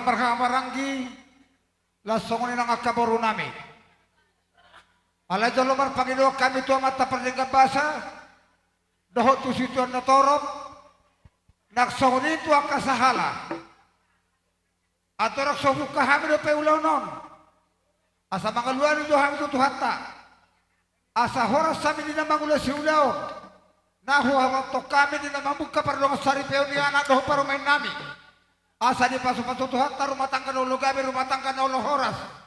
marhang maranggi lasong ni nang akaboru nami. Alay dalomar Panginoon kami tuwa mata perlingga basa dohot tu situan na torop nagsong ni tuwa kasahala atau raksong buka kami do peulaw non asa mga luar do kami do tuhata asa horas sami di namang ula si ulaw nahuha to kami di namang buka parlong sari peon ni anak doho paru main nami asa di pasu-pasu tuhata rumah tangga no ulo gabi rumah tangga no ulo horas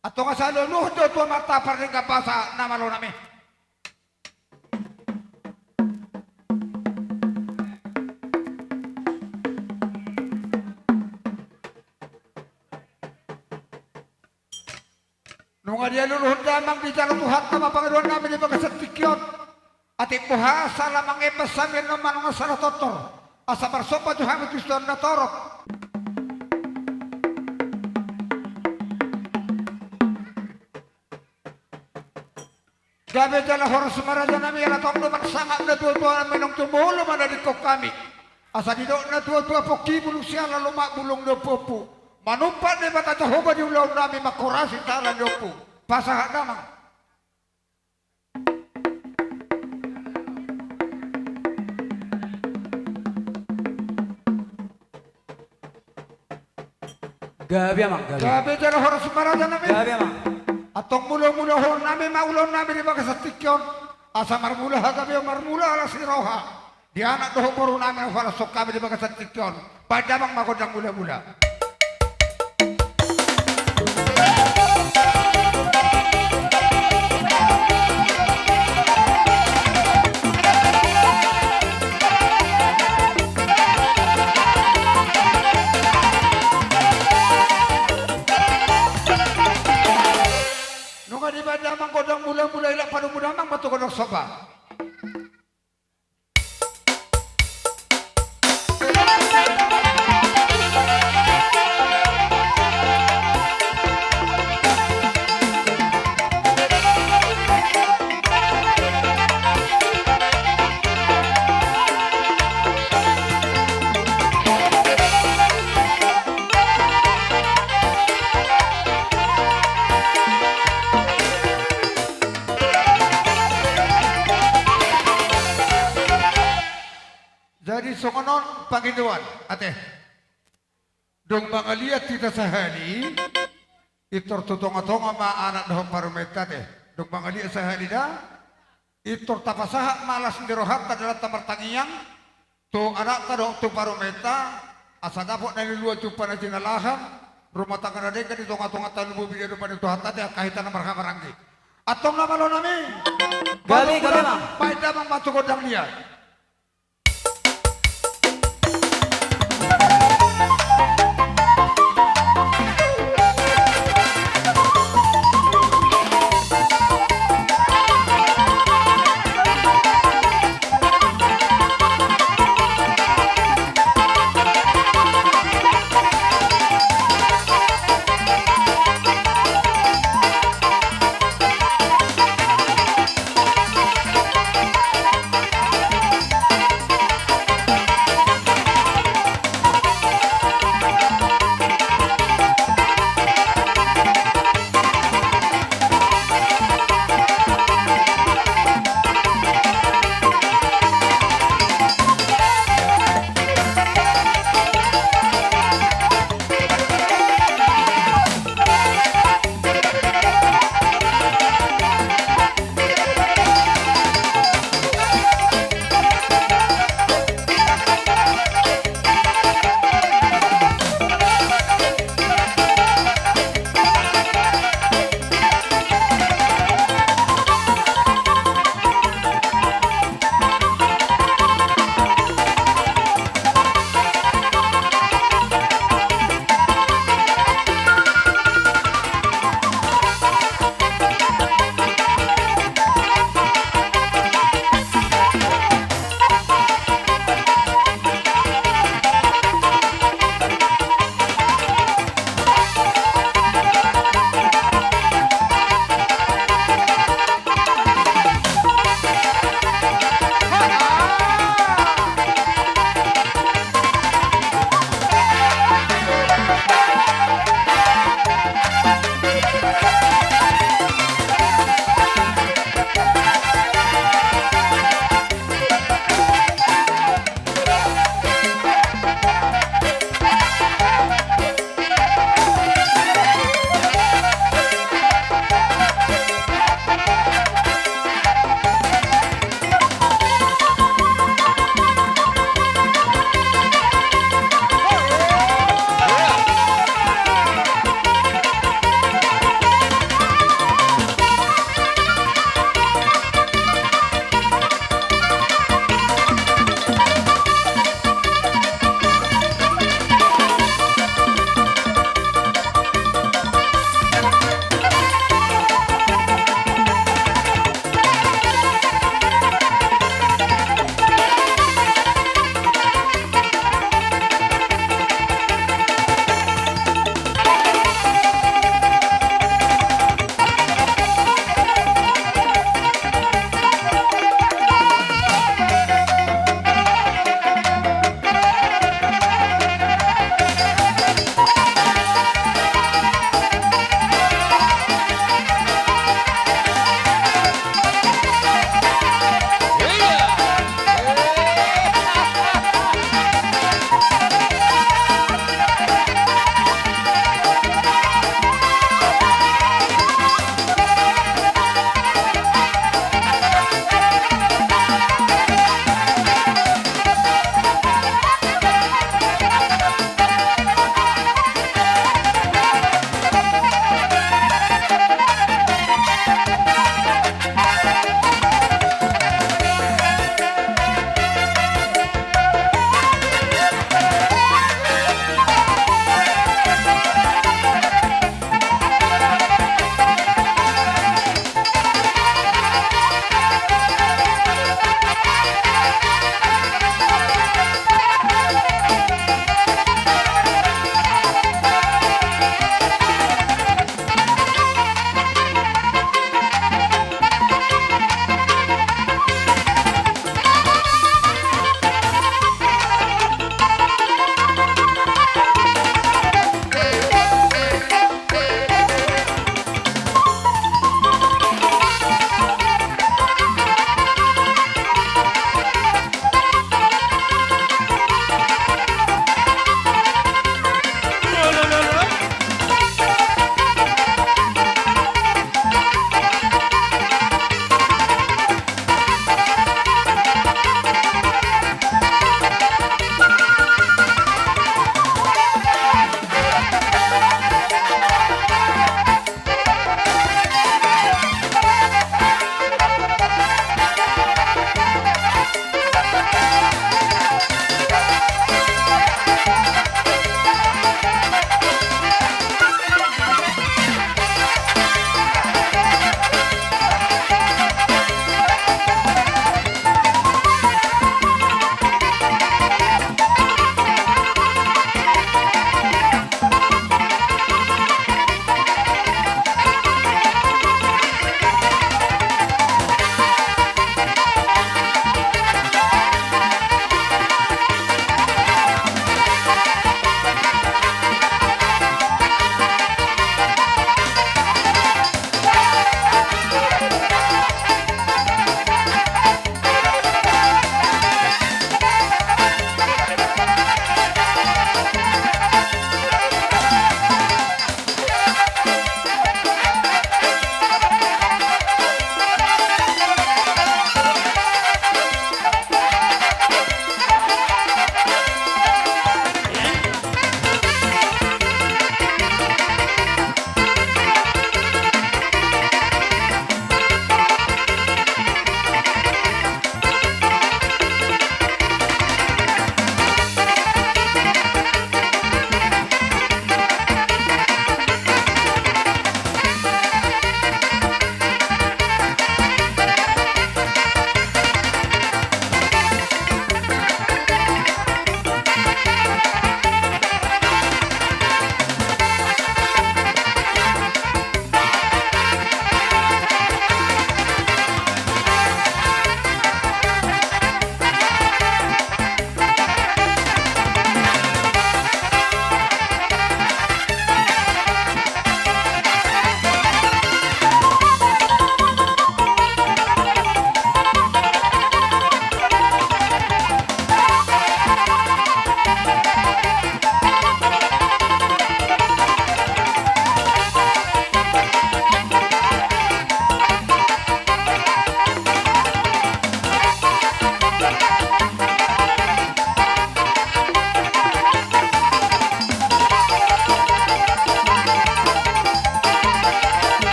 atau kasalo luh do tuwa mata perlingga basa nama lo nami. Nung dia luluhod lamang di dalam buhat na Panginoon namin di pagkasatikyon at ipuhasa lamang ipasamin naman ng saratotor asa barsopa Tuhan Kristo na torok. Gabi dala horas sumaraja namin at ang naman sangat na tuwa namin ng tumulo manadikok kami asa di doon na tuwa pokibulong siya lalumak bulong na pupu. Manumpat ni mata Jehovah di ulang namin makurasi talan yopo pasahat namang gabi amang gabi jala horas sumaraja namin gabi amang atong mula-mula namin maulong namin di magasatikyon asa marmula gabi marmula ala siroha di anak doho puro namin falasok kami di magasatikyon padamang magodang mula-mula. Di ba damang kodang mula-mula ilang panumudamang matukodang soba. Jadi songonon Panginoon ate dong mga liat kita sahali itor tutonga-tonga anak dohong parumeta teh dong mga liat sahali dah itor tapasaha malas ndirohat adalah tamar tangiyang tu anak dohong tu parumeta asa dapot na luluwa cupa na jinalahan rumah tangga na deka di tonga-tonga talubu biya depan itu hatta teh kahitan na marhamaranggi atong nama lo nami gabi mang baik damang batu godang liat.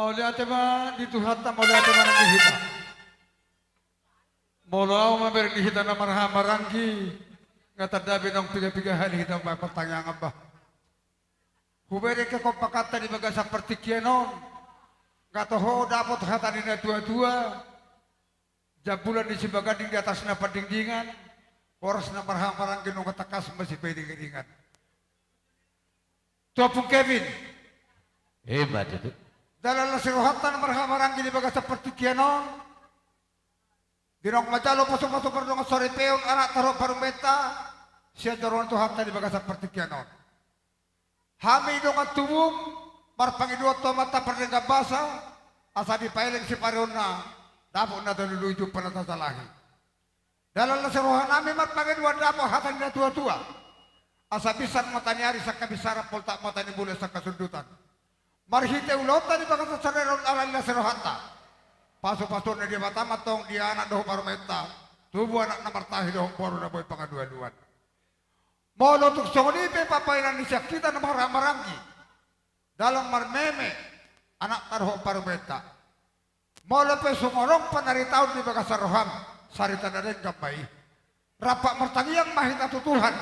Mau lihat ma di Tuhan tak mau lihat ma nang dihita. Mau law ma beri dihita na marangki. Ngatadabi ng piga-piga hali kita pertanyaan ba. Hubere ke kompakata di baga seperti kianon. Katoho dapat hata di dua-dua. Jabulan di sibagading di atas na padingdingan. Oras na marangki nung katakas masih peding-pedingan. Tuapung Kevin. Hebat itu. Dalam nasirohatan marhamang gini baga seperti kianon. Dirong majalo pasok-pasok perdong sore peon anak taruh parumeta. Siya daron tu hatta di baga seperti kianon. Hami dong at tubum marpangidot to mata perdengga basa. Asa di pailing si paron na dapo na daluluyo pa na tasalahi. Dalam nasirohan namin marpangidot dapo hatta na tua-tua. Asa bisan mata niari sa kabisara poltak mata ni bule sa kasundutan. Marhite ulota di bagas sareron alal na serohanta. Paso-paso na di mata matong di anak doh parumenta. Tubuh anak na martahi doh poro na boy pangaduan-duan. Molo tuk songonipe papainan ni siya kita na marangki. Dalam marmeme anak taruh parumenta. Molo pe sumorong panaritaw di bagas saroham. Sarita na rin kamay. Rapak martangiang mahita tutuhan.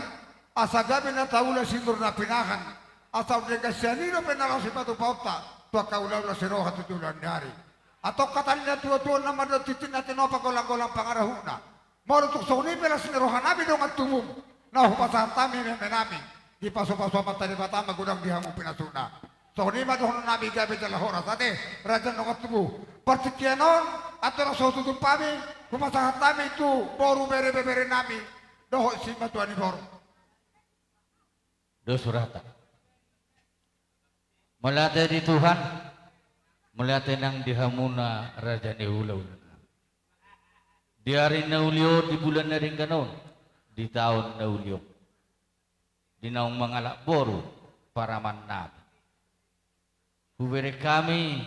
Asa gabi na taula sindur na pinahan. Atau dengan sianino penala si batu pauta tua kaulau la seroha tujulan dari atau katanya tua-tua nama do titin natin apa golang-golang pangarahuna mau untuk soni pela seroha nabi dong atumum nah pasar tami menami di paso-paso mata di batama gudang dihamu pinasuna soni mah dong nabi gabe jala hora tade raja dong atumu partikianon atau rasul tutup pami pasar tami itu boru bere nami doh si matuani boru Do surata. Melate di Tuhan, melate nang dihamuna Raja Nehulau. Di hari Naulio di bulan na rin ganon, di tahun Naulio. Di naong mangalak boru para manab. Hubere kami,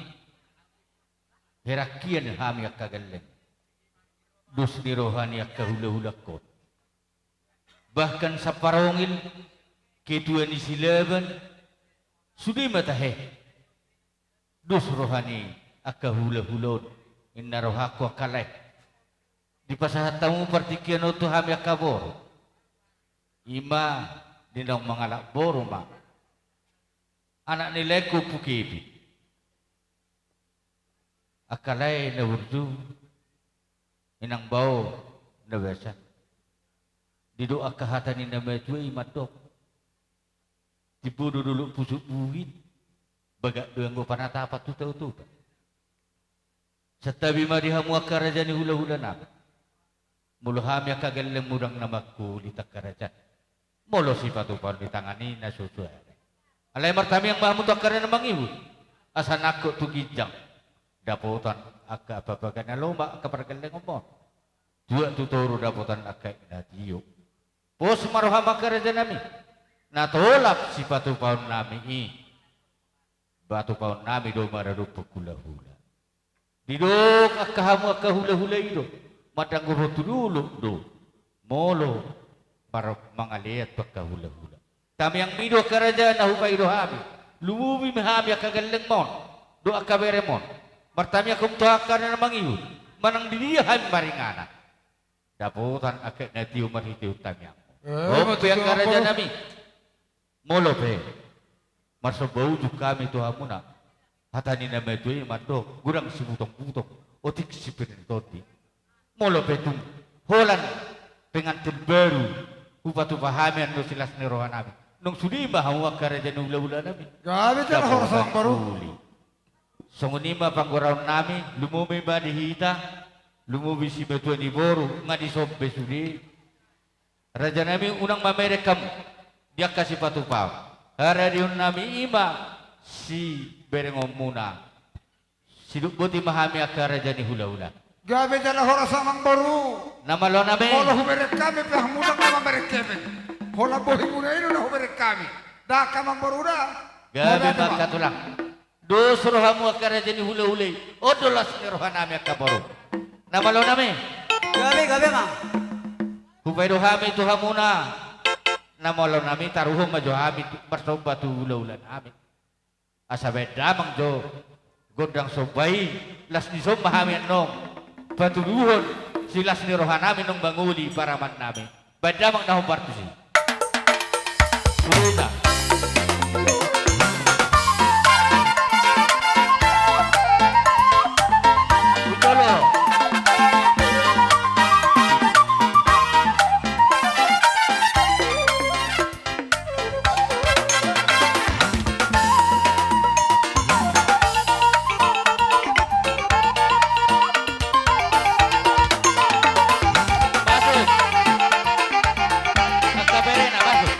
herakian kami ak kagaling. Dus ni rohani ak kahula-hulakot. Bahkan sa parongil, kedua ni silaban, Sudi matahe dus rohani akka hula-hulod inna rohaku akalek di pasahatamu partikiano tu hami akabor ima dinong mangalak boro ma anak nileku pukibi akalay na urdu inang bau na besa dido akahatan ni na medwe imatok dibunuh dulu pusuk buwin bagak doang go panata apa tu tahu tu setabi madihamu akaraja ni hula-hula nak mulu hami akagaleng murang namaku di takaraja molo sifatu par di tangani na susu alay martami yang mahamu takaraja namang ibu asa nakut tu gijang dapotan akka babagan na lomba akka pargaleng umon dua tu toro dapotan akka na tiyo pos maroham akaraja nami natolak si batu paun nami batu paun nami do maradu pekula-hula didok akahamu akahula-hula itu madang guru dulu do molo para mangaliat pakahula-hula kami yang mido kerajaan na hupai do hami lumubi mahami akagaleng mon do akaberemon martami akum to akana mangiu manang dilihan maringana dapotan akak na tiu marhitiu tamyang oh pihak kerajaan nami Molo pe, marso bau juga kami tu hamuna, hatani nama itu mato, gurang si butong-butong, otik si penentoti. Molo pe tum, holan pengantin baru, upatu pahami ando silas nerohan nabi. Nung sudi bahawa karaja nula-ula nabi. Gabi jala horasang baru. Songunima pangguraun nami, lumumi ba dihita, lumumi si betua ni boru, ngadi sobbe sudi. Raja nami unang mamerekam. Dia kasih patu pau. Haradiun nami ima si berengom muna. Siduk boti mahami akaraja ni hula-hula. Gabi jala horasang baru. Nama lo nami. Molo huberek kami pahmudang nama merek kami. Hola bohi muna ino na huberek kami. Dah kamang baru dah. Gabi makatulang. Dos rohamu akaraja ni hula-hula. Odolas ni rohan nami akabaru. Nama lo nami. Gabi mang. Hupay dohami tu hamuna. Namolo nami taruhong majo hami bersobat tu ulah-ulah nami. Asa beda mang jo Gondang sobay, las ni som mahamin nong patuluhon, silas ni rohan namin nung banguli para man namin. Badamang nahuparto si. Una. Utolo. Masuk. Magkaberena, masuk.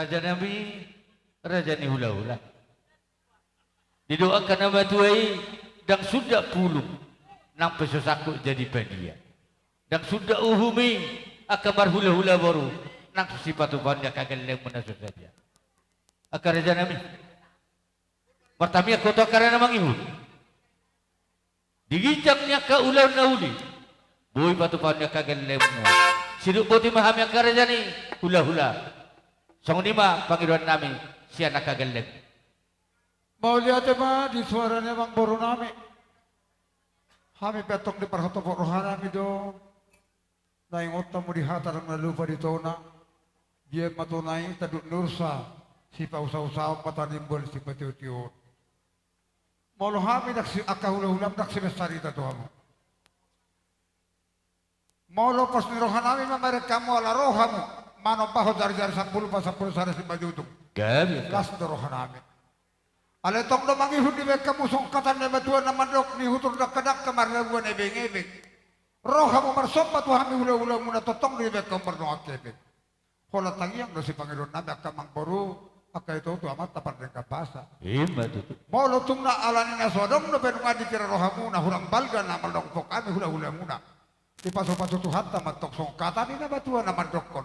Raja Nami, Raja ni hula-hula. Didoakan nama tuai dan sudah pulung nang pesosaku jadi pendia. Dan sudah uhumi akan hula-hula baru nang sifat ubannya kageleng menasu saja. Akar Raja Nami. Pertama aku tahu karena mangihun. Digijangnya ka ulau nauli. Boy patupannya kageleng mo. Siduk poti mahami akar Raja ni hula-hula. Song lima Pangiruan Nami siya nakageleng. Mau lihat ma di suaranya Bang Boru nami. Kami petong di parhoto rohana mi do. Naing otam mo di hatar ng lupa di tona. Dia matunay taduk nursa. Si pausaw-saw patanimbol si patiutiut. Molo kami naksi akahula-hulam naksi bestari tatuamo. Molo pas ni rohanami mamarek kamu ala rohamu. Mano paho dari-dari 10 pa 10 sana si bajutung. Gabi. Kas do rohanami. Aletong do mangihud di beka musong katan na batuan na mandok ni hutur na kadak kamar na buwan ebeng-ebeng. Roha mo marsop patuhami hula-hula muna totong di beka mardong akebeng. Hola tangiang do si Pangiruan Nami akamang boru aka itu amat tapar ng kabasa. Ima tutu. Maulo tung na alani na sodong no penunga di kira roha muna hurang balga na maldong po kami hula-hula muna. Di paso-paso tuhan tamat toksong katan ni na batuan na mandokon.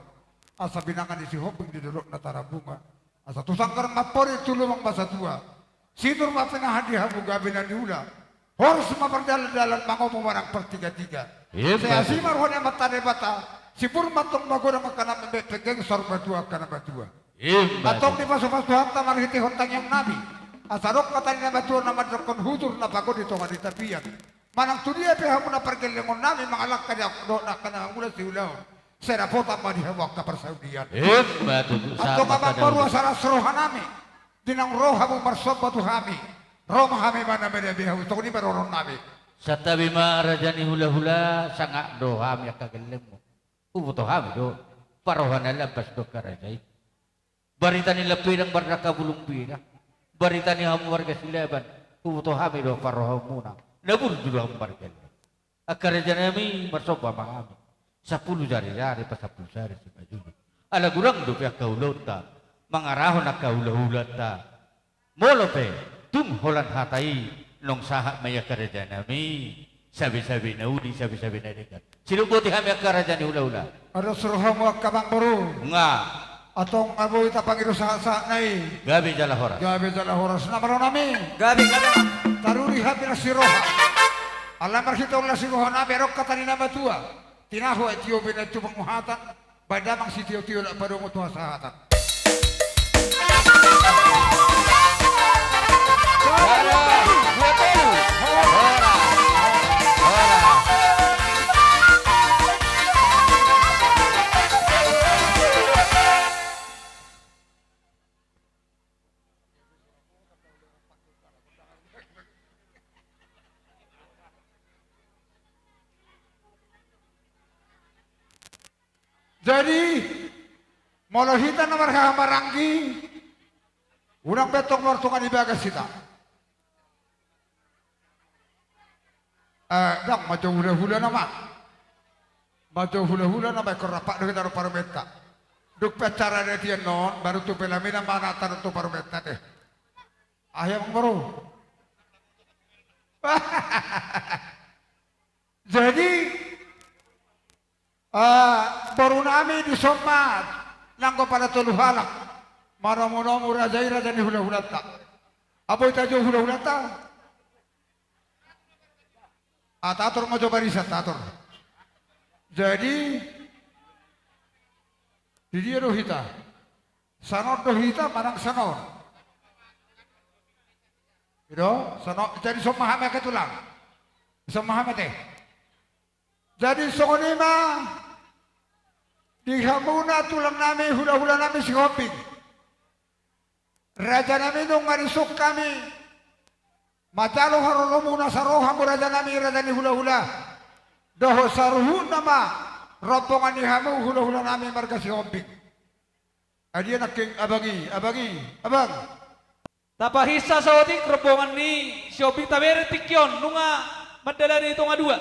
Asa binangan di si hoping di dulok na tarabunga. Asa tusangkar mapori tulumang basa tua. Situr mapinahadihan mo gabi na niula. Horos mapardalan-dalan mga umamarang pertiga-tiga. Saya simar ho na matane bata. Si Purmatong magurang makanam mepegeng sorbatua kana batua. Atong di paso-pasohan tamar hiti hontang yang nabi. Asarok katani na batua na madrakon hutur na pagod ito nga ditapian. Manang tudia piha mo na pargelengon namin mga lakad do na kanang mula si ulaw. Serapota madihawak ka persaudian. Atong abang baru asara serohan namin. Dinang roha mo marsop batu kami. Roma kami mana beda bihaw. Ito ni baroron namin. Sa tabi ma Raja ni hula-hula sanga do hami akagelem mo. Ubuto hami do. Parohan na labas do karajay. Barita ni lapirang baraka bulung pira. Barita ni hamu warga silaban. Ubuto hami do parohan muna. Nabur dulu hamu barkel. Akar Raja Nami marsop ba kami. 10 jari-jari pa 10 jari si Majuli. Ala gurang do pihak kaulota. Mangarahon na kahula-hula ta. Molope, tungholan hatay nung saha maya Raja Nami. Sabi-sabi na uli, sabi-sabi na dekat. Sinubuti kami Raja ni hula-hula. Ano suruhan mo kamang baru. Nga. Atong aboy tapangiru sa nai. Gabi jala horas. Gabi jala horas na maro nami. Gabi. Taruri habi na si Roha. Alam markita ulah si Roha na berok katani na batua. Tinaho at tiyo binatubang muhatan. Badamang si tiyo-tiyo na padungo tuha sa hatan. Jadi molohita na marha maranggi unang betong martungan ibagas kita. Dang majo hula-hula nama. Majo hula-hula nama kerapak dengan taruh parumeta. Duk pecara dia non baru tu pelamina mana taruh tu parumeta deh. Ayam baru. Jadi baru nami di somat nangko pada tulu halak maramono raja ni hula-hula ta aboy tajo hula-hula ta atator mo jo barisa tator jadi di dia rohita sanor rohita manang sanor sanor jadi somahame ke tulang somahame teh jadi songonima di hamuna tulang nami hula-hula nami si Hoping. Raja nami nung ngarisok kami. Matalo harolo muna sa roha mo raja nami raja ni hula-hula. Doho saruhun nama ropongan ni hamu hula-hula nami marga si Hoping. Adia naking abang. Tapahisa sa oting rombongan ni Sioping Tabere Tikyon nunga madala ni itong adua.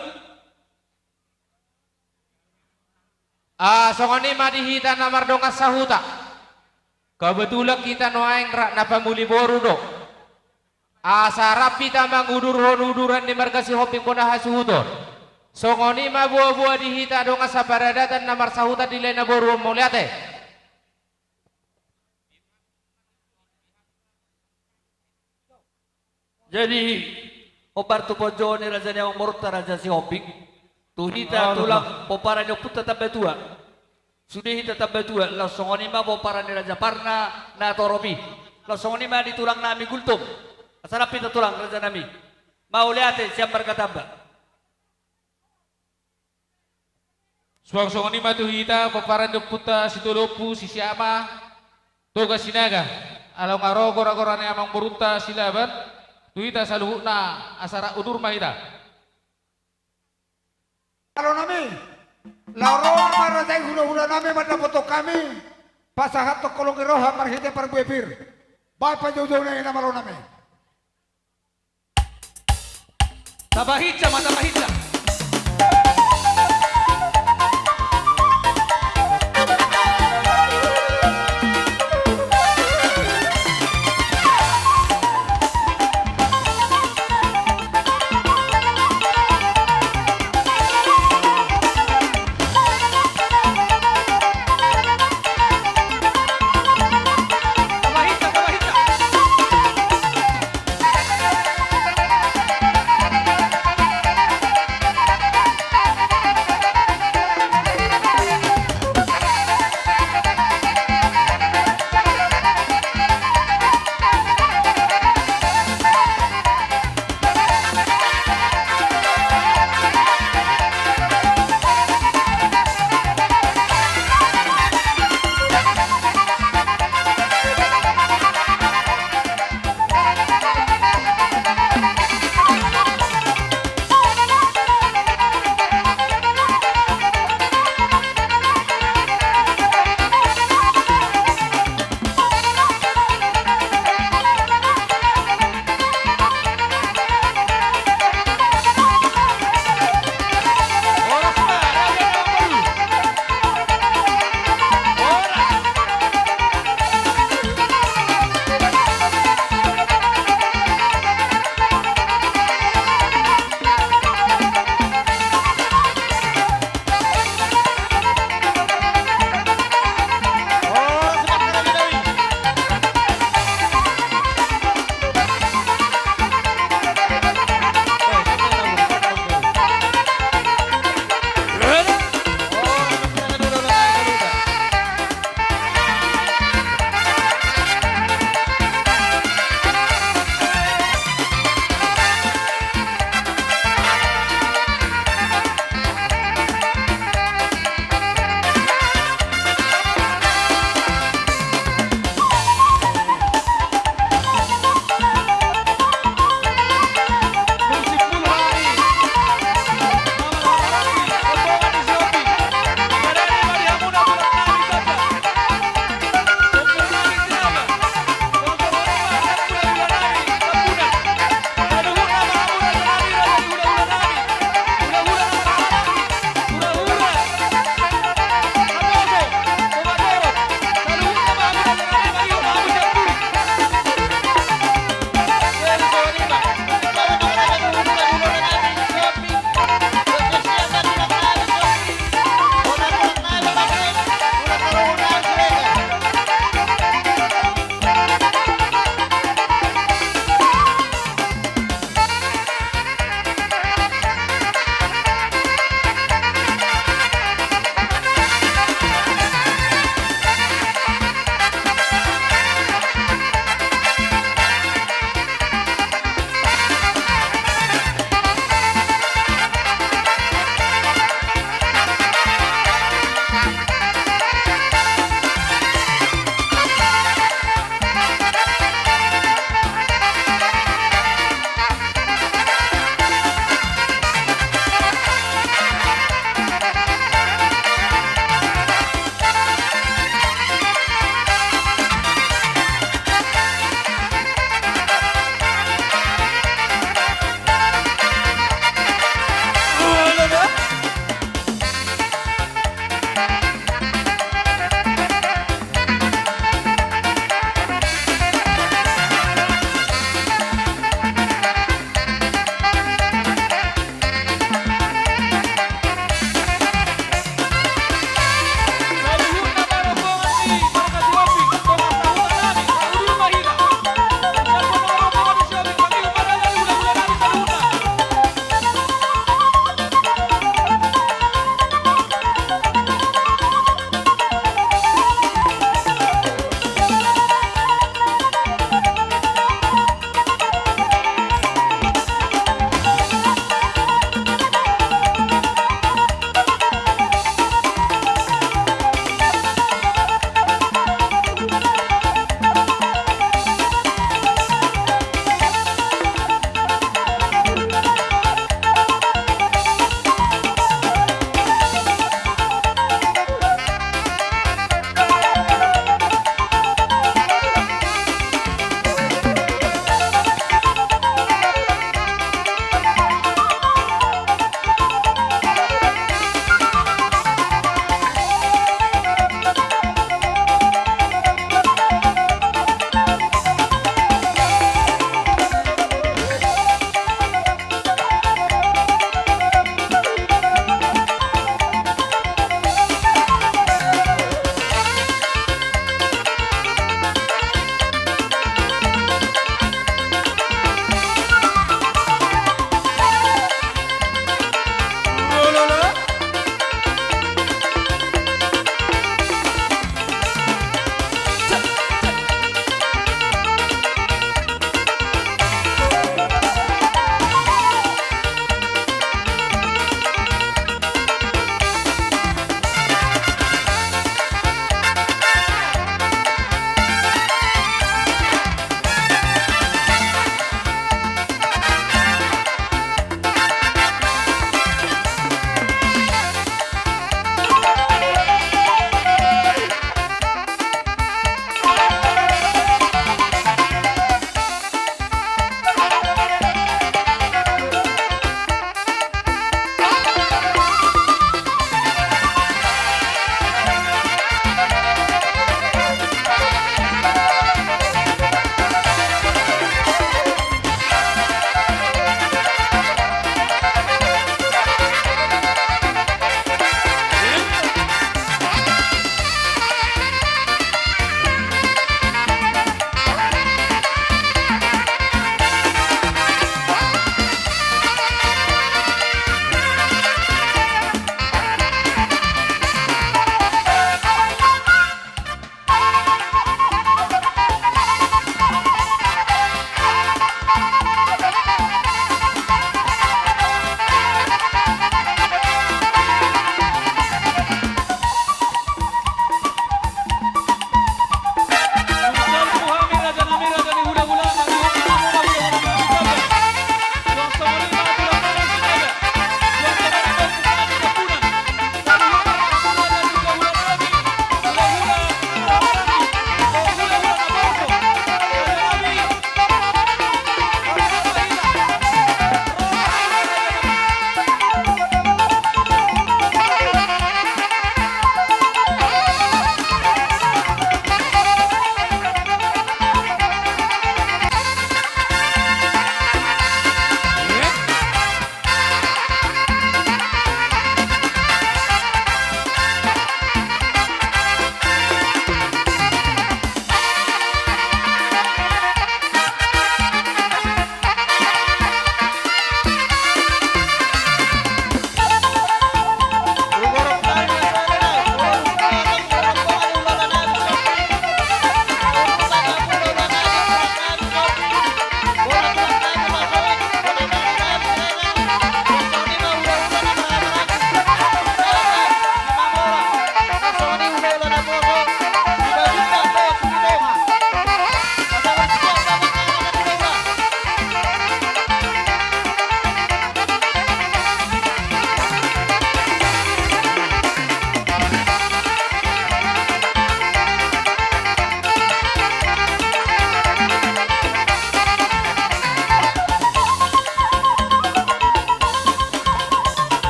Songoni madihita namar donga sahuta. Kebetulan kita noaeng rak na pamuli boru do. Asarap kita mangudur-uduran di markasi hoping ko na hasuhutor. So ngoni mabuah-buah dihita do nga sa paradatan na marsahuta di na boru mo liate. Jadi opar tu pojo ni raja ni ang morta raja si hoping. Tuhita tulang popara ni puta tabetua. Sudah hita tabetua langsung ni ma popara ni raja parna na torobi. Langsung ni ma ditulang nami gultum. Asarap kita tulang raja nami. Mau lihat siap berkataba. Suang-suang ni matuhita paparan de puta situlopu si siapa. Toga sinaga. Alau ngaro gora-gorane amang burunta silaban. Tuhita saluhuna asara udur mahita. Kalau nami, lauro marajai hula-hula nami mana foto kami, pasahat to kolong iroha marhite par bebir. Bapak jauh-jauh na ina malo nami. Tabahitsa mata bahitsa.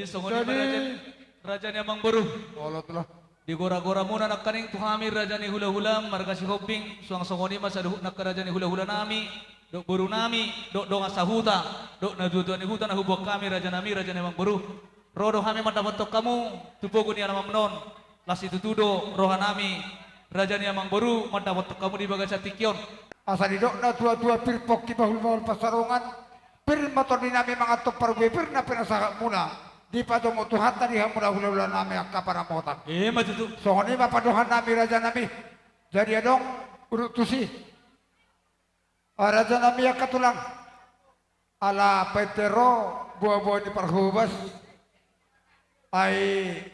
Jadi songoni raja ni amang baru. Olot lah. Di gora-gora muna nakaning tuhami raja ni hula-hula marga si hoping suang songoni masa duhuk nak raja ni hula-hula nami dok baru nami dok nga sahuta dok na dua ni huta na hubok kami raja ni amang baru rodo kami mendapat kamu tupogo ni alam menon lasi tutudo roha nami raja ni amang baru mendapat kamu di bagas tikyon Asa di dok na dua-dua pirpok di bahul-bahul pasarongan pir motor di nami mga topar pir na pinasaha muna di padong Tuhan tadi hamura hula-hula nami akka para motan. matutu So ni mapaduhan nami raja nami. Jadi adong urut tusi. Raja nami akka tulang. Ala petero buah-buah di parhubas. Ay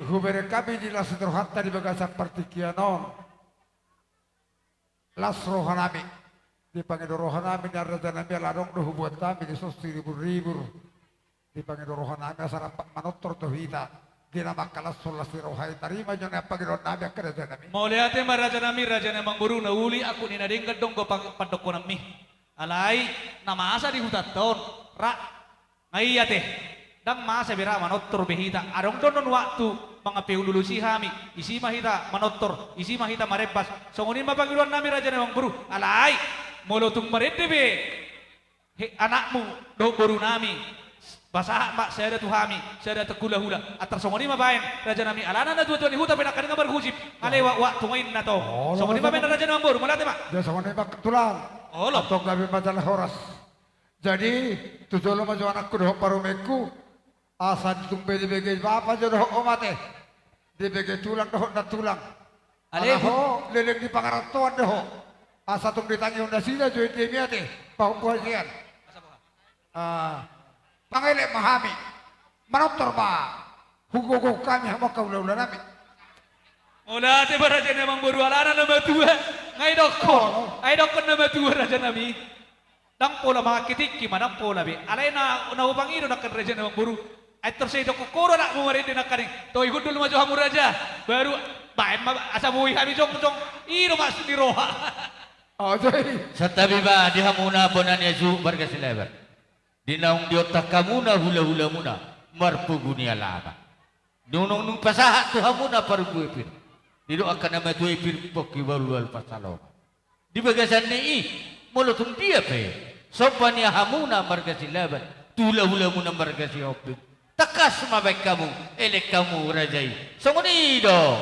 hubere kami di las terhat tadi bagasak partikianon. Las rohan nami. Di pangidorohan nami na raja nami aladong dohubuat kami di sos ribu-ribu. Di pangidorohan nami asarap manotor tohita. Ginamak kalas solas di rohai tarima jang apa pangidorohan nami akka raja nami. mau lihat raja nami amang baru na uli aku ni nadingkat dong ko padok ko nami alai nama asa di hutat tahun ra ngayate dang masa bira manotor behita arong donon waktu mga peululu si hami isi mahita manotor isi mahita marebas songonin mapangidorohan nami raja amang baru alai molotung marede be anakmu do baru nami Basaha mak saya ada tuhami, saya ada tegula-hula. Atar songoni mabain raja nami alana na dua-dua ni huta penakan nga berhusip. Alewa wa tungain na to. Songoni mabain raja nami baru malate mak. Dia songoni mak tulang. Oh lo. Tok gabi majalah horas. Jadi tujulo maju anakku doh parumeku asa ditumpe di bege apa jodoh omate. Di bege tulang doh na tulang. Aleho leleng di pangaratuan doh. Asa tung ditangi onda sila join di miate. Pau kuasian. Pangilip mahami, manotor ba? Hugo kami hama kaula-ula nami. Ola te raja namang baru alana nama tua. Ngai dokko nama tua raja nami. Dang pola mga kitik gimana pola be. Alay na upangiro nak raja namang baru. Ay tersay dokko koro nak mumarin din nakaring. To ikut dulu maju hamu raja. Baru baen asa buhi kami jong iro mas di roha. Oh jadi. Sa tabi ba di hamuna bonan Yesu barga silebar. Dinaung diotak kamuna hula-hula muna marpuguni alama. Nunung pasahat tu hamuna parbuipin. Dido akan nama tu ipin poki balual pasalong. Di bagasan ni molotung dia pe. Sopanya hamuna marga silaban. Hula-hula muna marga siopin. Takas mabek kamu, elek kamu rajai. Songonido.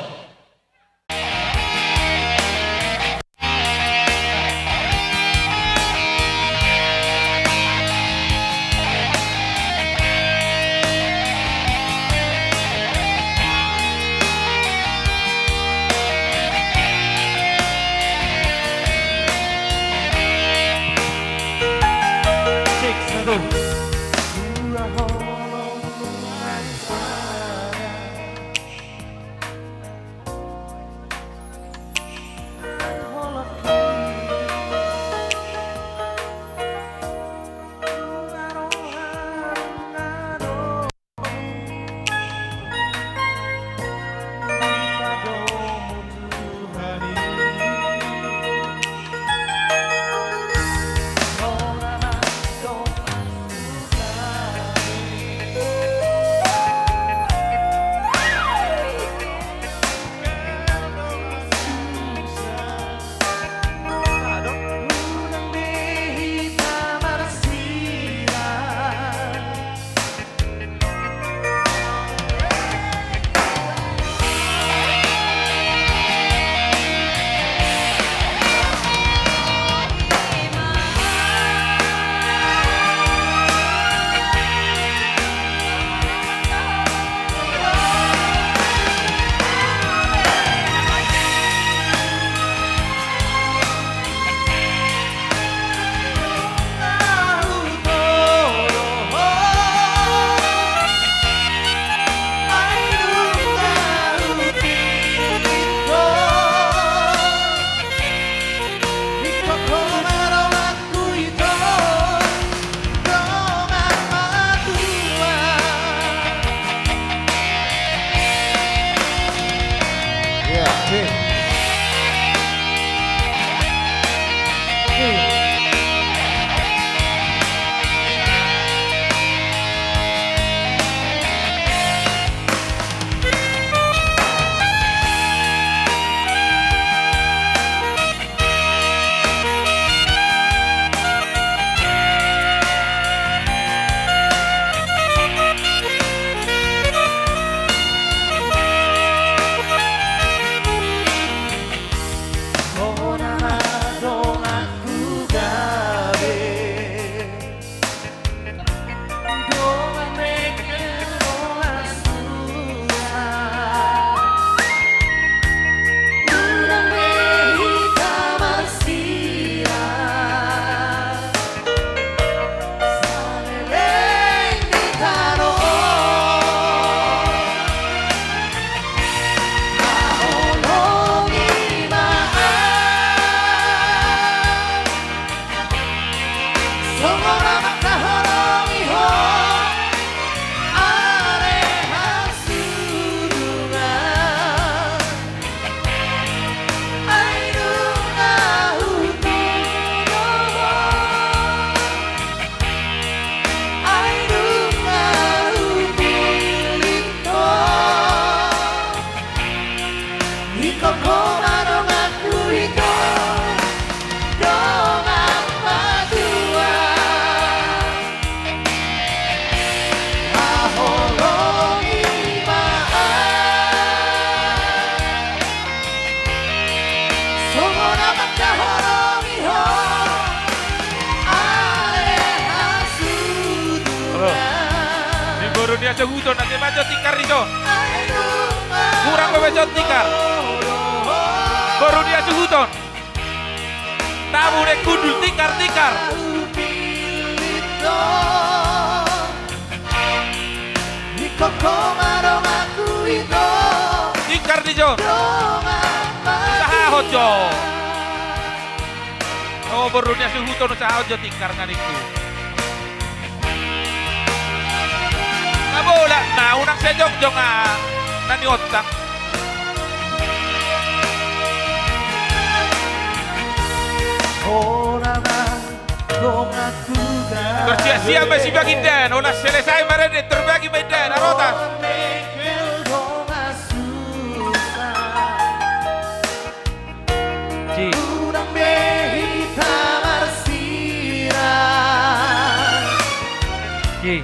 dia seguto na te bajo tikar iso. Kurang bebejo tikar. Baru dia seguto. Tamu dek kudul tikar. Tikar di jo. Sahot jo. Oh baru dia seguto no sahot jo tikar ngadiku. Bola na unang sa jong nani otak tersia-sia masih bagindan olah selesai mereka terbagi bagindan arotas Ci Ci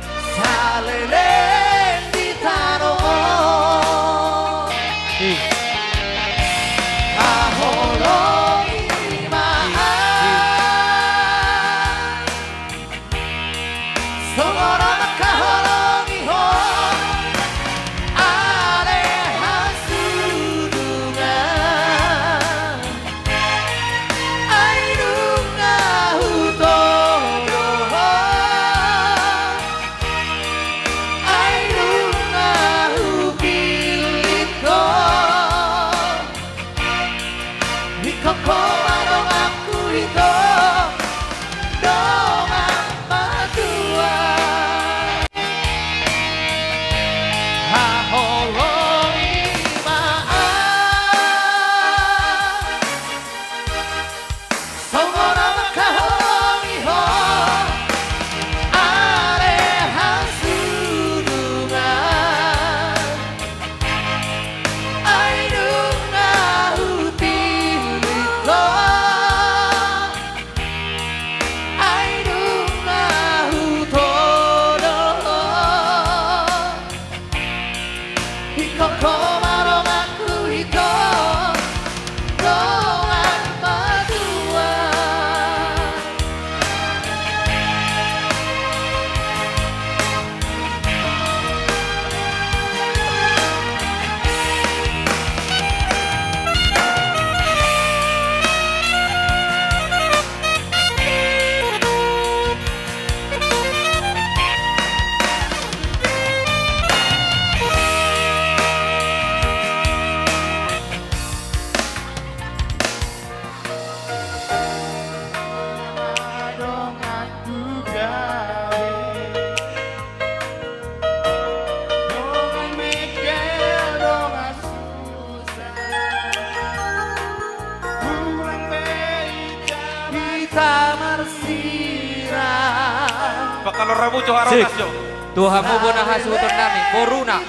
Bakal rabu joharotas jo. Tuhamu bona hasuton nami boruna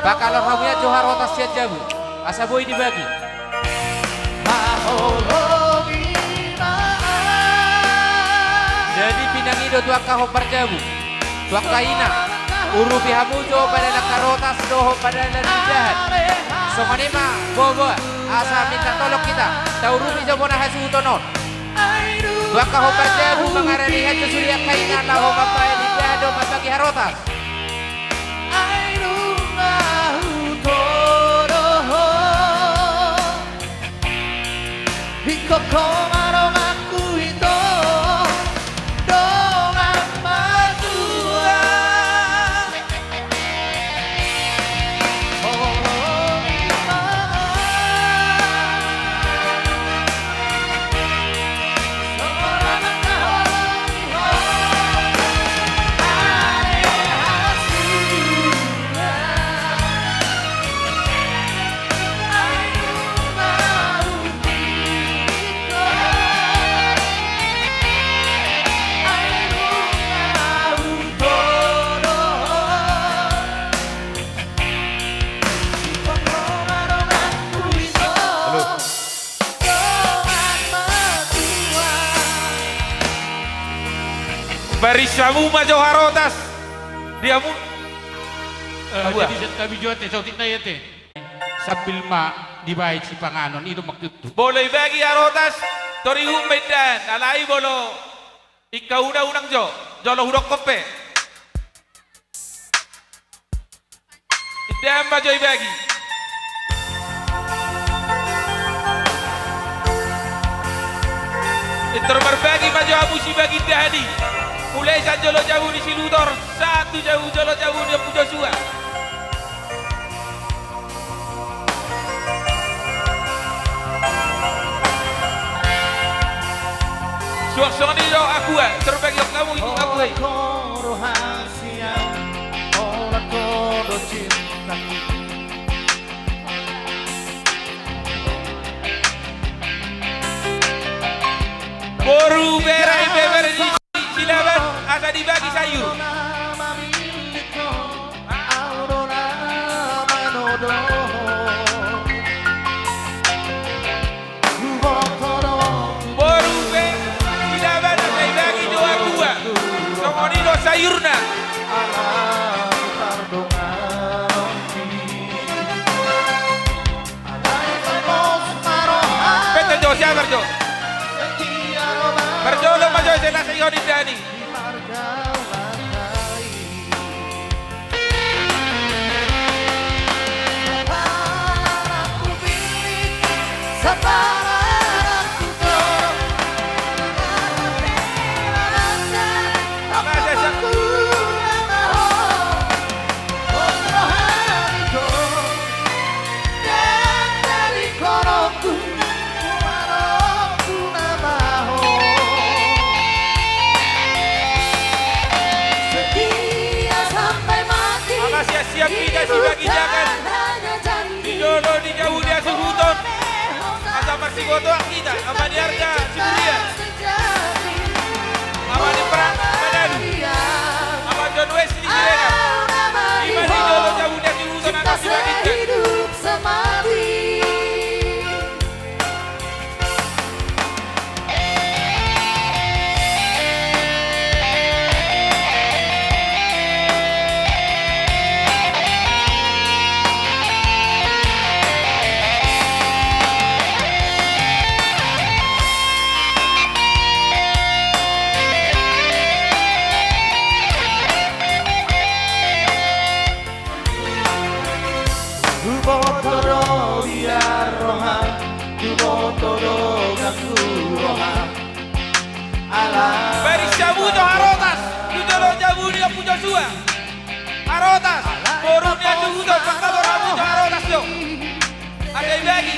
bakal ramuya joharotas siat jabu asa boy dibagi jadi pinangido tuak kaho parjabu tuak kaina urupi hamujo pada lakarotas doho pada jahat somanima bobo asa minta tolong kita taurupi jo bona hasutonon tuak kaho parjabu mengarani hajo surya kaina laho bapai lidado mabagi harotas Barisamu mah joharotas. Diamu jadi kami jual teh sautit na yate sambil ma dibayar si panganon itu maksud tu boleh bagi harotas tori medan alai bolo ikaw unang jo jolo hurok kope Idem bajo ibagi. Itu berbagi baju abu si bagi dahdi. Mulai saja jolo jauh di Siludor, satu jauh jolo jauh dia puja sua. Suasana ini jauh aku terbagi kamu itu aku. Boru berai beberai di silaban asa dibagi sayur. Boru be silaban asa dibagi doa gua. Songoni do sayurna. Betul jo siapa jo? Berjolo maju saya sayo di Dani. Siap kita si bagi jangan di jodoh di jauh dia suhuton asa masih gotoak kita apa di harga si mulia apa di perang Manado apa John West di Jirena lima di jodoh jauh dia suhuton apa si bagi Berisyabuto harotas di jodoh jauh dia puja sua harotas borunya suhuton fakta borabuto harotas yo ada lagi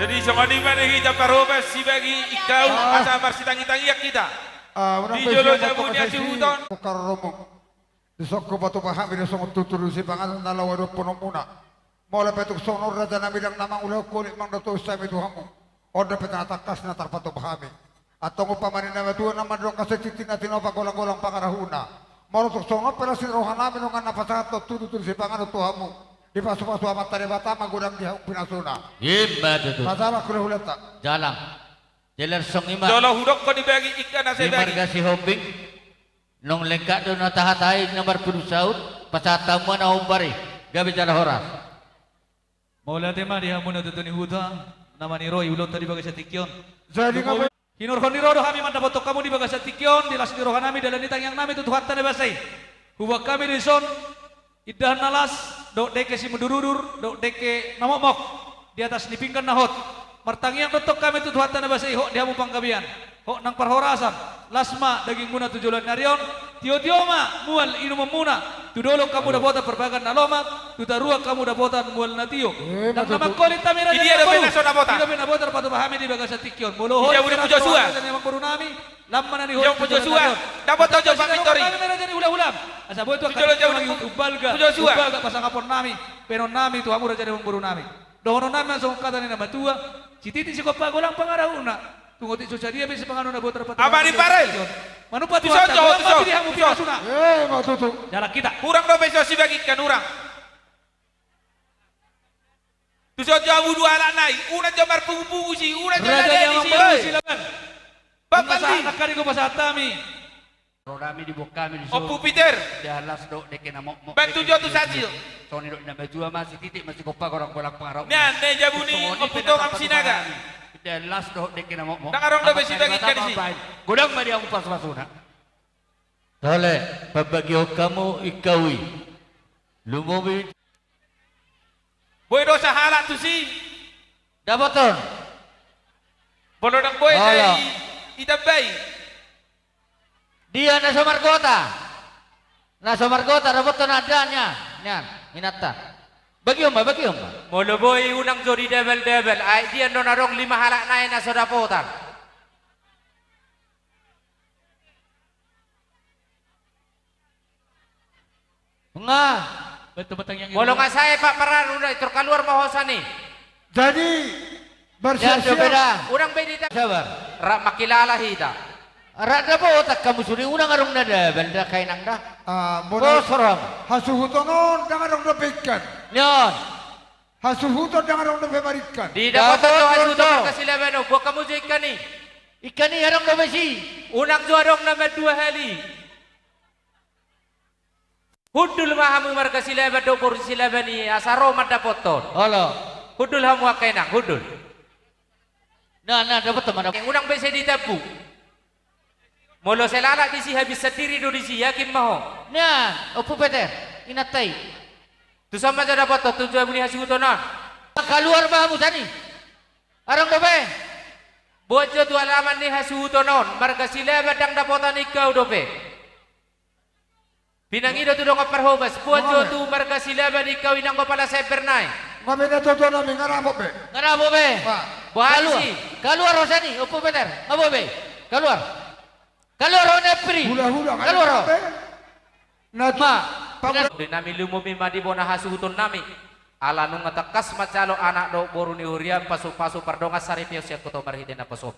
Jadi semua di mana kita parobas si bagi ikau asa marsitangi-tangi kita. Di jolo jabu dia suhuton. Karomong. Di sokko batu paham ini songo tuturu si pangan nalawaro ponomuna. Mola petuk sonor raja namilang namang ulah kulit mang dato sami tuhamu. Order petang atakas na tarpato pahami. Atong upamanin na matuan na madrong kasetitin natin o pagolang-golang pangarahuna. Mola tuk sonor pala si rohan namin nung napasato tuturu si pangan tuhamu. Di pasu-pasu amat tari bata magudang di pinasuna. Iba tuh. Masalah kuliah hulata. Jalan. Jelar song ima. Jolo hudok ko dibagi ikan na sa Di bagi. marga si Hobing. Nung lengkak doon na tahatay nomor purusaut. Pasatamu na umbari. Gabi jala horas. Maula tema dia muna tutu ni huda nama ni Roy ulot tadi bagi sa tikyon. Jadi ngapain? Hinurhon nirodo kami mandabotok kamu di bagasa tikyon, di las nirohan nami dalam nitang yang nami itu Tuhan tanda basai. Huwag kami di son, idahan nalas, dok deke si mendurudur, dok deke namokmok, di atas nipingkan nahot. Martangi yang dotok kami itu Tuhan tanda basai, hok dihamu panggabian, hok nang parhorasan, lasma daging guna tujulan narion, tio-tioma mual inum muna, tudolo kamu dapotan perbagan nalomak, tutarua kamu dapotan mual natio. Nang nama kolit tamira Ini ada bena so dapotan. Tidak bena botar patu pahami di bagasa tikyon. Molo Iya, udah puja suah. Memang baru nami, lamman ni Yang puja suah, dapat tojo pamitori. Kami meron dyan ulam-ulam. Asa boy to Tujulo jauh kami ni- ubalga. puja suah. Ubalga pasangapon nami. Penon nami tu amura dyan yung buru nami. Dohono nami ang kata ni na matua. Si titi si kopa gulang pangarauna. Tunggu ti susadia bisa pangano na botar patu. Apa ni parel? Manupa tu Tuso, hata. tuso, Gulang tuso, mapili hamu tuso. pinasuna. Matutu. Jalan kita. Kurang do beso si bagikan urang. Tuso jawu dua anak naik, una jamar pungu-pungu si, una jamar Raja yang di si. membaru silakan. Bapak Masa di. anak kari ko pasatami. Rodami di bok kami di Opu Peter, Dalas dok deke na mok. bantu jo tu saji. Soni dok na bajua masih titik masih kopa korang bolak pengarau. Nya ne jabu ni opu tong am sinaga. Dalas dok deke na mok. Nangarong do besi bagikan di si. Godang mari aku pas masuna. Tole, pabagyo kamu ikawi. Lumumi Boy do sa halak tu si. dapaton. Bono nang boy Hala. sa itabay. Dia nasa margota. Nasa margota, dapaton adanya. Yan, inata. Bagyo ba? Molo boy unang jodi devil ay dia no narong 5 halak na na sa dapotan. Nga. Betul-betul yang Molo nga saya Pak Paran udah itu keluar mahosan nih. Jadi Yan, bersiap-siap. beda. Unang bedita Sabar. ra makilala hita. Rada po otak kamu suri unang arong nada benda kay nang da. Muna Sorong. hasuhutonon dengan orang dobekkan. Nyon. Hasuhuton dengan orang dobekkan. Di dapat Dapat to asu to. to kasi lebeno buat kamu jo ikan nih. Ikan ni arong do besi. Unang jo adong na 2 hali. Hudul mahamu marga silebe do por silebe ni asaro madapoton. Halo. Hudul hamu akay nang hudul. Nah, dapat teman. Yang unang bese ditabu. Molo selala di si habis sendiri do di si yakin maho. Nah, opo Peter. Inatay. Tu sama jo dapat to tujuan muni hasutonan. Kaluar ba mo tani? Arong do be. Bojo tu alaman ni hasutonon. Marga silebe dang dapotan ikaw dope. Pinangido tu dong perhobas. Bojo tu marga silebe ikaw inang ko pala sa pernay. Kami na toto namin ngaramo be. Ngarabo be. Pak. Kaluar. Buhasi. Kaluar ho tani. Opo Peter. Abo be. Kaluar. Kaluar ho na pri. Hula-hula kan. Kaluar ho. Nah, Ma. Di nami lumumi madi bona hasuton nami. Ala nung ngatakas macalo anak do boru ni hurian pasu-pasu pardonga saripio siya kuto marhide na paso.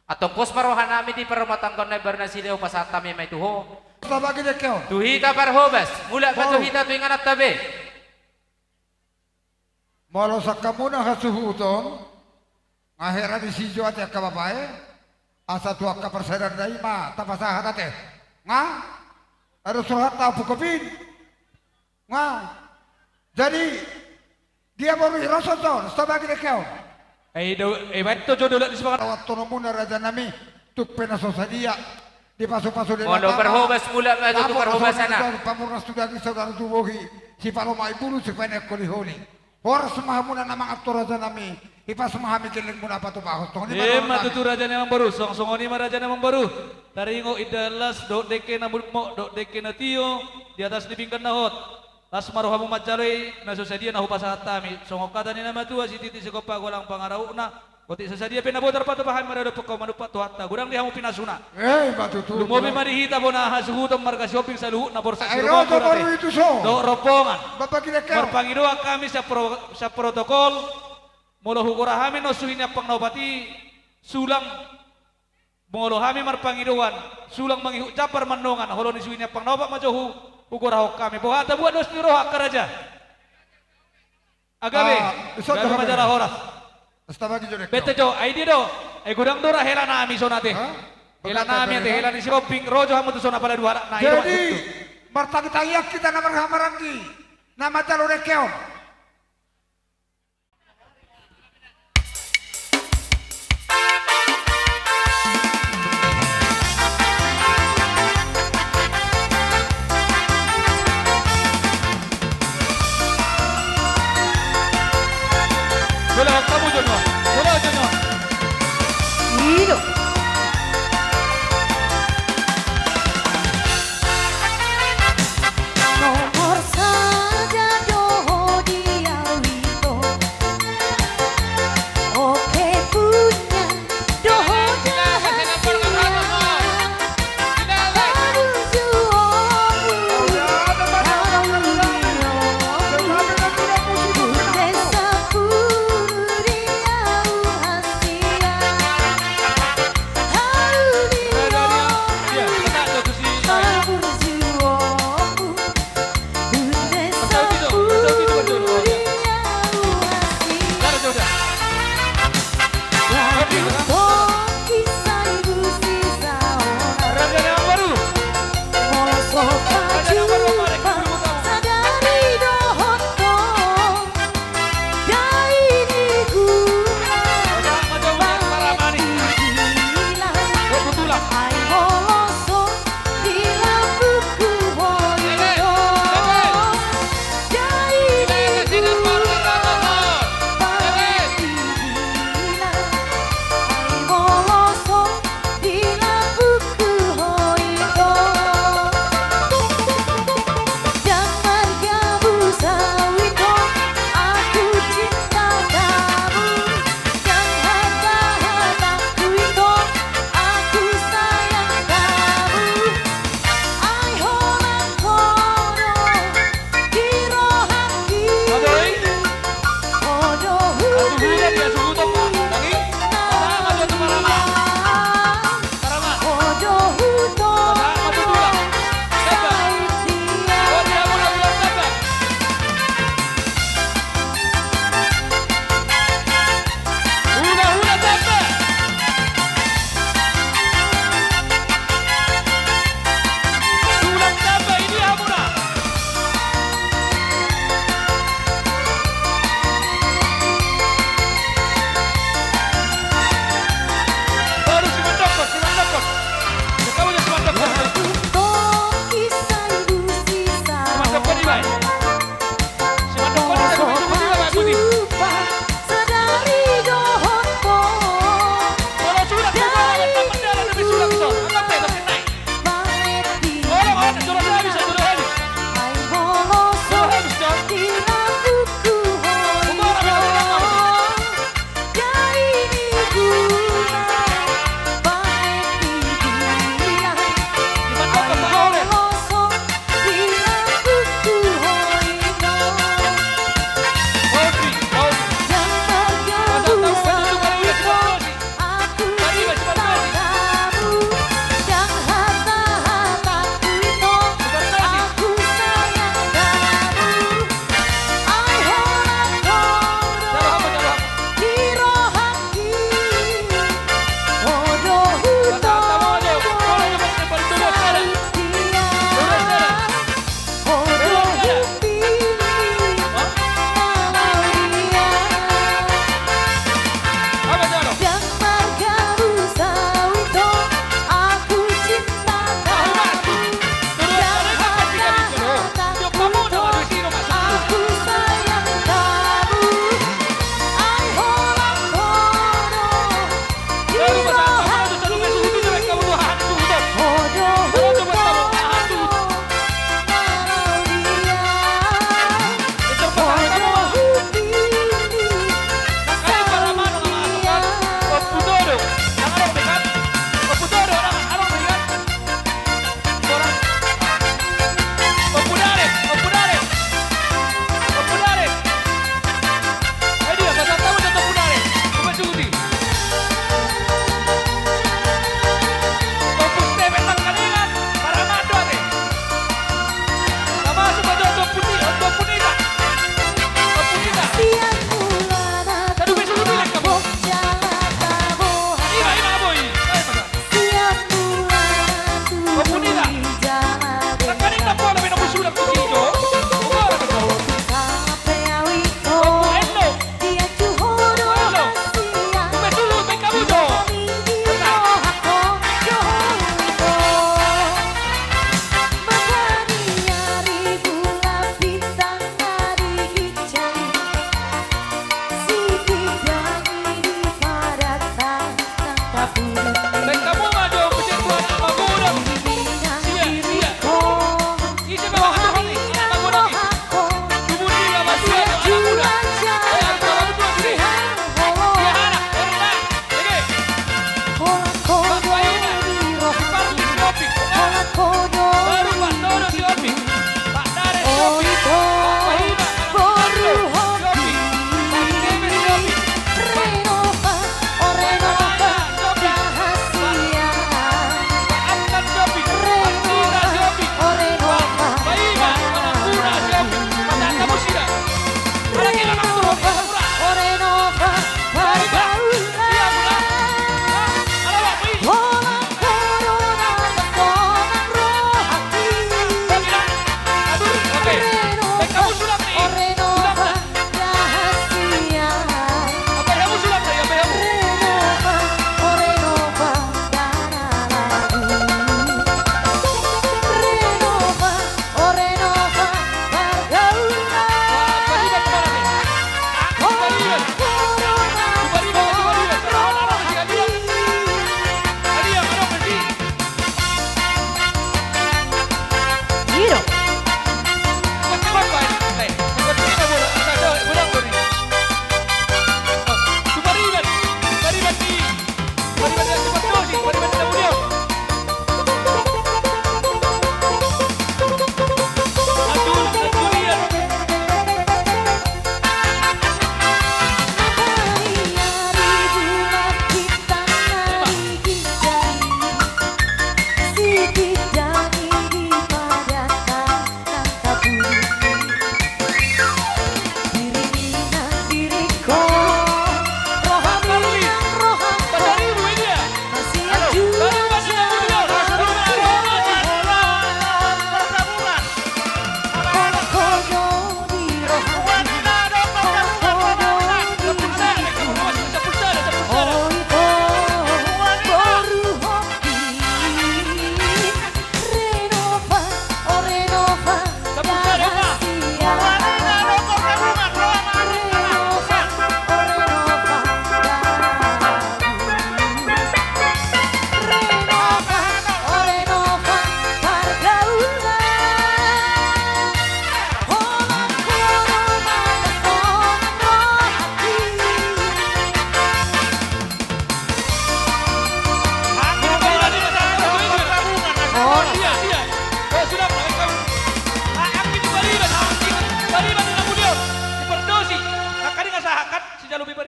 Atong pos marohan nami di paramatangkon na barna sileo pasatami may tuho. Kita bagi dia kau. Tuhita parhobas. Mula ka tuhita tuwing anak tabi. Malu kamu na hasuhuton. Ngahera di sijo ati kababae. Asa tua ka persedan dai ma tapasahat ate. Nga? Ada surat tahu bukopin. Nga? Jadi dia baru rasa tuh. Kita bagi dia kau. ba't to jo dulot di semangat. Rawat tono muna raja nami. Tuk penaso sadia. Di pasu-pasu di Mono parhobas mula ma tu parhobas sana. Pamurnas tudah di saudara tubuhi. Si paloma ibulu si penek kolihoni. Horas mahamuna namang aktor raja nami. Ipas mahami kiling muna patu bahos. Matutu raja namang baru. Song-songoni ma raja namang baru. Taringo idalas do deke na mulmo do deke na tiyo. Di atas dipingkan nahot. Las maruhamu macaloy na susadia na hupasatami. Songokata ni nama tua si titi sekopa golang pangarau na. Koti susadia pinabotar patu bahan marado pokok manupa tuhatta. Gurang dihamu pinasuna. Batu tu. Lumobi marihita bona hasuhutom marga shopping sa luhut na borsa Ay, roto baru itu so. do ropongan. Bapak kita kau. Marpangidoa kami sa protokol. Molo hukurahami no suhinya pangnobati sulang molo hami marpangidoan sulang mangihu capar manongan holo ni suhinya pangnobat majohu hukurahok kami buhata buat dos ni roha karaja agabe isot gabe dah majara horas Basta bagi jodek. bete jo ay di do ay gudang dora hela na ami sonate hela na ami ate hela ni shopping rojo hamu tu sona pala dua na Jadi martagi-tagiak kita na marhamarangi. Nama calon rekeo. Bola kamu Jono. Bola Jono. Hidup. Nomor saja doho dia wito. Oke punya doho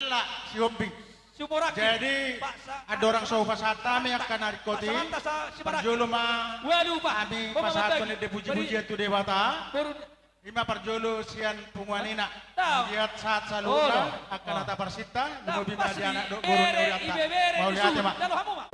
Ella si Hobbing. Sumuraki. Jadi ada orang so pasata mi akan narikoti. Parjolo ma Waduh Pak. ami Oh, pasato mamatay. ni depuji-puji itu dewata. Baru Ima parjolo sian punguanina. Tahu. Lihat saat Oh, saluna akan ata parsita. Lumobi ma di anak do guru ni uriata. Mau lihat ya mak. Lalu kamu Mak.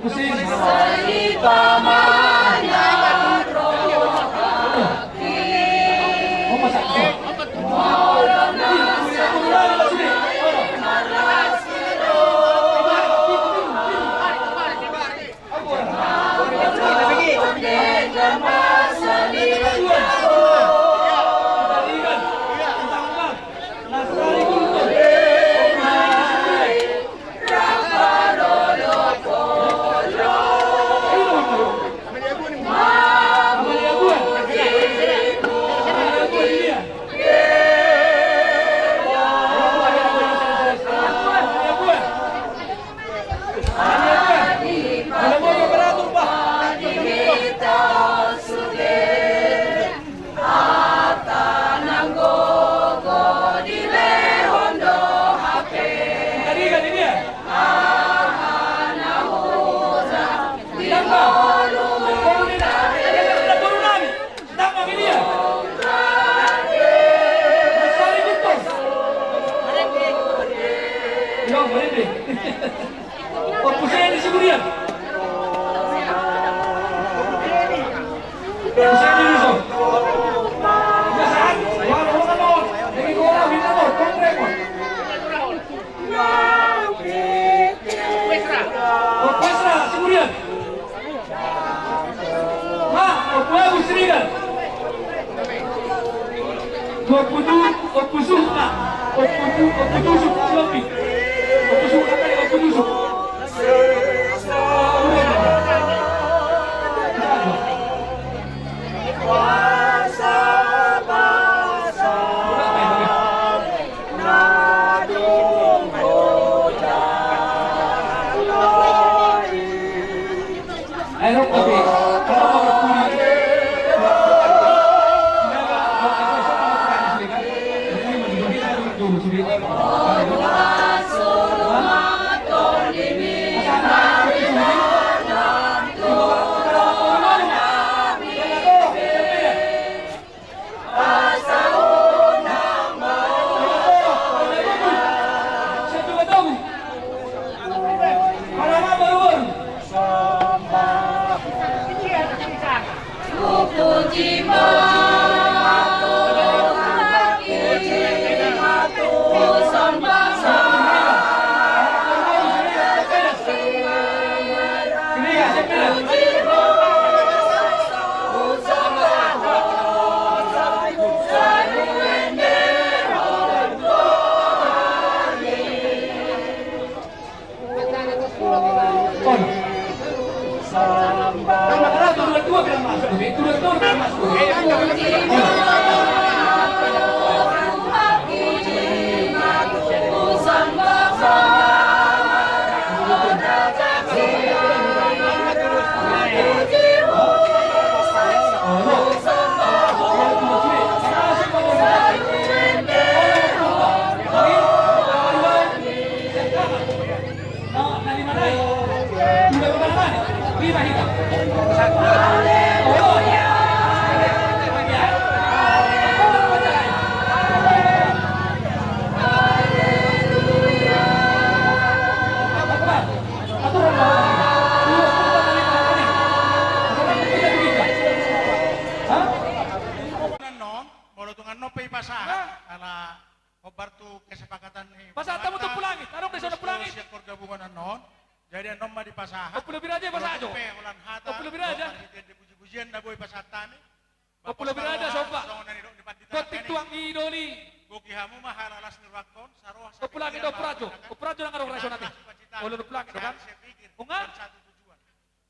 Jadi anom ma di pasaha. Pulau Biraja pasajo. Ulan hata. Pulau Biraja. Puji-pujian na boy pasatani. Pulau Biraja sopa. Kotik tuang idoli. Goki hamu mah halalas nirwakon saroh. Pulang itu prajo. Prajo nang arong rasyon natin. Ulo pulang itu kan. Unga. Satu tujuan.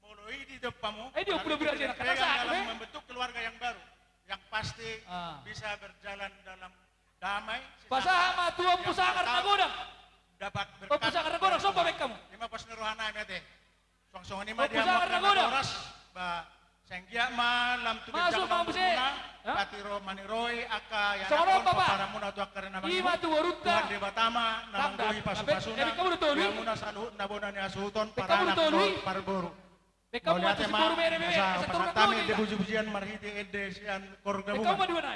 Mulai di depanmu. Di Pulau Biraja nak Pegang kasah. dalam membentuk keluarga yang baru. Yang pasti bisa berjalan dalam damai. Pasaha ma tuang pusangar na godang. Dapat O pusangar na godang sopa baik kamu. Lima pas nerohana mete. Songsong ini mah Oh, pusangar na godang. oras ba Sengkia malam tu Masuk, Bang Buse. Hah? Patiro maniroy aka yang Sama nakon Bapak. para muna tu akar na Ima tu warunta. Tuhan di Batama namanggoy pasu-pasuna. kamu betul, Lui? Yang muna saluhut na bona ni asuton Kamu para anak betul, Lui? parburu. Kamu mati si guru mere mere. Sa Sa turun pasatami kau de ni. buju-bujian marhiti ede sian korga Kamu bunga. di mana?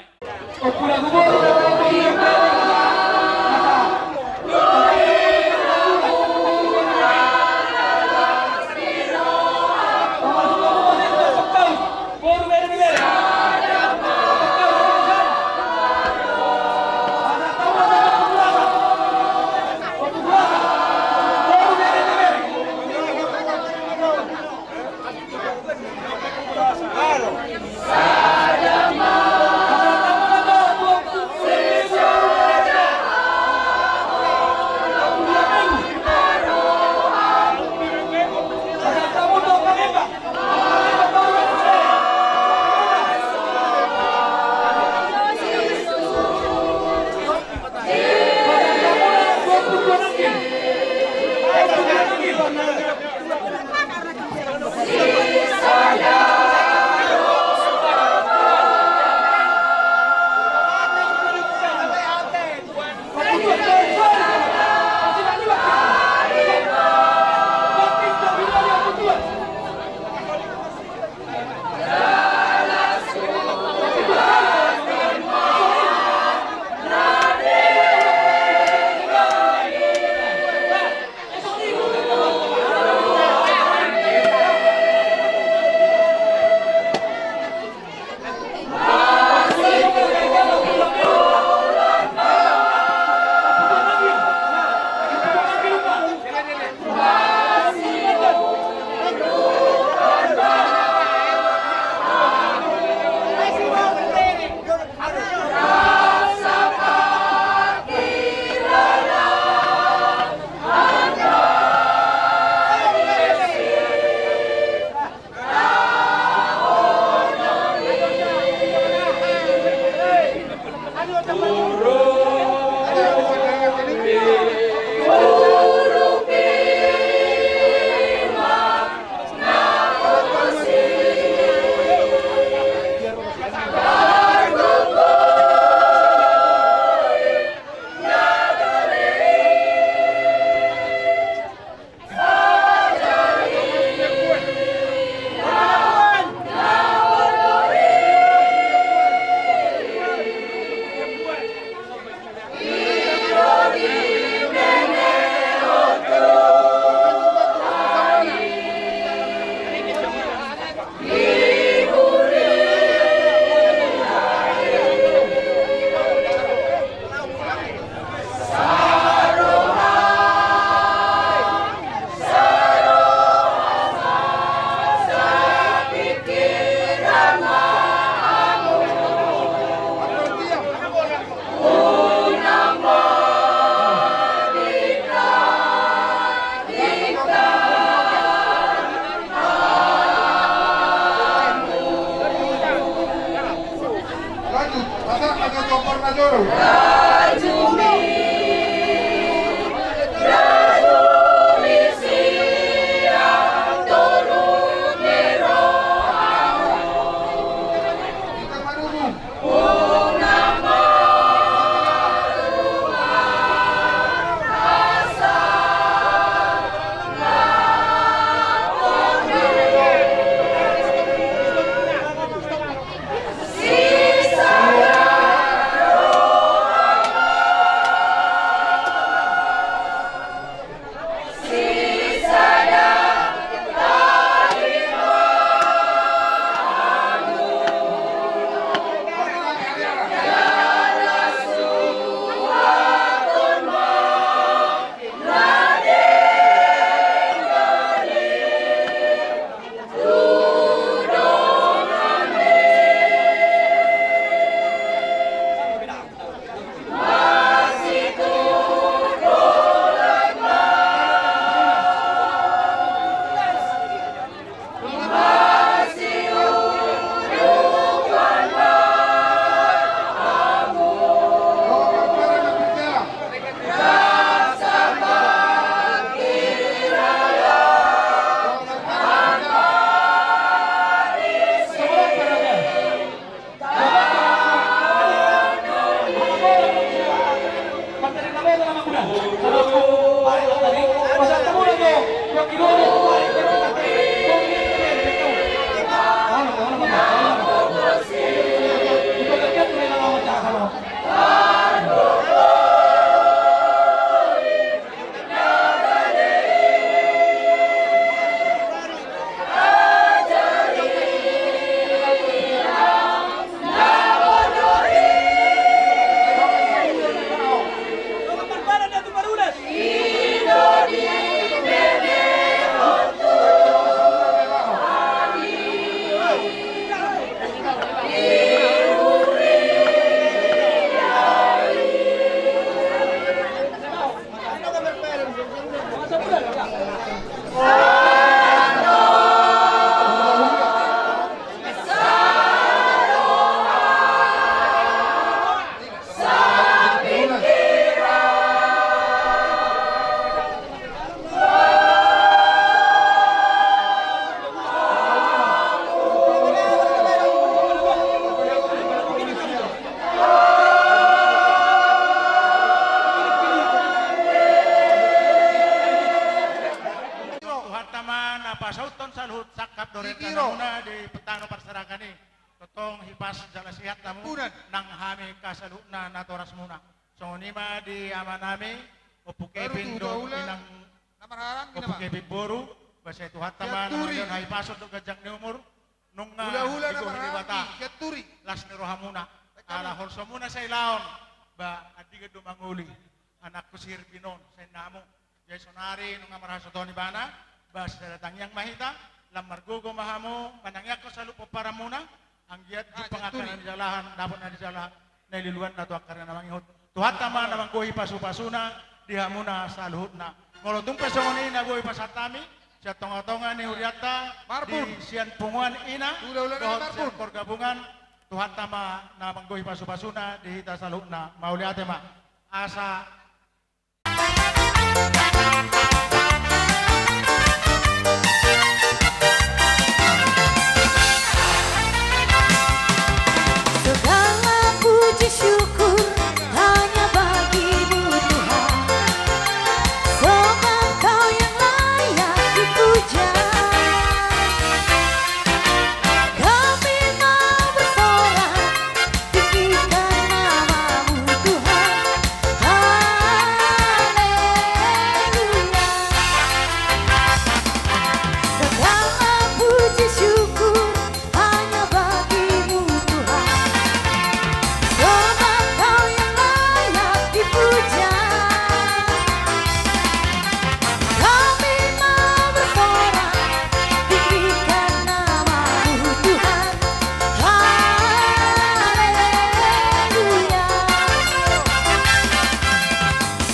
Claro. pasauton salut sakap dore Ikiro. kanuna di petano parsarakani. Totong hipas jala sihat tamu nang hami kasaluna natoras muna. Sonima di amanami opuke pindo inang opuke biboru basa itu hatama nang hai pasot do gajang ni umur nunga hula-hula na bata keturi las ni rohamuna ala holsomuna sa ilaon ba adiga do manguli anak ko sir pinon sa namo jay sonari nunga marasotoni bana bas datang yang mahita lamar gugo mahamu manangyak ko sa lupo para muna ang giat di pangakanan jalahan dapat na di jalahan naliluan na to akarna namang ihot tuhat tama namang kuhi pasu-pasuna dihamuna sa luhut na ngolotong pesongoni na kuhi pasatami siya tonga-tonga ni Huriata di siyan punguan ina dohot siyan korgabungan tuhat tama namang kuhi pasu-pasuna dihita sa luhut na mauli ate ma asa Segala puji syukur hanya bagimu Tuhan. Sebab Kau yang layak dipuja. Kami mau bersorak tinggikan namamu Tuhan. Haleluya. Segala puji syukur hanya bagimu Tuhan. Sebab Kau yang layak dipuja. Kami mau bersorak tinggikan namamu Tuhan. Haleluya.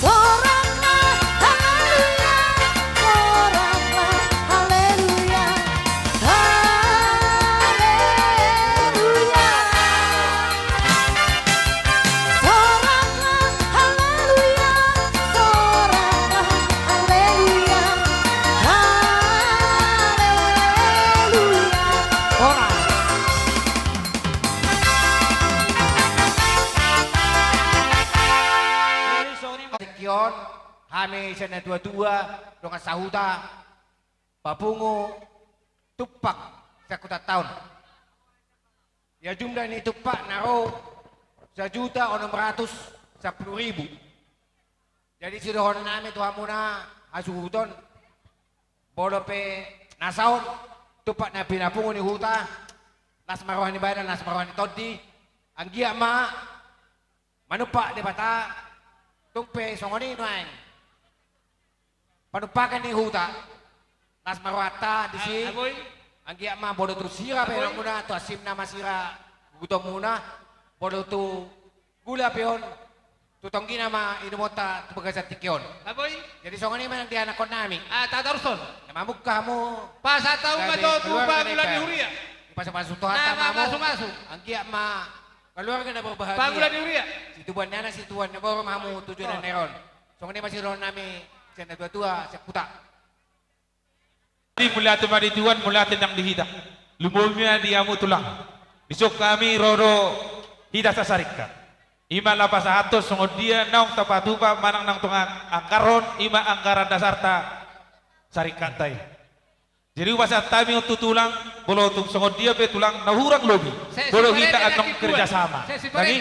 Soraklah haleluya. Soraklah haleluya. Haleluya. Soraklah haleluya. Soraklah haleluya. Haleluya. Ora. Tikyon, kami sana dua-dua dengan sahuta, babungu, tupak, sakuta tahun. Ya jumlah ini tupak naro 1.610.000. Jadi sidohon nami tuha muna asuhuton, bolope nasaon, tupak na pinapungo ni huta, nas marohani bayan, nas marohani todi, ang giya ma, manupak di bata, tumpe songoni nuan. Panupakan ni huta. Nas marwata di si. Ang giya ma bodo tu sira pe muna to asim na masira gutom muna. Bodo tu gula peon. Tutonggi nama inumota tu bagasat tikyon. Aboy, Jadi songoni man ang dianak ko nami. tatarson. Namamuk kamu. Pasataw nga to, tuba bulan ni Huria. Ipasok-pasok tuhan Na tamamu. masuk-masuk. Ang giya ma keluarga na berbahagia. Pagulan ni Huria. Si tuan nana si tuan na baru mamu tujuan neron. Songoni masih ron nami siya tua siya puta. Di mula tumari tuan mula tendang dihita. Lumulnya diamu tulang. Besok kami roro hida sasarika. Ima lapas atos sungod dia naong tapatupa manang nang tungang angkaron ima angkaran dasarta sarikantay. Jadi upasa kami untuk tulang bolo tung sungod dia pe tulang nahurang lobi. Bolo kita anong kerjasama. Kami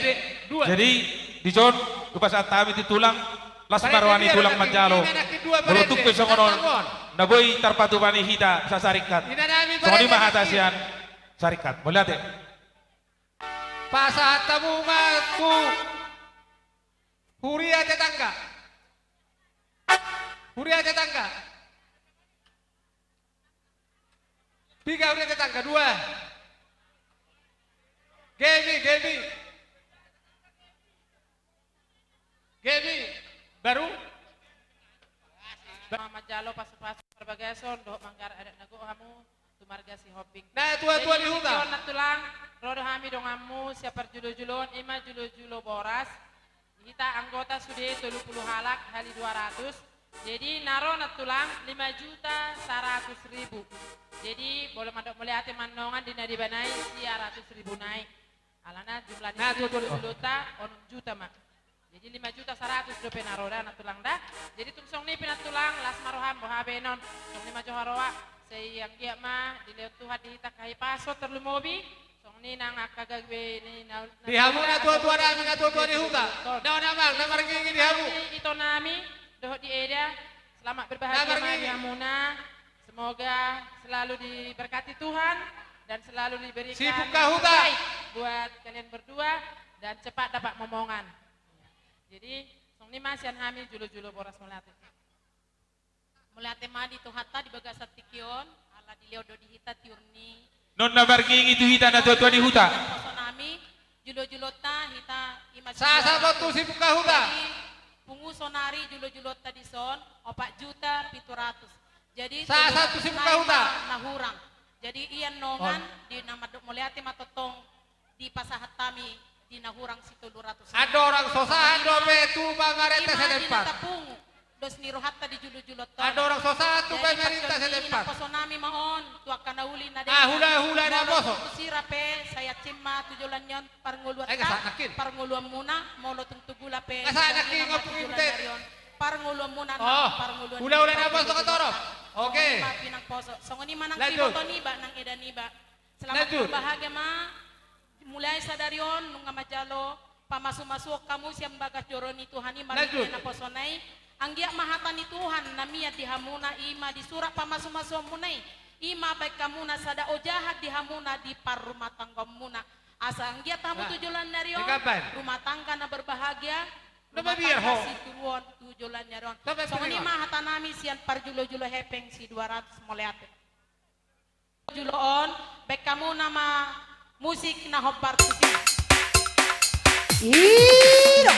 jadi di John upasa kami di tulang las marwani tulang manjalo. Bolo tung pe songonon naboy tarpatupani hita sasarikat. Songoni mahatasian sarikat. Melihat Pasatamungaku Huria tetangga. Huria tetangga. Tiga Huria tetangga. Dua. Gemi. Baru. Mama Jalo pasu-pasu berbagai son doh manggar adat nago kamu tumarga si hopping. Nah, tua-tua di hutan. Jadi natulang rodo hami dongamu siapa julo-julon ima julo-julo boras. Kita anggota sudah 70 halak hali 200. Jadi naro natulang 5.100.000. Jadi boleh mandok mulai hati manongan dina dibanai 100.000 naik. Alana jumlahnya Nah, tua-tua. juta onum juta mak. Jadi 5.100.000 do penaroda natulang dah. Jadi tungsong ni pinatulang las maroham boha benon. Tong 5 joharoa Say yang dia mah dileo Tuhan dihita kahit paso terlumobi. Song ni nang akagagwe ni na. Dihamu na tua-tua namin na tua-tua di huta. Daw namang namargingi dihamu. Ito nami doho di area. Selamat berbahagia Namargingi. di Hamuna. Semoga selalu diberkati Tuhan dan selalu diberikan Sibuk kah huta? baik buat kalian berdua dan cepat dapat momongan. Jadi song ni masian hami julo-julo boras melati. Mulate madi tu hatta di bagasat tikion ala di leodo di hita tiurni Non na bargingi tu hita na tua di huta. sonami julo-julota hita imaj Sa botu sibuk ka huta. pungu sonari julo-julota di son 4.700.000. Jadi Sa tu sibuk ka huta. nahurang. Jadi iyan nongan di nama muliate matotong di pasahatami di nahurang situ 200. Ada orang sosahan dobe tu bangarete Ima di sedepat. natapungu dos nirohatta di julo-julota. Ada orang sosahan tu bangarita sedepat. Pasonami maon tu akan nauli na Hula-hula na boso. Sirape saya cima tujulan yon parnguluan Ay, kasanakin. parnguluan muna molo tung tugula pe. Kasanakin nga pumintet. Parnguluan muna Oh, parnguluan. hula-hula na boso ka toro. Oke. Pinang poso. Songoni manang Lanjut. kiboto niba nang eda niba. Selamat Lanjut. berbahagia ma. Mulai sadarion nung majalo pamasu-masuk kamu siang bagas joroni Tuhani Lanjut. marigi na posonay. Anggia mahata ni Tuhan namia di hamuna ima di surat pamasu-masuk munay. Ima baik kamu na sada ojahat di hamuna di par rumah tangga muna. Asa anggia tamu Nah, tujulan narion. di kapan? Rumah tangga na berbahagia. Nama Rumah biar, tangga ho. si tujuan tujulan narion. Sampai So ini pilih, mah hata nami sian par julo-julo hepeng si 200 moleate. Juloon baik kamu nama musik na hopar tusi. Iro.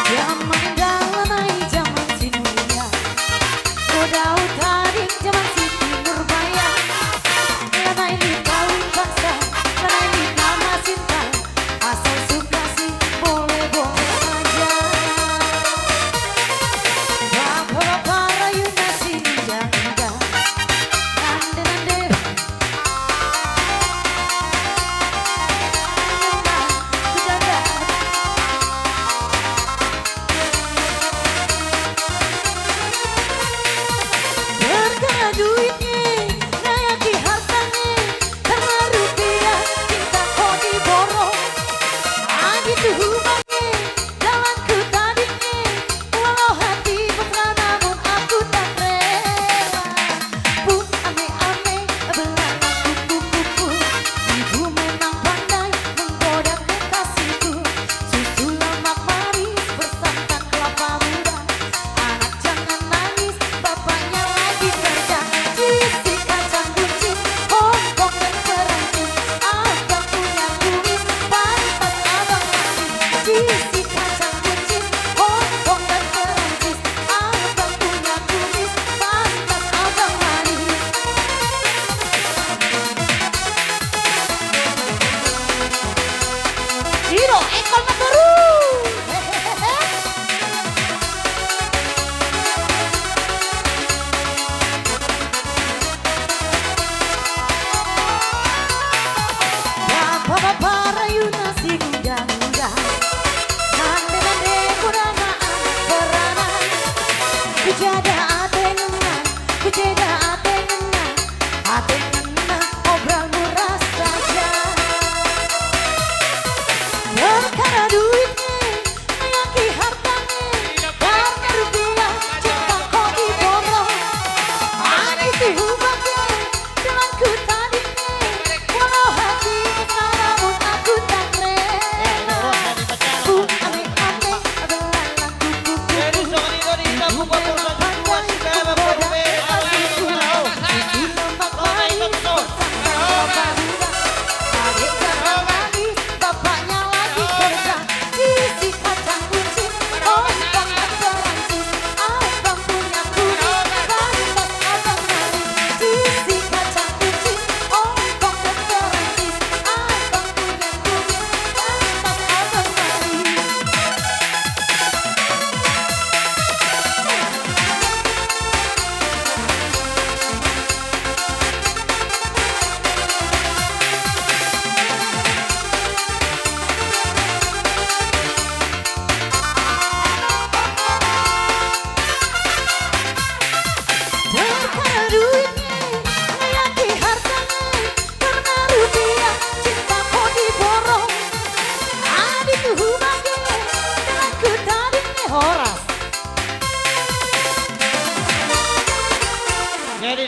Zaman dalamai zaman sinuria Kodau tarik zaman siti nurbaya Lana ini kawin paksa Lana ini nama cinta Asal suka sih boleh-boleh saja Bapak-bapak rayu nasi indah-indah Nande-nande Berkah duitnya, nayaki hartanya, karena rupiah cinta kau diborong. Gitu hubungnya, jalanku tadinya, walau hati putra namun aku tak rela. Bu ame-ame, belalang kupu-kupu, ibu memang pandai menggoda kekasihku. Susu lemak manis bersantan kelapa muda, anak jangan nangis, bapaknya lagi kerja. Isi kacang kucing, Hongkong dan Perancis, abang punya kumis, pantas abang manis. Isi kacang kucing, Hongkong dan Perancis, abang punya kumis, pantas abang manis. Hiro ekor baru. Bapak-bapak rayu nasi muda-muda Nande-nande kurangaan beranak Kujada atengenan Kujada atengenan Atengenan obral murah saja Perkara duitnya Nayaki hartanya Karena rupiah cinta kau diborong Itu hubungnya Jalanku tadinya Walau hati namun aku tak rela Bu ame-ame belalang kupu-kupu Ibu memang pandai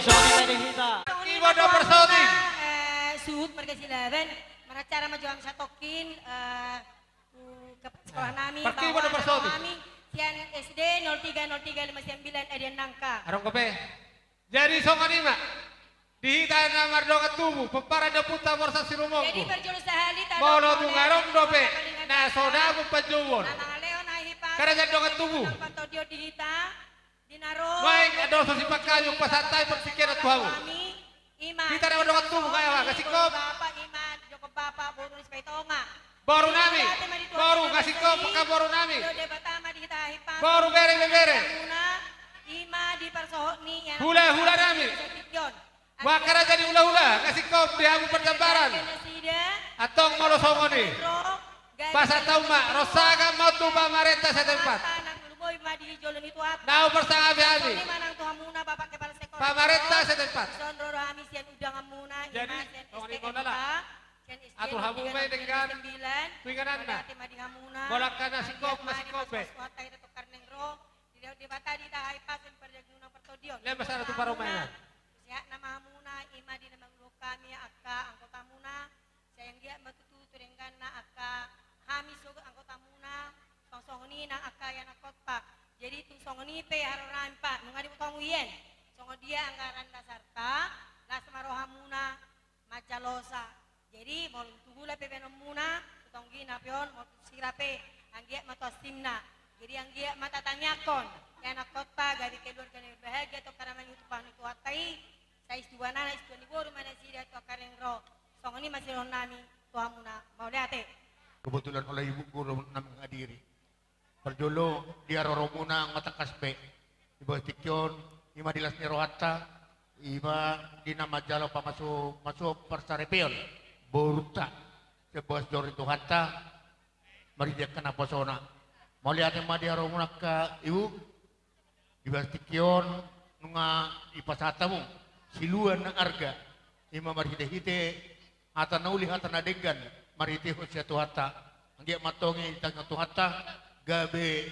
Ibu do persodi. Suhut mereka silaban. Mana cara majuan satokin ke sekolah nami. Pergi ibu do persodi. Kami Sian SD 030359 Edian Nangka. Arong kope. Jadi songanima. Di tanah mardonga tubuh, pepara de puta borsa Jadi sirumongku. berjurus sahali tadong. Molo tungarong dope. Na soda mo panjuwon. Nanang Leo na hipa. Karena donga tubuh. Patodio dihita. Dinaro. Baik, ada dosa si pakayong pasantay berpikir at tuhaw. Kami Iman. Kita na donga tubuh kaya wa kasikop. Bapak Iman, Joko Bapak, Bono Spaitonga. Baru nami. Baru kasikop ka baru nami. Dode Batama dihita hipa. Baru bere. Muna Ima di Parsohni yang Hula nami. Wakara jadi hula kasikop di hamu pergambaran. Atong molo songoni. Pasar tauma rosaga mau tu pamarenta setempat. Nau bersama abi. Pamarenta setempat. Jadi atur hamu may dengan tuinganan na. Bolak na sikop masikope. Lepas ada tu paromena. Ya nama muna ima di nama kami akka anggota muna sayang dia matutu turenggan na akka hami sogo anggota muna songsongoni na akka yang akot pak jadi tung songoni pe haroran pak nungadi utong uyen songo dia anggaran dasar ta las maroha muna macalosa jadi mau tugula pe benom muna utong gina pion mau sirape anggia matos timna jadi anggia mata tanyakon yang akot pak gabi keluarga bahagia atau karena menyutupan itu atai saya istuan anak istuan ibu rumah nasi dia tuh kareng ro song ini masih ronami tuh muna mau lihat Kebetulan oleh ibu guru menghadiri. Perjolo dia roromuna ngata kaspe. Ibu tikyon, ima dilas nirohata, ima dina majalo masuk persarepion. Boruta, sebuah jori tuhata, mari dia kena posona. Mau lihat ima dia roromuna ke ibu, ibu tikyon, nunga ipasatamu. Siluan ng arga, ima marhite-hite, hata nauli hata nadegan, marhite ho siya tuhata. Ang dia matongi itang tuhata, gabi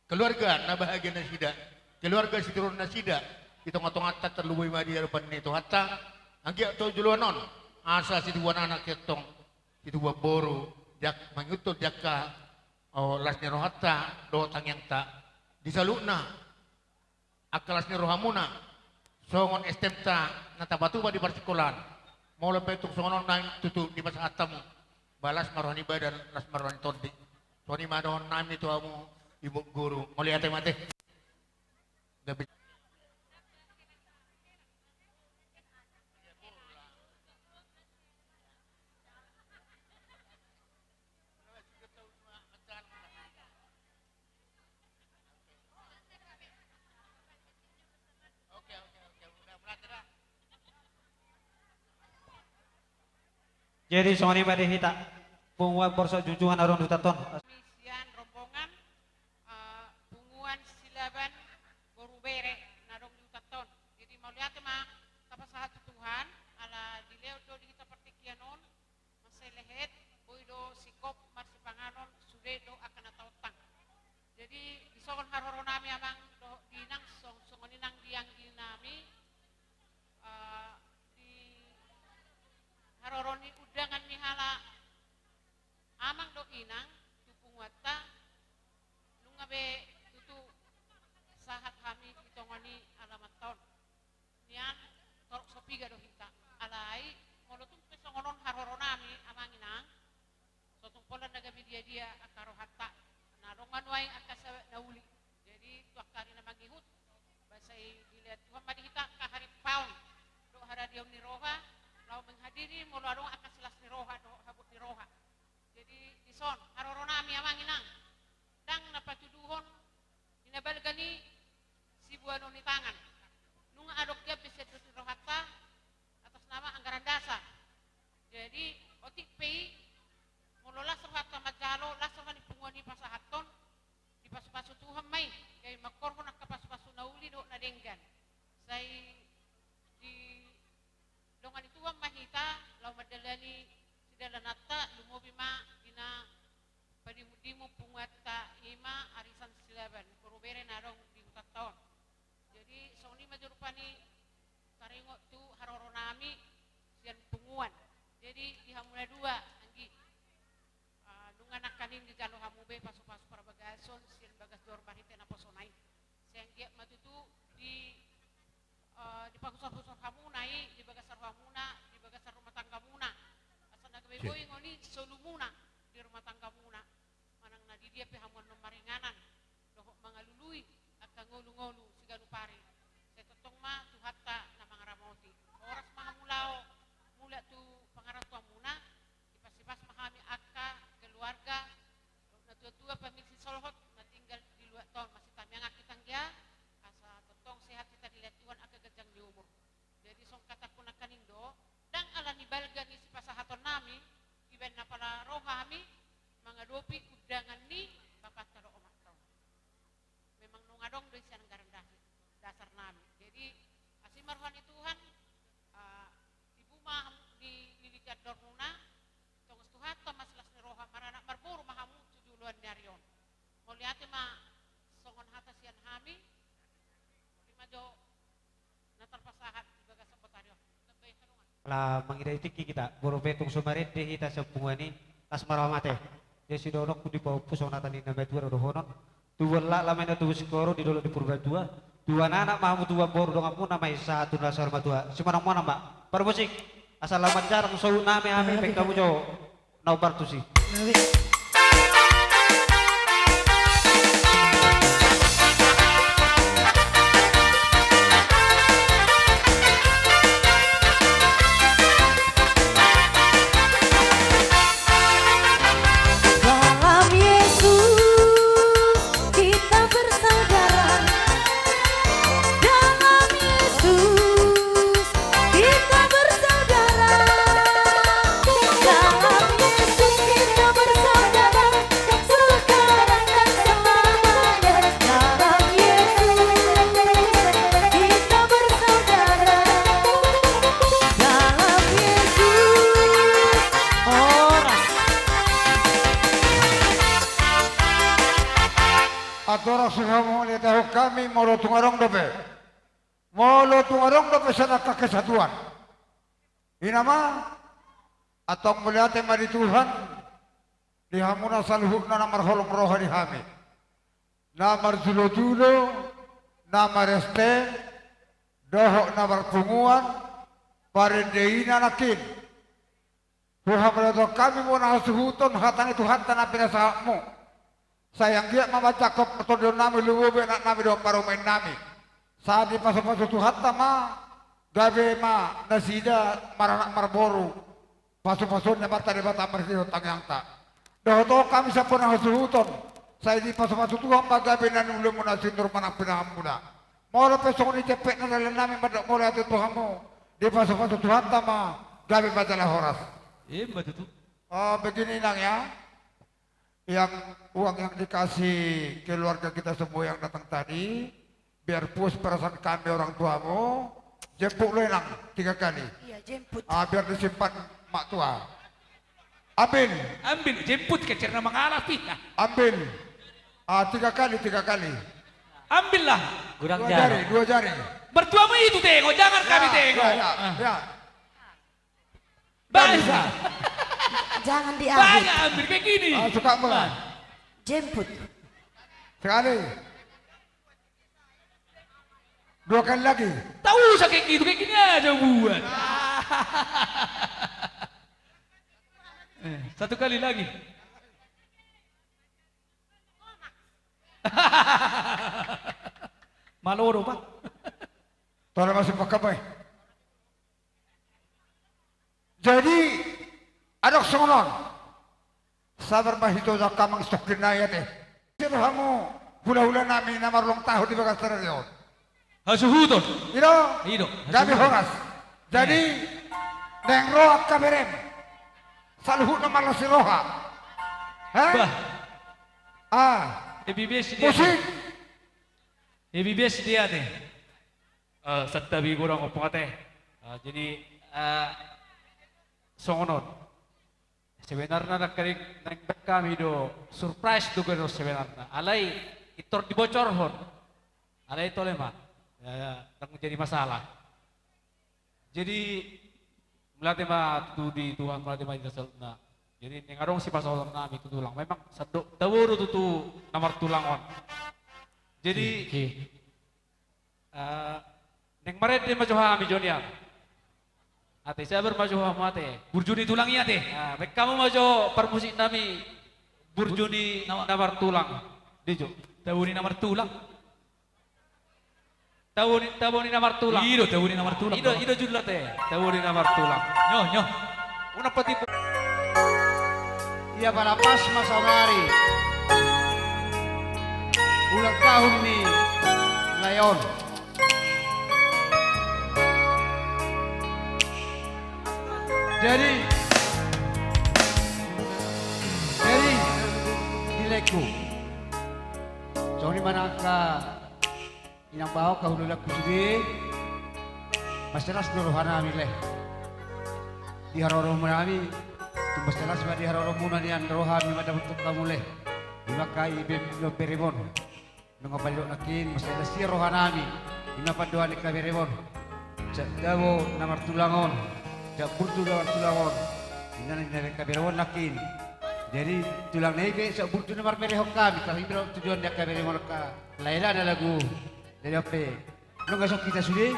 keluarga na bahagia na sida, keluarga si turun na sida, itong atong-ata terluboy madi harapan ni tuhata, ang dia to juluanon, asa si duwan anak itong, si duwa boro, jak mangutol jak ka, o las ni rohata, do tangyang ta, di saluna, akalas ni rohamuna, songon estemta natabatuba di partikulan mau lepai tuk songon nang tutu di masa atamu balas marohani badan las marohani tondi soni madon nami tu amu ibu guru mau lihat mate Jadi songoni made hita pungwa borso junjungan aron dutaton. Misian rombongan punguan silaban borubere nadong dutaton. Jadi mau lihat mah kapasahat Tuhan ala dileo do di kita pertikianon maselehet boido sikop marsipanganon sude do akan tautang. Jadi isongon haroronami amang do dinang songoni nang diang dinami haroroni udangan mihala amang do inang tupung wata lungabe tutu sahat kami itongoni alamat tahun nian torok sopiga do hita alai molotung pesongonon haroronami amang inang sotung pola naga dia akaro hatta narongan waing akasa nauli jadi tuakari na magihut basai dilihat Tuhan madi hita kahari paun do haradiaw ni roha lau menghadiri mulu adong akan selas niroha do habut niroha jadi ison haroronami amang inang dang napatuduhon inabalgani si buano ni tangan nung adok dia bisa nirohata atas nama anggaran dasa jadi otik pei mulu langsung hatta majalo langsung ni pungwani pasahaton di pasu-pasu Tuhan mai kay makorhon ang kapasu-pasu nauli do nadenggan say di dongan itu wang mahita lau madalani sidalanata lumobi ma dina padimudimu pungwata ima arisan silaban korubere narong di hutat tahun jadi songni majurupani Oke. Boy ngoni solumuna di rumah tangga muna. Manang nadi dia pehamuan maringanan. Dohok mangalului akan ngolu-ngolu siganu pari. Saya totong ma tu hatta na mangaramoti. Oras mahamulao mula tu pangaran tua muna. Ipas-ipas mahami akka keluarga. Na tua-tua pamilsi solhot na tinggal di luar tahun masih tamiang akitang dia. Asa totong sehat kita dilihat Tuhan akka gajang di umur. Jadi song kataku na kanindo dan ala ni balga ni si pasahaton nami iben na pala rohami mga dopi udangan ni bakat taro omak tau. Memang nungadong doy siya ng dasar nami. Jadi asimarhan ni Tuhan di buma di lilikat dormuna tongos tuhat maslas ni roha marana marburu mahamu tujuluan darion. Moliate ma songon hata sian hami lima jo natarpasahat ibaga sabotaryo. La mengirai tiki kita boro betung sumaret de hita sepungani tas maramate de sidonok ku di bawah pusona tani na betua do honon tuwala la mena tu skoro di dolo di purba dua anak mahamu tua boro dong ampun nama satu dasar matua simanang mana mbak permusik asal laman jarang sau name ame pe kamu jo naubar tusi Dalam Yesus kita bersaudara. Dalam Yesus kita bersaudara. Dalam Yesus kita bersaudara. Sekarang dan selamanya. Dalam Yesus kita bersaudara. Dalam Yesus orang. Atora suhamu ni tahu kami molo tungarong dope sana kesatuan. Inama atong melihat mari Tuhan di hamuna salhukna namar holong rohani hami. Namar julo-julo, namar este, dohok namar punguan, parendeina nakin. Tuhan melihat kami mau nasuhuton hatan itu hatan apina sahamu. Sayang dia membaca kepertodon nami luwebe nak nami do paromen nami. Saat di paso-paso tuhat ma gabe ma nasida maranak marboru. Paso-paso na bata de bata marsido tangyang ta. Doho kami sa punang hasuhuton. Saya di paso-paso tuhan ma gabe na nulo mo na sindur manak pinahamuna. Moro pesong ni cepek na dalan nami madak moro ati tuhan mo. Di paso-paso tuhat ma gabe bata la horas. Betul tu. Begini nang ya. Yang uang yang dikasih keluarga kita semua yang datang tadi, biar puas perasaan kami orang tuamu, jemput lo enang 3 kali. Iya, jemput. Biar disimpan mak tua. Ambil. Ambil, jemput ke cerna mengalah pihak. Ambil. 3 kali. Ambillah. Dua jari. Bertuamu itu tengok, jangan kami tengok. Ya. Bangsa. Jangan diambil. Banyak ambil begini. Suka apa? Jemput. Sekali. 2 kali lagi. Tahu usah kayak gitu, kayak gini aja buat. 1 kali lagi. Maloro pak. Tolong masuk pakai. Jadi adok songon sabar bahito za kamang stokin na yate sirhamu hula-hula namin na marulong taho di bagas tarayot hasuhuton ino kami horas jadi neng roha kamerem saluhut na malas si roha ibibes dia musik ibibes dia teh satabi kurang opong teh jadi songonon sebenarnya nang kami do surprise do gano sebenarnya alai itor dibocor hon alai tole mah nang jadi masalah jadi melatih mah tu di Tuhan melatih mah na jadi nengarong si pasalon nami tu tulang memang sadok tawuru tu nomor tulang on jadi neng maret di majoha mi jonian Ate saya bermaju sama ate. Burjuni tulang iya teh. Nah, baik kamu maju permusik nami burjuni namar tulang. Dijo. Tawuni namar tulang. Tawuni namar tulang. Ido tawuni namar tulang. Ido judul teh. Tawuni namar tulang. Nyo. Una pati Iya palapas Mas Omari. Ulang tahun nih Layon. Jadi nilaiku. So ni mana ka inang bawa kau dulu aku sudi. Masalah seluruhana milih. Di haroro menami. Tumbas jelas di haroro muna niyan rohani madam untuk kamu leh. Lima kai ibem lo peribon. Nangapalok nakin masalah si rohanami. Lima paduan ka peribon. Dawo namar tulangon. Dak burdu namar tulangon. Ina nang ka peribon nakin. Jadi tulang nebe sa burdu namar perihok kami. Kalau ibro tujuan dak ka peribon ka. Laila ada lagu. Jadi apa? Nung gasok kita sudi.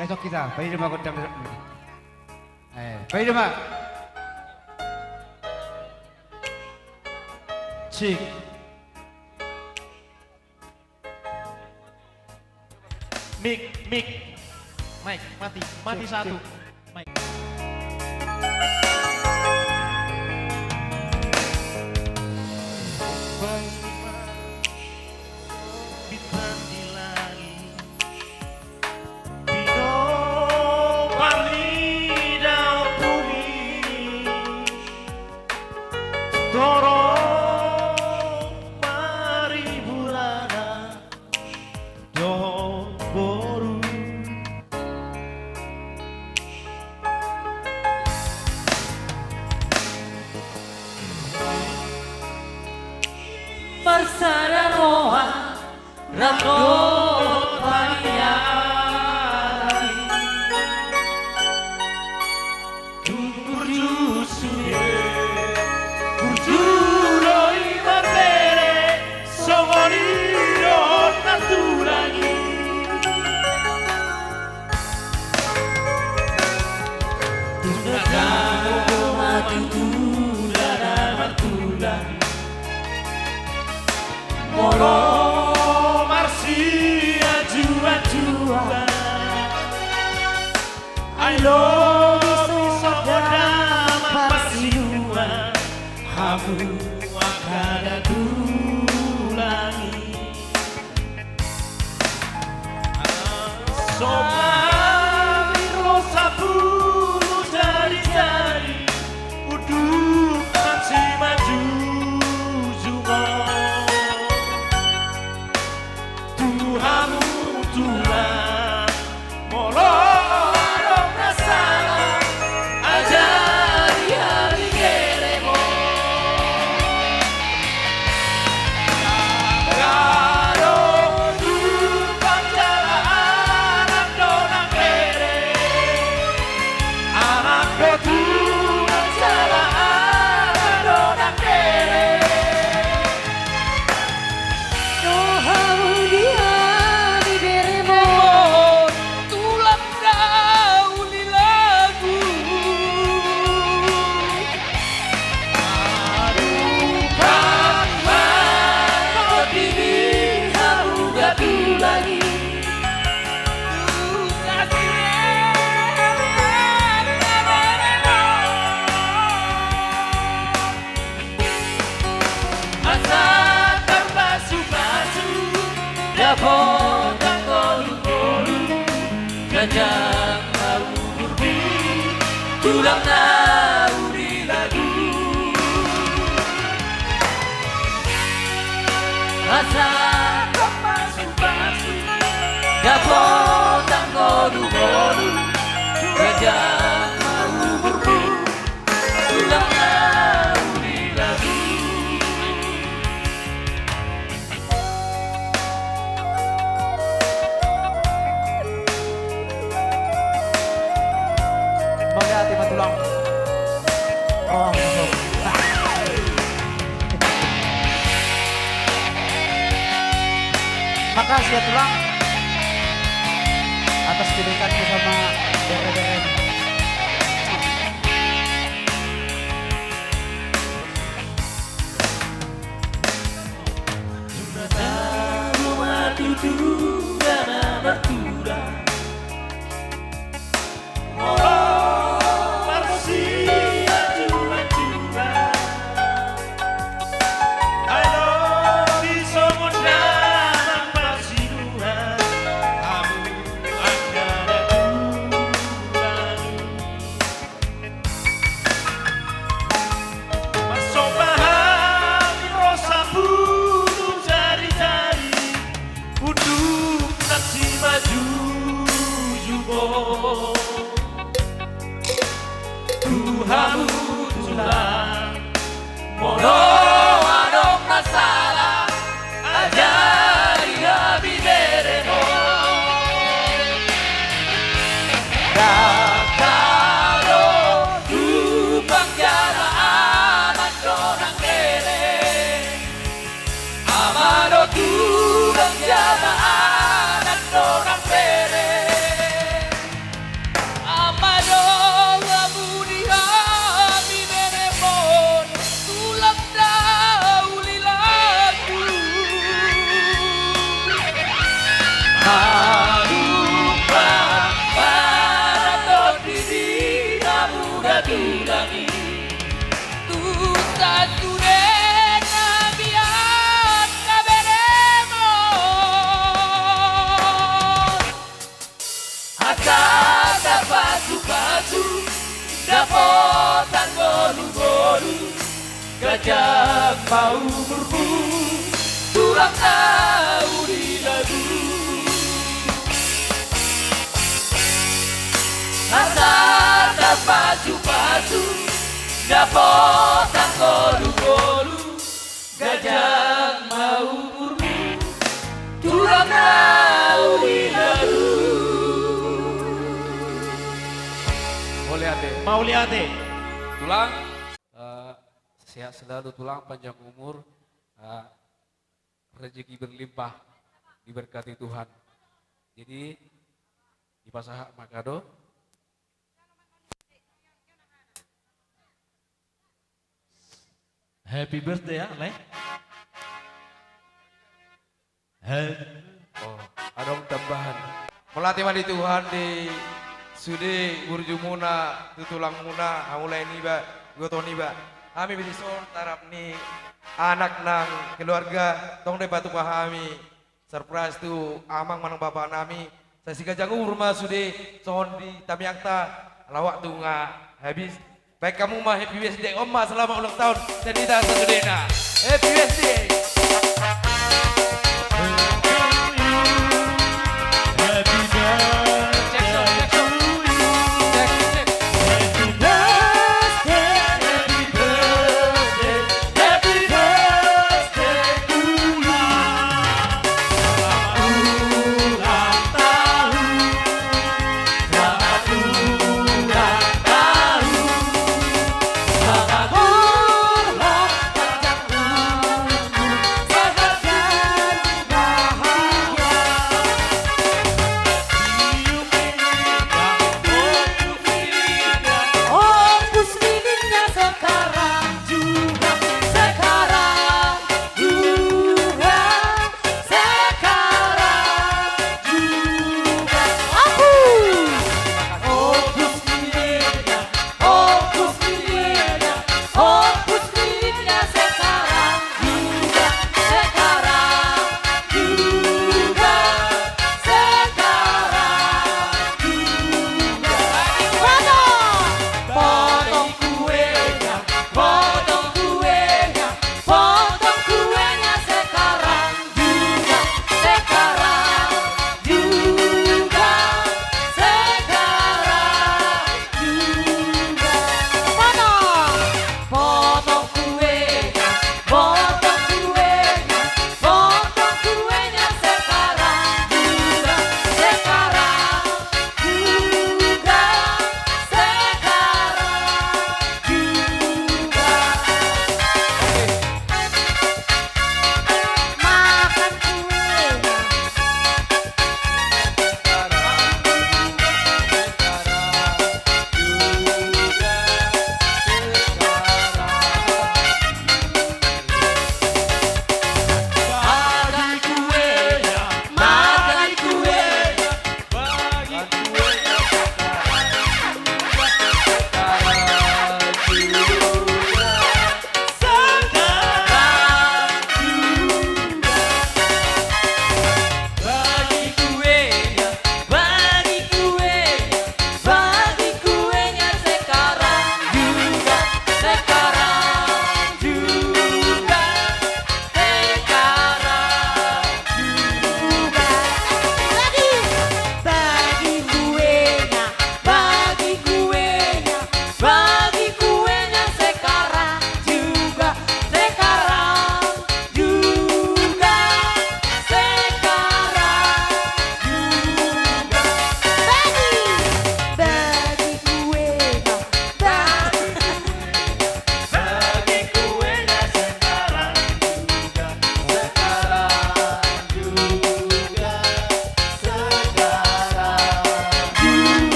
Gasok kita. Bayi nama kodam. Bayi nama. Cik. Mik. Mike, mati satu. Mike. Marsara roha Ramdo Pania Molo Marsia jua I love you soda Marsia Hamu wakada tulangi Somari rosa bulu jari-jari Uduk masih maju juga Tuhanmu Tuhan molorong nasala ajari hari keremo Garo tumpang jala anak donang kere anak do tumpang jala anak donang kere Potang kolu-kolu Gajang mau berburu Tulang nauri lagu Rasa kepasu-pasu Potang kolu-kolu Gajang mau berburu Tulang nauri lagu Hati matulang. Oh, masuk. Makasih ya tulang atas kebaikanmu sama BRBM. dudana bertura Tuhamu tulang mono adong masalah ajari abi beremo dakaro tupang jara amat dorang dere amado tupang jara anak dorang dere amado dapotan golu-golu gajah mau berburu tulang tahu di lagu asal pacu-pacu dapotan golu-golu gajah mau berburu tulang tahu di lagu. Mauliate. Tulang, sehat selalu tulang, panjang umur, rezeki berlimpah, diberkati Tuhan. Jadi, di Pasaha Makado, Happy birthday ya, Le. Oh, ada tambahan. Melatih mandi Tuhan di Sude burjumuna tutulang muna hamulai niba goto niba kami bisison tarap ni anak nang keluarga tong de batu pahami surprise tu amang manang bapak nami saya sika jangu rumah sude son di tamiakta lawak tu nga habis baik kamu mah happy birthday omma selamat ulang tahun dan kita sesudena happy birthday.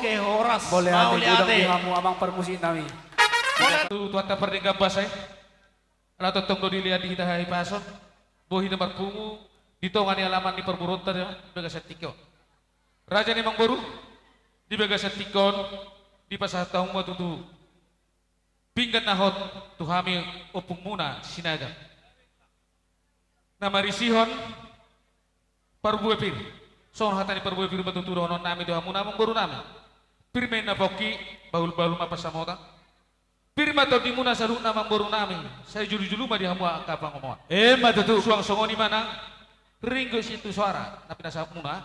ke horas. Boleh Mau ate budang liate. dihamu amang permusin nami. Tu tuata perdengka basay. Ala totong do dilihat di hitahay pason. Bohi na marpungu. Dito nga ni alaman ni perburutan ya. Baga sa tiko. Raja ni Mangboru. Di baga sa tikon. Di pasatahong mo tutu. Pinggan nahot. Tuhami opung muna sinaga. Namarisihon. Parbuepir. Soon hata ni parbuepir matuturonon nami doha muna Mangboru nami. Pirme na poki. Bahul-bahul mapasamota. Pirma to di muna salu na Mangboru nami. Saya julu-julu ma di hamua kapang ngomong. Matutu. Suang songoni mana. Ringgo situ suara. Napi nasa muna.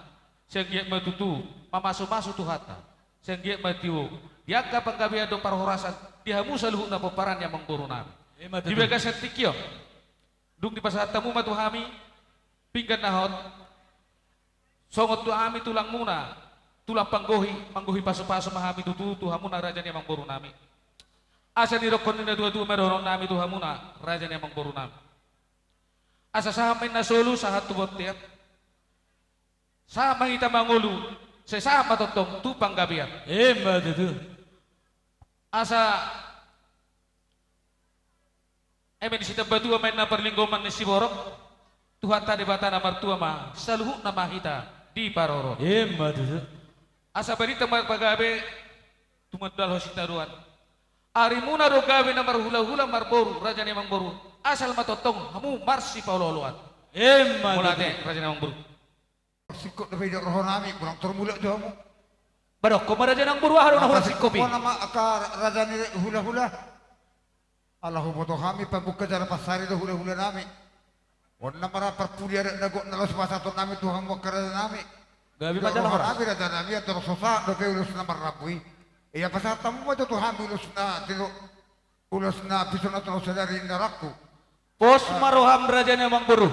Senggiak matutu. Mamasu-masu tu hata. Senggiak matiu. Dia kapang gabi ado parhorasan. Di hamu salu na peparan yang Mangboru nami. Di bagas tikyo. Dung di pasar tamu matu hami. Pinggan nahot. Songot tu hami tulang muna. Tulang panggohi. Manggohi pasu-pasu mahami tutu. Tuhamuna raja yang Mangboru nami. Asa nirokon na dua-dua meronon nami tuha muna raja ni Mangboru nami. Asa sahamin na solo sahat tubot tiap. Sama kita mangulu. Sesama totong tupang gabiat. Matutu. Asa di sita batu main na perlinggoman ni Siborok. Tuhan tadi bata na martua ma saluhu nama kita di Paroro. Matutu. Asa berita pagabe tumandal hositaruan. Ari muna do gawe na marhula-hula marboru raja ni Mangboru. Asal matotong hamu marsi pauloloan. Mulate raja ni Mangboru. Sikot na pwede roho nami, kurang termulak jauh mo. Badok ko raja ng Buru haro na hura sikopi. Kung nama aka raja ni hula-hula. Allahu mo to kami pagbuka jara pasari do hula-hula nami. Wan na mara perkuliah nago nalos masaton nami Tuhan mo karana nami. Gabi pa jala horas. Nami raja nami atau sosa do keulus na marabui. Iya pasal tamu mo to Tuhan ulus na tiro ulus na pisona to sadari naraku. Pos maroham raja ni Mangboru.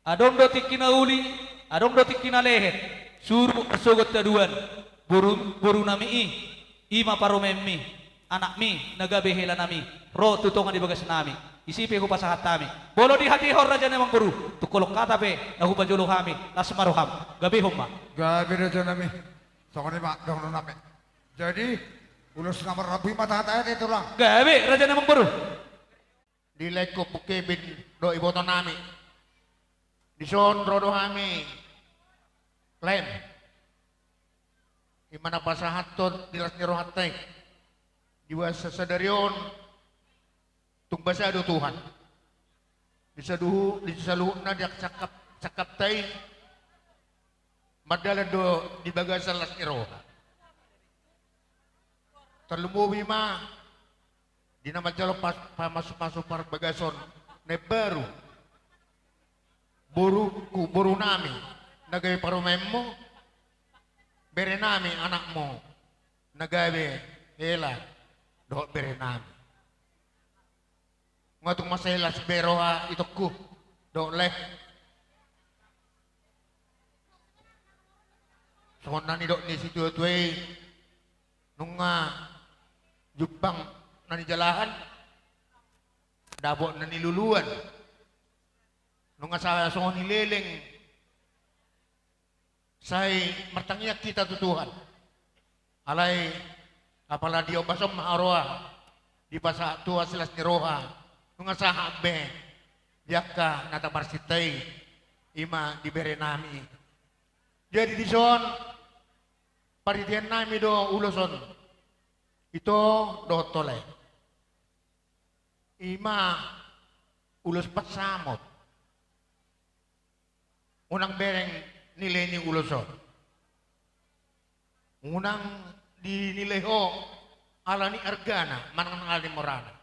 Adong do tikina uli, adong do tikina lehet. Suruh sogot taduan. Boru nami ima paromemmi. Anak mi nagabehela nami. Ro tutongan di bagas nami. Isipe ko pasahat nami. Bolo di hati hor raja ni Mangboru. Tukolok kata pe nahupa jolo kami. Las maroham. Gabi humma. Gabi raja nami. Sokoni mak dong nami. Jadi ulus nomor rabi mata hati itu lang. Gabi raja ni Mangboru. Di leko pukebin do iboto nami. Di son rodo kami. Lem. Imana pasahaton dilas niro hatay. Diwa sasadarion. Tung basa do Tuhan. Disaluhu na diak cakap tay. Madala do di bagasan las niro. Terlumuwi ma di nama jalo masuk par bagason ne baru boru nami nagawe parumemmo bere nami anakmu nagawe hela do bere nami ngatung maselas beroha itokku do leh sonani do ni situ tuei nunga Jepang nani jalahan dabok nani luluan nung sa songon nileleng say martangyak kita tutuhan alay apala di obasom maaroa di pasa tua silas niroha nung sa habe yakka nata marsitay ima dibere nami jadi di son paritian nami do uloson ito do tole ima ulos patsamot unang bereng nilay ni uloson unang dinileho ala ni argana manang ali morana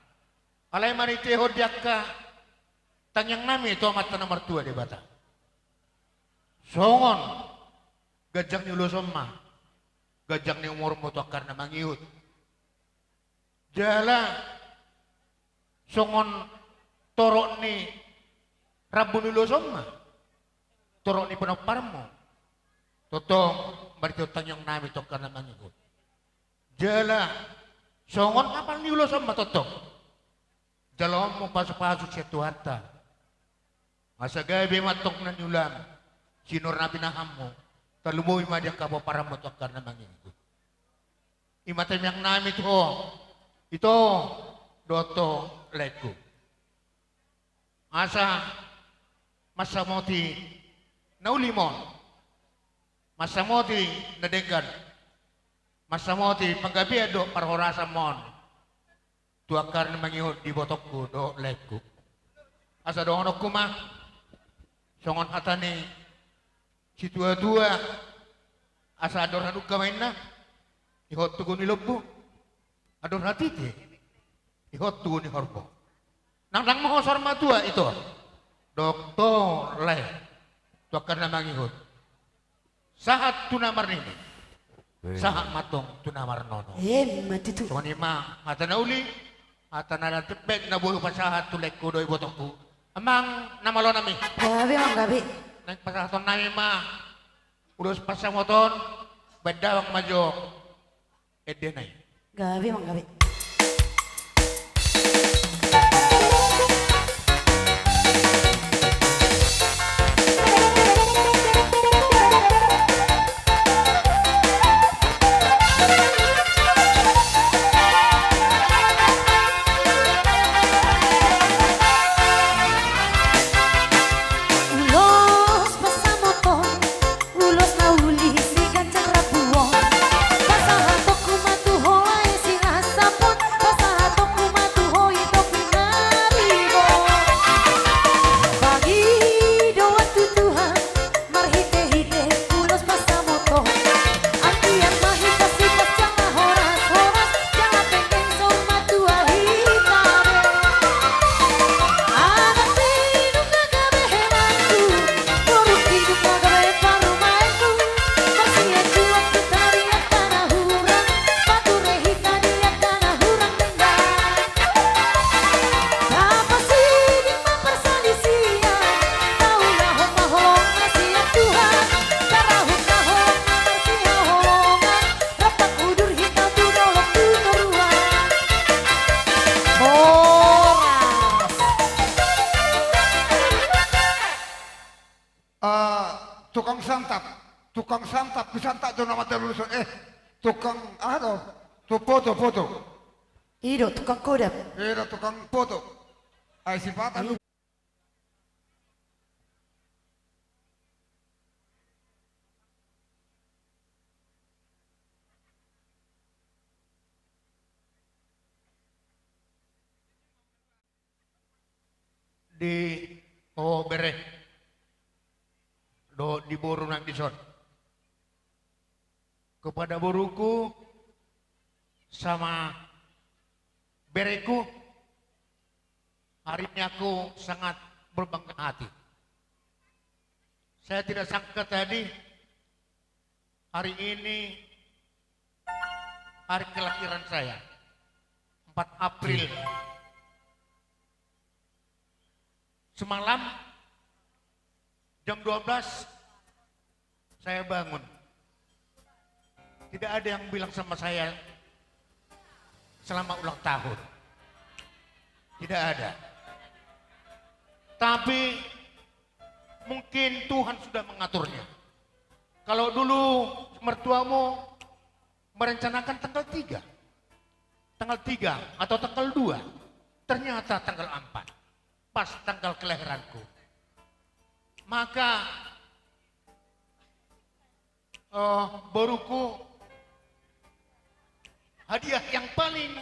alay mariteho diakka tangyang nami ito amat na nomor 2 di bata songon gajang ni uloson ma gajang ni umur mo to karena mangiut jala songon torok ni rabun ulosom ma torok ni panaparmo totong barito tanyang nami to karena mangiut jala songon kapal ni ulosom ma totong jalom mo pasok-pasok siya tuwata masa gabi matok na nyulam sinor na pinaham mo talumuwi madya ka para mo to karena mangiut Imatem yang nami to. Ito doto leku. Asa masamoti naulimon. Masamoti nadegan. Masamoti panggabi do parhorasa mon. Tuakar na mangihod di botokku do leku. Asa do onok kuma. Songon atane si tua-tua asa ador haduk kamain na. Ihot tugon ni lobbo. Adon hati ti. Ihot tugon ni horbo. Nang mo sorma tua ito. Doktor le. Tuakan na mangihot. Saat tunamar nini. Saat matong tunamar nono. Mati tu. Tuan ima mata na uli. Mata na tepek na bulu pasahat tulek ko doy botongku. Amang namalo nami. Gabi mang gabi. Nang pasahaton na ima. Ulos pasamoton. Bedawang majo. Edenay. Gabi mang gabi. Ulos pasamoton, ulos na uli si gancang rapuon. Pasahatok kumatuhoy sinasapon, pasahatok kumatuhoy ito pinaribo. Bagido at tutuhan, marhite-hite, ulos pasamoton. Ang tiyan mahita-sitas, jangan horas-horas, jangan pengen sorma tua hitame. Anak hidup kagabe hewanku, buruk hidup kagabe parumainku. Masih kuat kita lihat tanah hurang, batu rehita lihat tanah hurang tengah. Apa sidik mempersalisian, taulah hong-hong nasihat Tuhan. Karahun kahong nasihat holongan, rapat udur hitam tu dolok tu keruan. Tukang santap, disantak do nama terlusun. Tukang ano, tu foto. Ido tukang kodam. Tukang foto. Ay sifatan lu. Di bere. Do di boru nang dison. Kepada boruku sama bereku hari ini aku sangat berbangga hati. Saya tidak sangka tadi hari ini hari kelahiran saya 4 April. Semalam jam 12 saya bangun. Tidak ada yang bilang sama saya selamat ulang tahun. Tidak ada. Tapi mungkin Tuhan sudah mengaturnya. Kalau dulu mertuamu merencanakan tanggal 3. Tanggal 3 atau tanggal 2. Ternyata tanggal 4. Pas tanggal kelahiranku. Maka boruku hadiah yang paling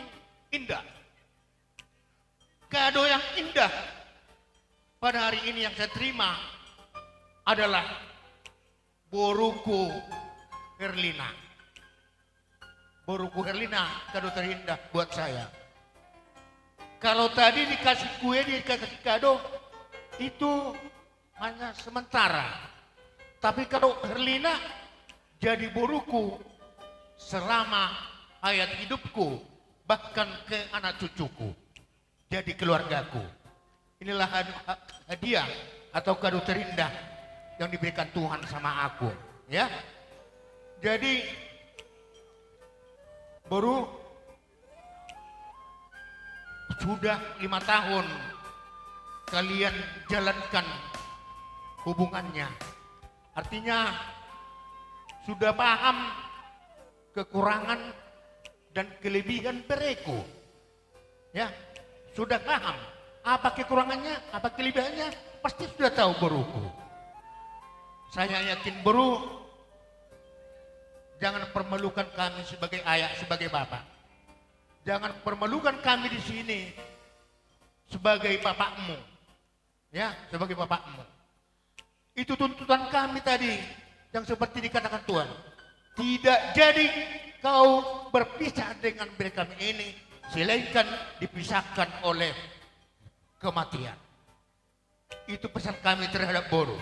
indah, kado yang indah pada hari ini yang saya terima adalah boruku Herlina. Boruku Herlina kado terindah buat saya. Kalau tadi dikasih kue, dikasih kado, itu hanya sementara. Tapi kalau Herlina jadi boruku selama hayat hidupku, bahkan ke anak cucuku, jadi keluargaku. Inilah hadiah atau kado terindah yang diberikan Tuhan sama aku, ya. Jadi baru sudah 5 tahun kalian jalankan hubungannya. Artinya sudah paham kekurangan dan kelebihan bereko. Ya, sudah paham apa kekurangannya, apa kelebihannya, pasti sudah tahu boruku. Saya yakin boru jangan permalukan kami sebagai ayah, sebagai bapak. Jangan permalukan kami di sini sebagai bapakmu. Ya, sebagai bapakmu. Itu tuntutan kami tadi yang seperti dikatakan Tuhan. Tidak jadi kau berpisah dengan mereka kami ini, selainkan dipisahkan oleh kematian. Itu pesan kami terhadap boru.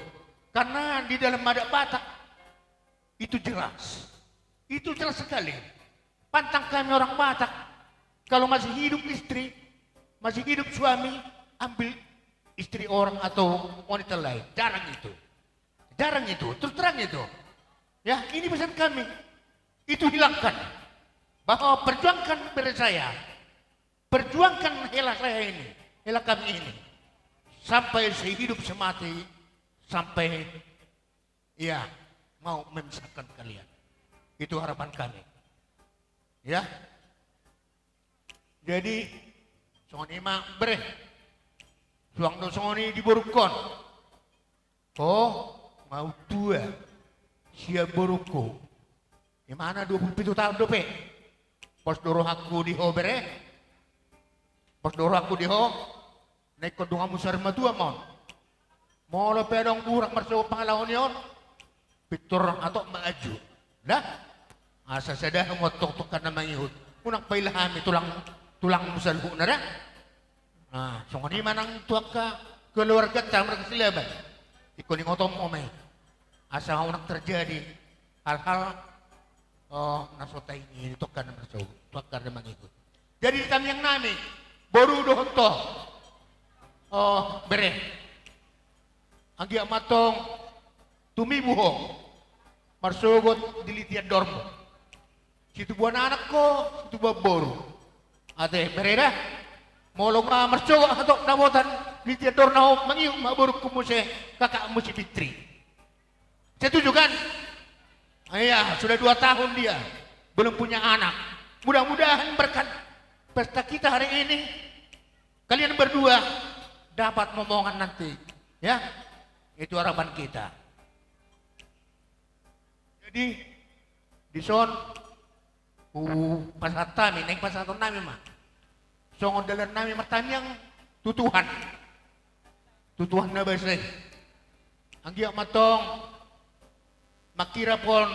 Karena di dalam adat Batak itu jelas. Itu jelas sekali. Pantang kami orang Batak, kalau masih hidup istri, masih hidup suami, ambil istri orang atau wanita lain. Jarang itu. Jarang itu, terus terang itu. Ya, ini pesan kami. Itu hilangkan. Bahwa perjuangkan pada saya. Perjuangkan hela saya ini. Hela kami ini. Sampai sehidup semati. Sampai ya mau memisahkan kalian. Itu harapan kami. Ya. Jadi soni mak bre. Suang do soni diborukon. Oh, mau tua. Sia boruko. Di mana 27 tahun dope? Pos doro aku di ho bre. Pos doro aku di ho. Naik kodong amu sarma tua mon. Molo pedong burak marso pangalahon yon. Pitur atau maju. Dah. Asa sada ngotok-tok kana mangihut. Unang pailahami tulang musalhu na dah. Ah, so ni manang tuak ka keluarga ta mereka silaban. Iko ni ngotom omay. Asa unang terjadi hal-hal nasota ini tok kana marso tuak kana mangihut. Jadi kami yang nami boru dohonto. Bere. Anggi matong tumibuho marsugot dilitian dormo. Situ buan anak ko, situ baboru. Ate bereda molong marsugot atau nabotan dilitian dorno mangiung maburuk kumuse kakakmu si Fitri. Setuju kan? Iya, sudah 2 tahun dia belum punya anak. Mudah-mudahan berkat pesta kita hari ini kalian berdua dapat momongan nanti, ya. Itu harapan kita. Jadi di son pasatami, naik pasaton nami mah. Songon dalan nami martami yang tutuhan. Tutuhan na basay. Ang giyak matong makira pon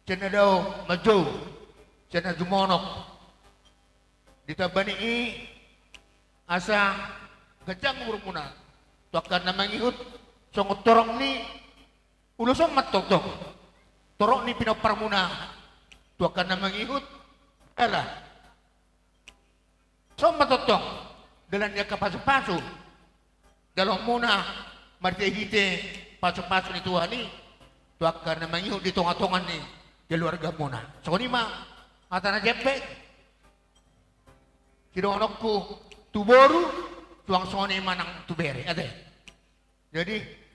cina daw majo, cina jumonok. Ditabani asa gajang urung muna. Tuakan na mangihut. Songot torong ni ulusong matok-tok. Torong ni pinaparmuna. Tuakan na mangihut. Ala. So matok-tok. Dalan niya kapaso-paso. Dalong muna. Martihite paso-paso ni Tuhan ni. Tuakan na mangihut di tonga-tongan ni. Keluarga muna. So ni ma. Ata na jepe. Kidonok ko. Tuboru. Tuang soni manang tubere. Ate. Jadi.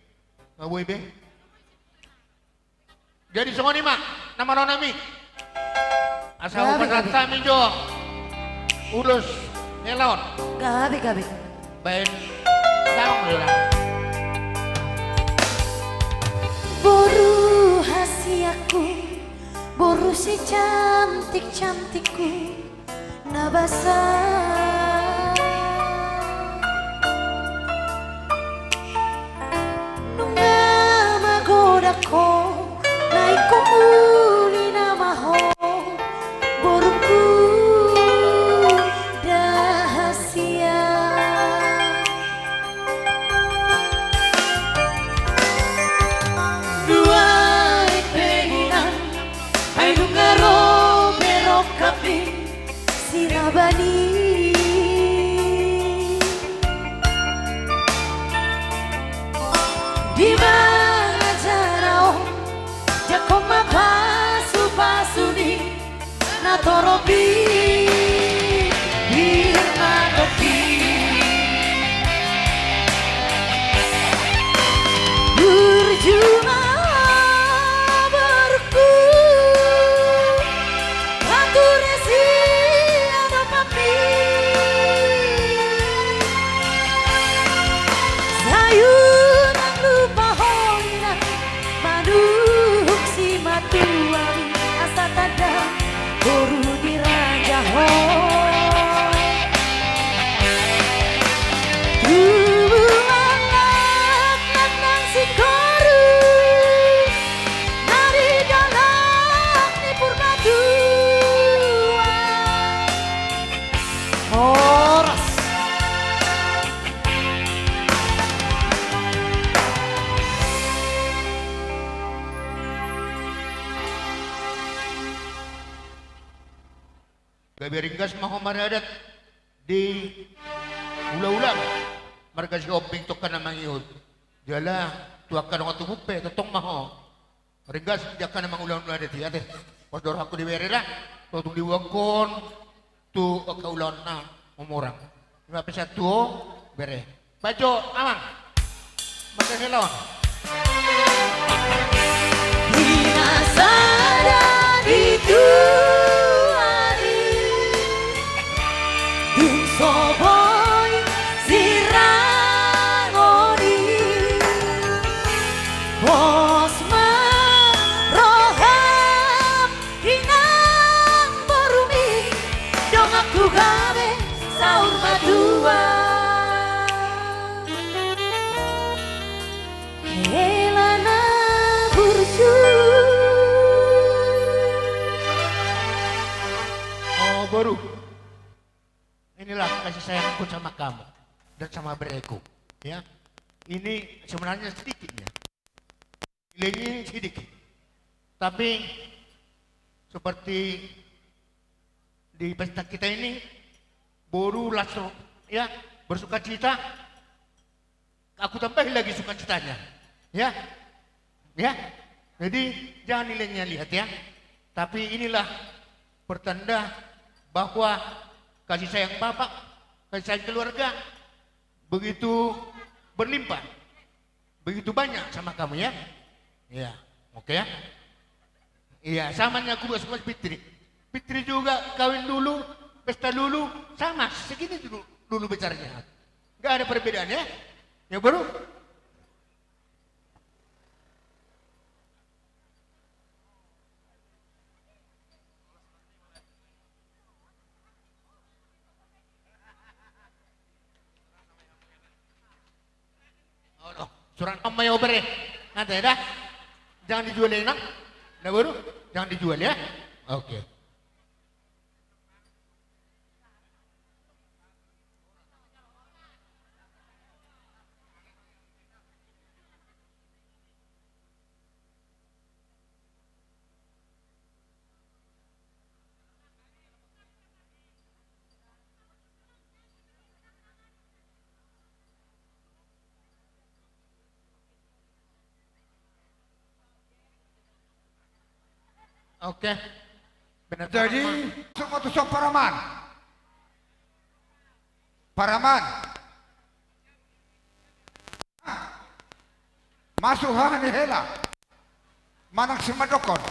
Ngawoy be. Jadi songoni mak, nama nami. Asa upasata mi jo. Ulus elon. Gabi. Ben daong lah. Boru hasiaku, boru si cantik-cantikku, nabasa. Ko naik ko uli nama ho boruku dahasia dua penginan hai dungaro berok kapi sirabani di Koma pasu-pasuni na torobi hirmadoki Berjuma berku Batu resi gabi ringgas maho maradat di ulah-ulah marga si Obing to kana mangiud jala tuakan ako tubupe totong maho ringgas dia kana mangulah-ulah dati ate kodor aku di berera totong diwangkon tu kaulan na umurang 51 bere bajo amang magkahelon Pinasaran itu hari Dung soboy sirangoni Bosma roham kinang borumi Dong aku gawe saur madua Helana bursu oh baru inilah kasih sayangku sama kamu dan sama bereku ya ini sebenarnya sedikitnya nilainya sedikit tapi seperti di pesta kita ini baru langsung ya bersuka cita aku tambahin lagi sukacitanya ya ya jadi jangan nilainya lihat ya tapi inilah pertanda bahwa kasih sayang bapak kasih sayang keluarga begitu berlimpah begitu banyak sama kamu ya ya oke ya iya samanya aku buat semua Fitri juga kawin dulu pesta dulu sama segini dulu bicaranya nggak ada perbedaan ya ya baru surat om mayo bere nanti dah jangan dijual enak dah baru jangan dijual ya oke Oke. Benar. Jadi semua tusuk Paraman. Paraman. Masuk hahani hela. Manang si Madokon.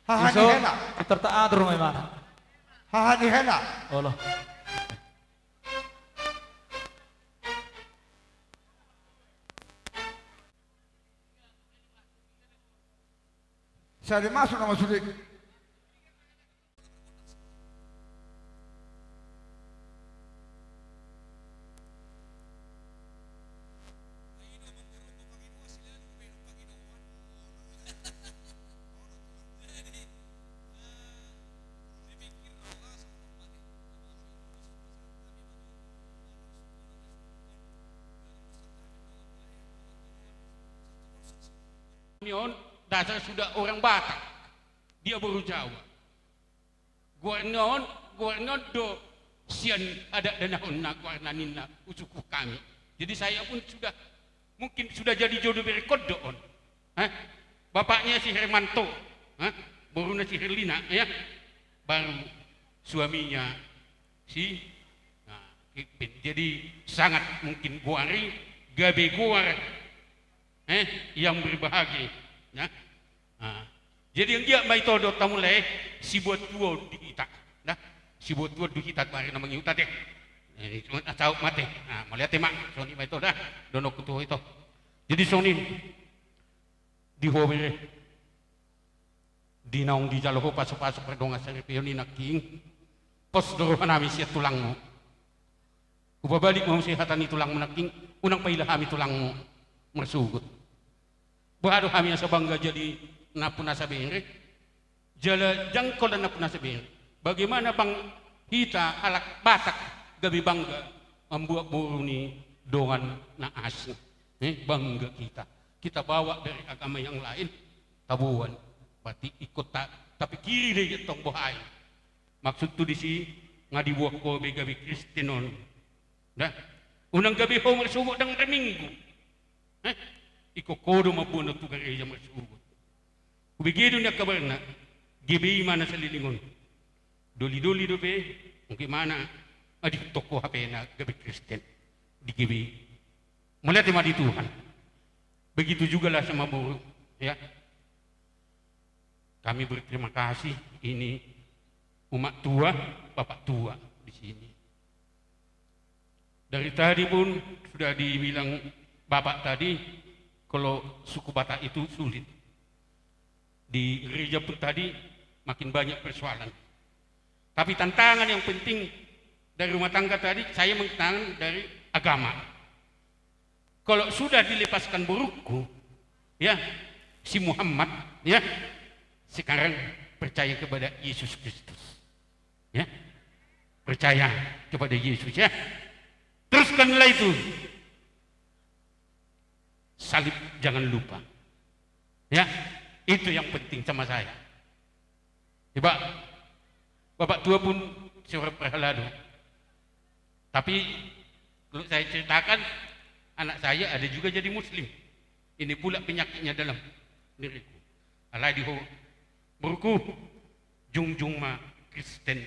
Hahani hela. Tertaadur may mana. Hahani hela. Allah. Saya masuk nama sulit. Nion dasar sudah orang Batak, dia baru Jawa. Guarnon do sian ada danahon na guarnanina usuku kami. Jadi saya pun sudah mungkin sudah jadi jodoh berikut doon. Bapaknya si Hermanto, baru si Herlina, ya, baru suaminya si Ipin. Jadi sangat mungkin Guari, Gabe Guar, yang berbahagia. Ya. Jadi yang dia mai todo tamulai si buat tua di kita, nah si buat tua di kita mari namanya uta deh. Ini cuma tahu mate. Nah, melihat mak Sony mai todo dah, donok kutu itu. Jadi Sony di hobere di naung di jaloh pasuk-pasuk perdonga sari pioni naking pos dorohan nami siat tulangmu. Ubabalik mau sehatan tulang menaking unang pailahami tulangmu mersugut. Baru kami yang sebangga jadi napuna sabere jala jangkol dan napuna sabere bagaimana bang kita alak Batak gabi bangga membuat buruni dongan naas bangga kita bawa dari agama yang lain tabuan berarti ikut tak tapi kiri deh tong bohai Maksud tu di si ngadi buah ko be gabi Kristenon. Dah. Unang gabi ho magsugo dang Domingo. Iko kodo mabuno tu gereja magsugo. Ubigido niya kabarna gibi mana sa lilingon. Doli-doli do be mungkin mana adik toko HP na gabi Kristen di gibi. Mulai tema di Tuhan. Begitu juga lah sama buruk, ya. Kami berterima kasih ini umat tua, bapak tua di sini. Dari tadi pun sudah dibilang bapak tadi kalau suku Batak itu sulit. Di gereja pun tadi makin banyak persoalan. Tapi tantangan yang penting dari rumah tangga tadi saya mengenang dari agama. Kalau sudah dilepaskan burukku, ya si Muhammad, ya sekarang percaya kepada Yesus Kristus, ya percaya kepada Yesus, ya teruskanlah itu. Salib jangan lupa, ya itu yang penting sama saya. Coba bapak tua pun seorang perhalado, tapi kalau saya ceritakan anak saya ada juga jadi muslim. Ini pula penyakitnya dalam diriku. Alai diho burku jungjung ma Kristen,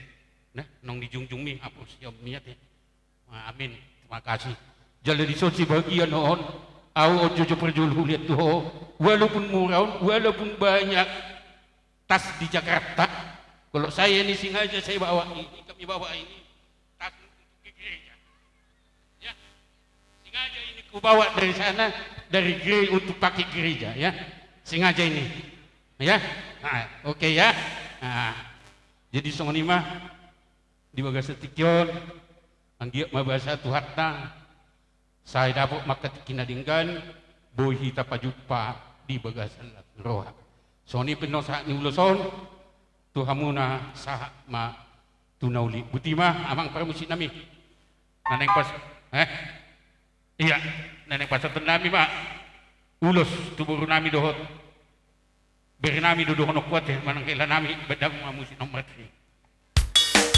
nah nong di jungjung mi hapus ya miat ya. Amin. Terima kasih. Jadi di sosial bagian noon, au ojo perjulu lihat tuh, walaupun murah, walaupun banyak tas di Jakarta. Kalau saya ini sengaja saya bawa ini, kami bawa ini tas untuk ke gereja. Ya, sengaja ini ku bawa dari sana, dari gereja untuk pakai gereja, ya. Sengaja ini, ya. Nah, oke ya. Nah, jadi songoni mah di bagas setikyon, anggiak mabasa tuhatta, saya dapat makat kinadinggan, boy hita pajutpa di bagasan roha. Soni penosa ni uloson, tuhamuna sah ma tunauli. Butima amang paramusin nami. Naneng pas, iya, naneng pasatan nami mak ulos tuburu nami dohot. Beri nami dodohon kuat ya, manang kailan nami bedang mamusin nomor 3. Thank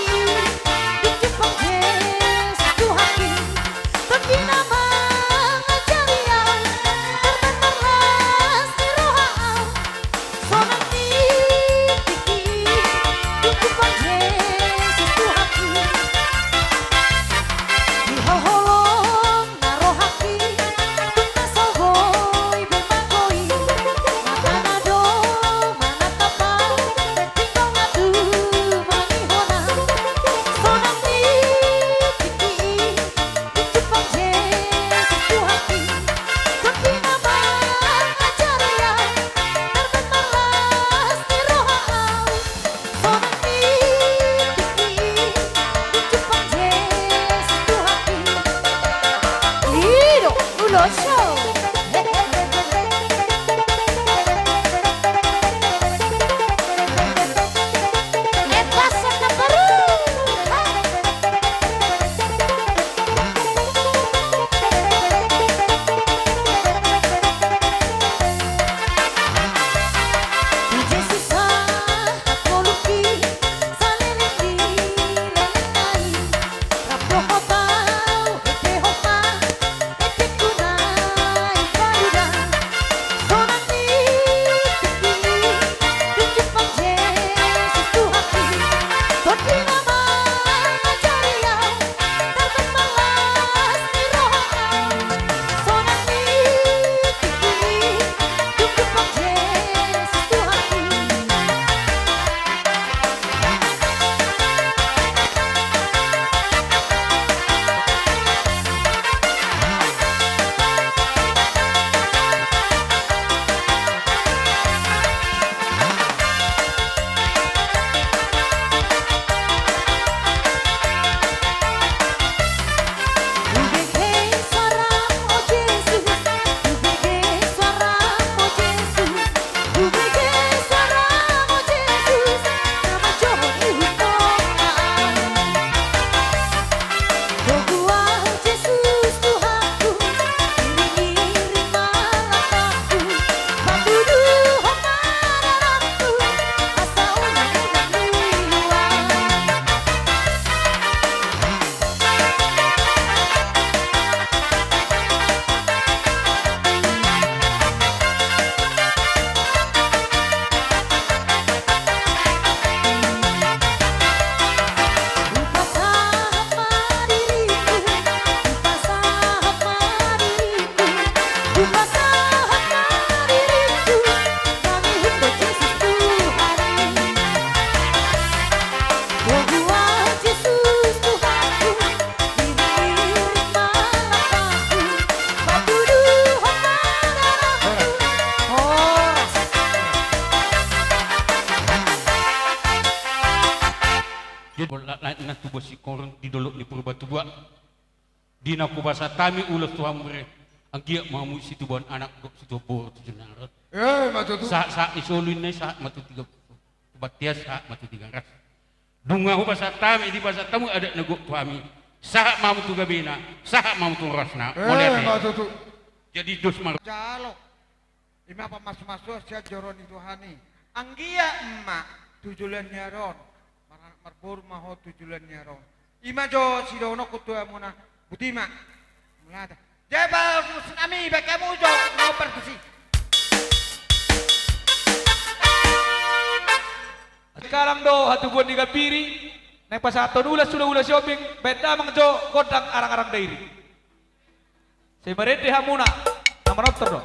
you. Jadi na tuba si korang di dolok ni purba tuba. Di na kubasa tami ulas tuhan mere. Ang giyak mamu si tuban anak dok si tubo tu jenarat. Matutu. Sa isolin na sa matu tiga batias sa matu tiga ras. Dunga ho basa tami di basa tamu ada nagok tuami. Sa mamu tu gabina, sa mamu tu rasna. Matutu. Jadi dos mar. Jalo. Ima pa mas-maso siya joron itu hani. Anggia emak tujulan nyaron. Marbor maho tujulan nyaron. Ima jo sidono kutua muna. Butima. Mulata. Jebal kami bakamu jo ngoper kusi. Sekarang do hatubuan di Gapiri. Naik pasaton ulas sudah ulas shopping. Beda mangjo kodang arang-arang dairi. Saya merede hamuna. Nama nonton do.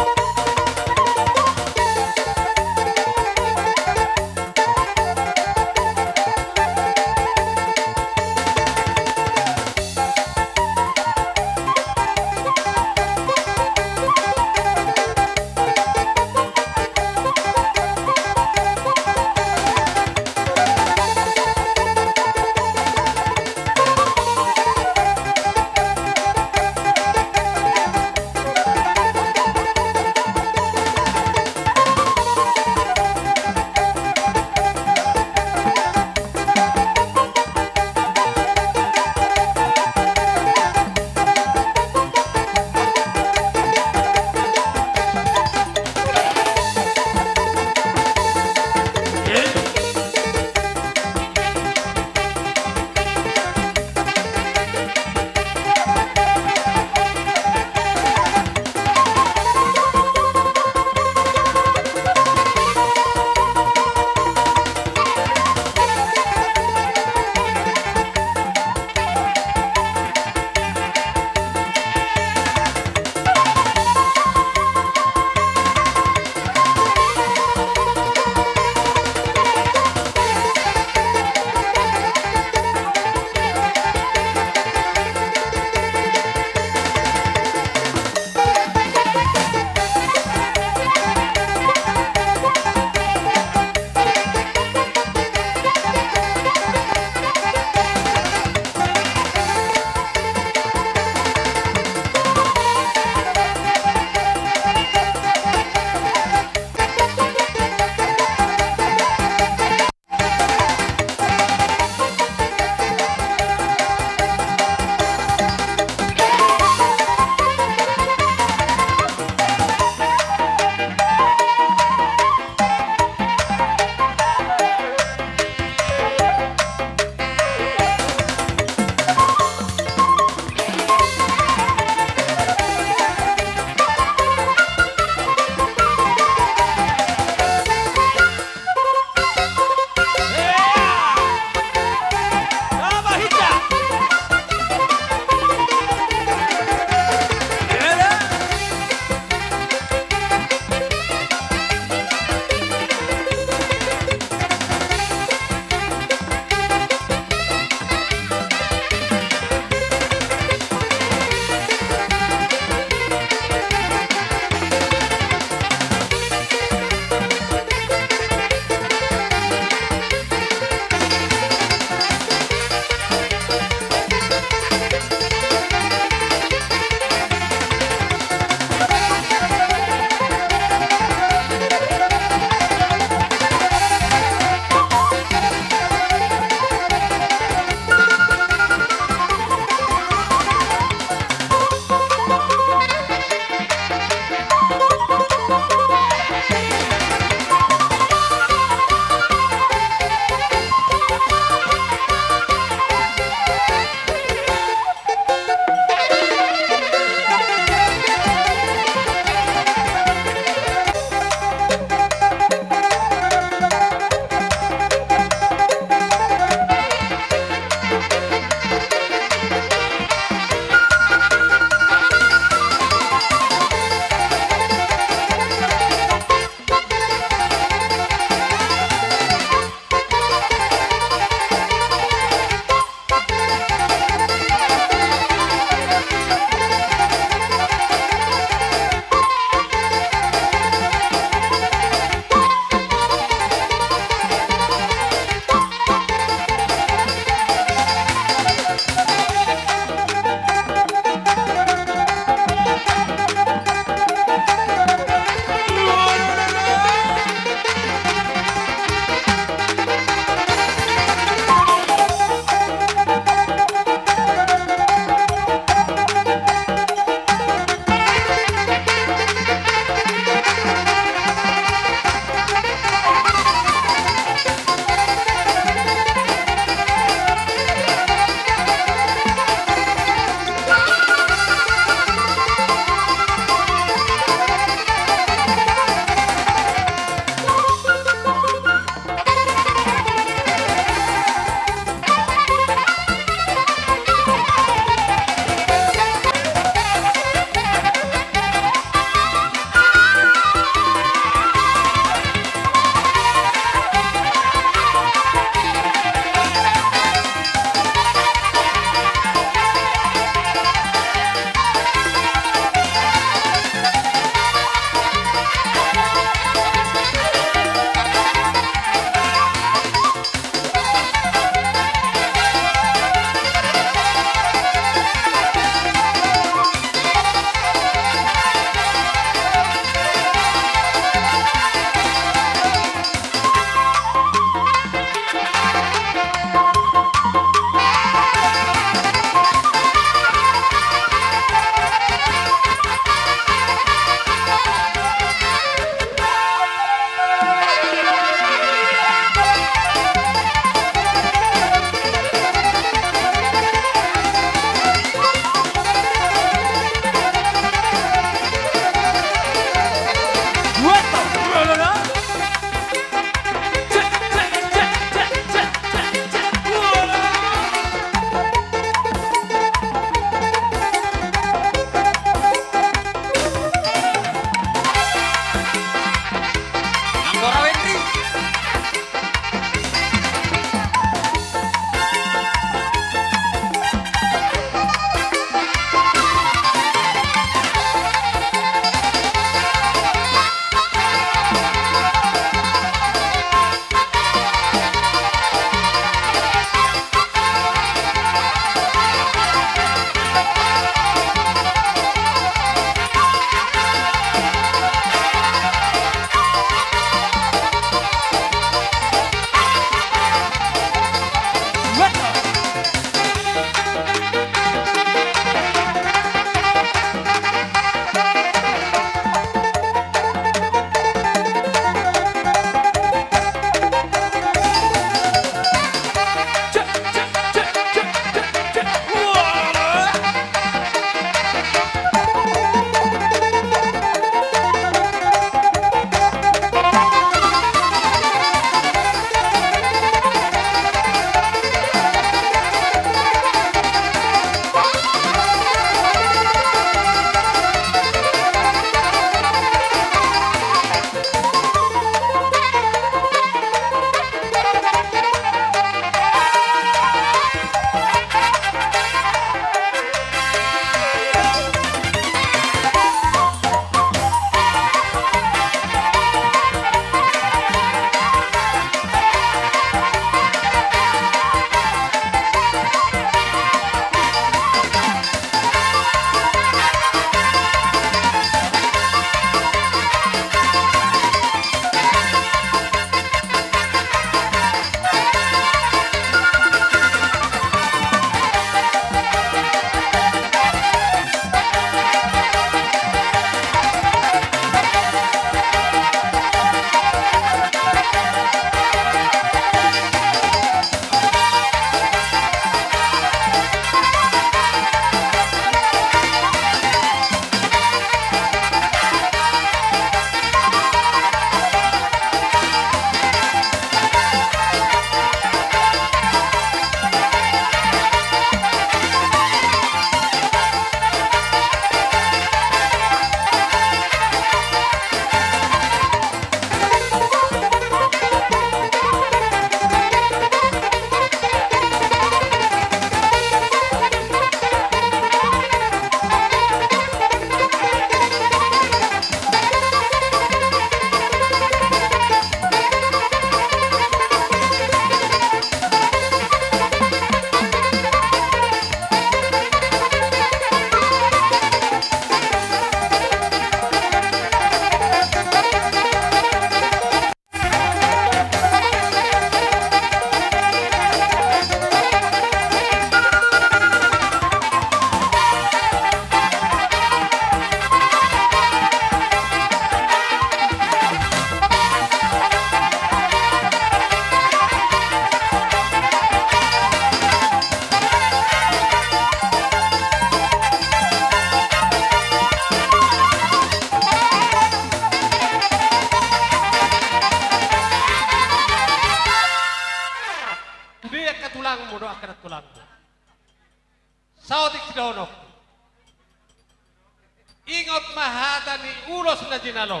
ingot mahata ni ulos na jinalo.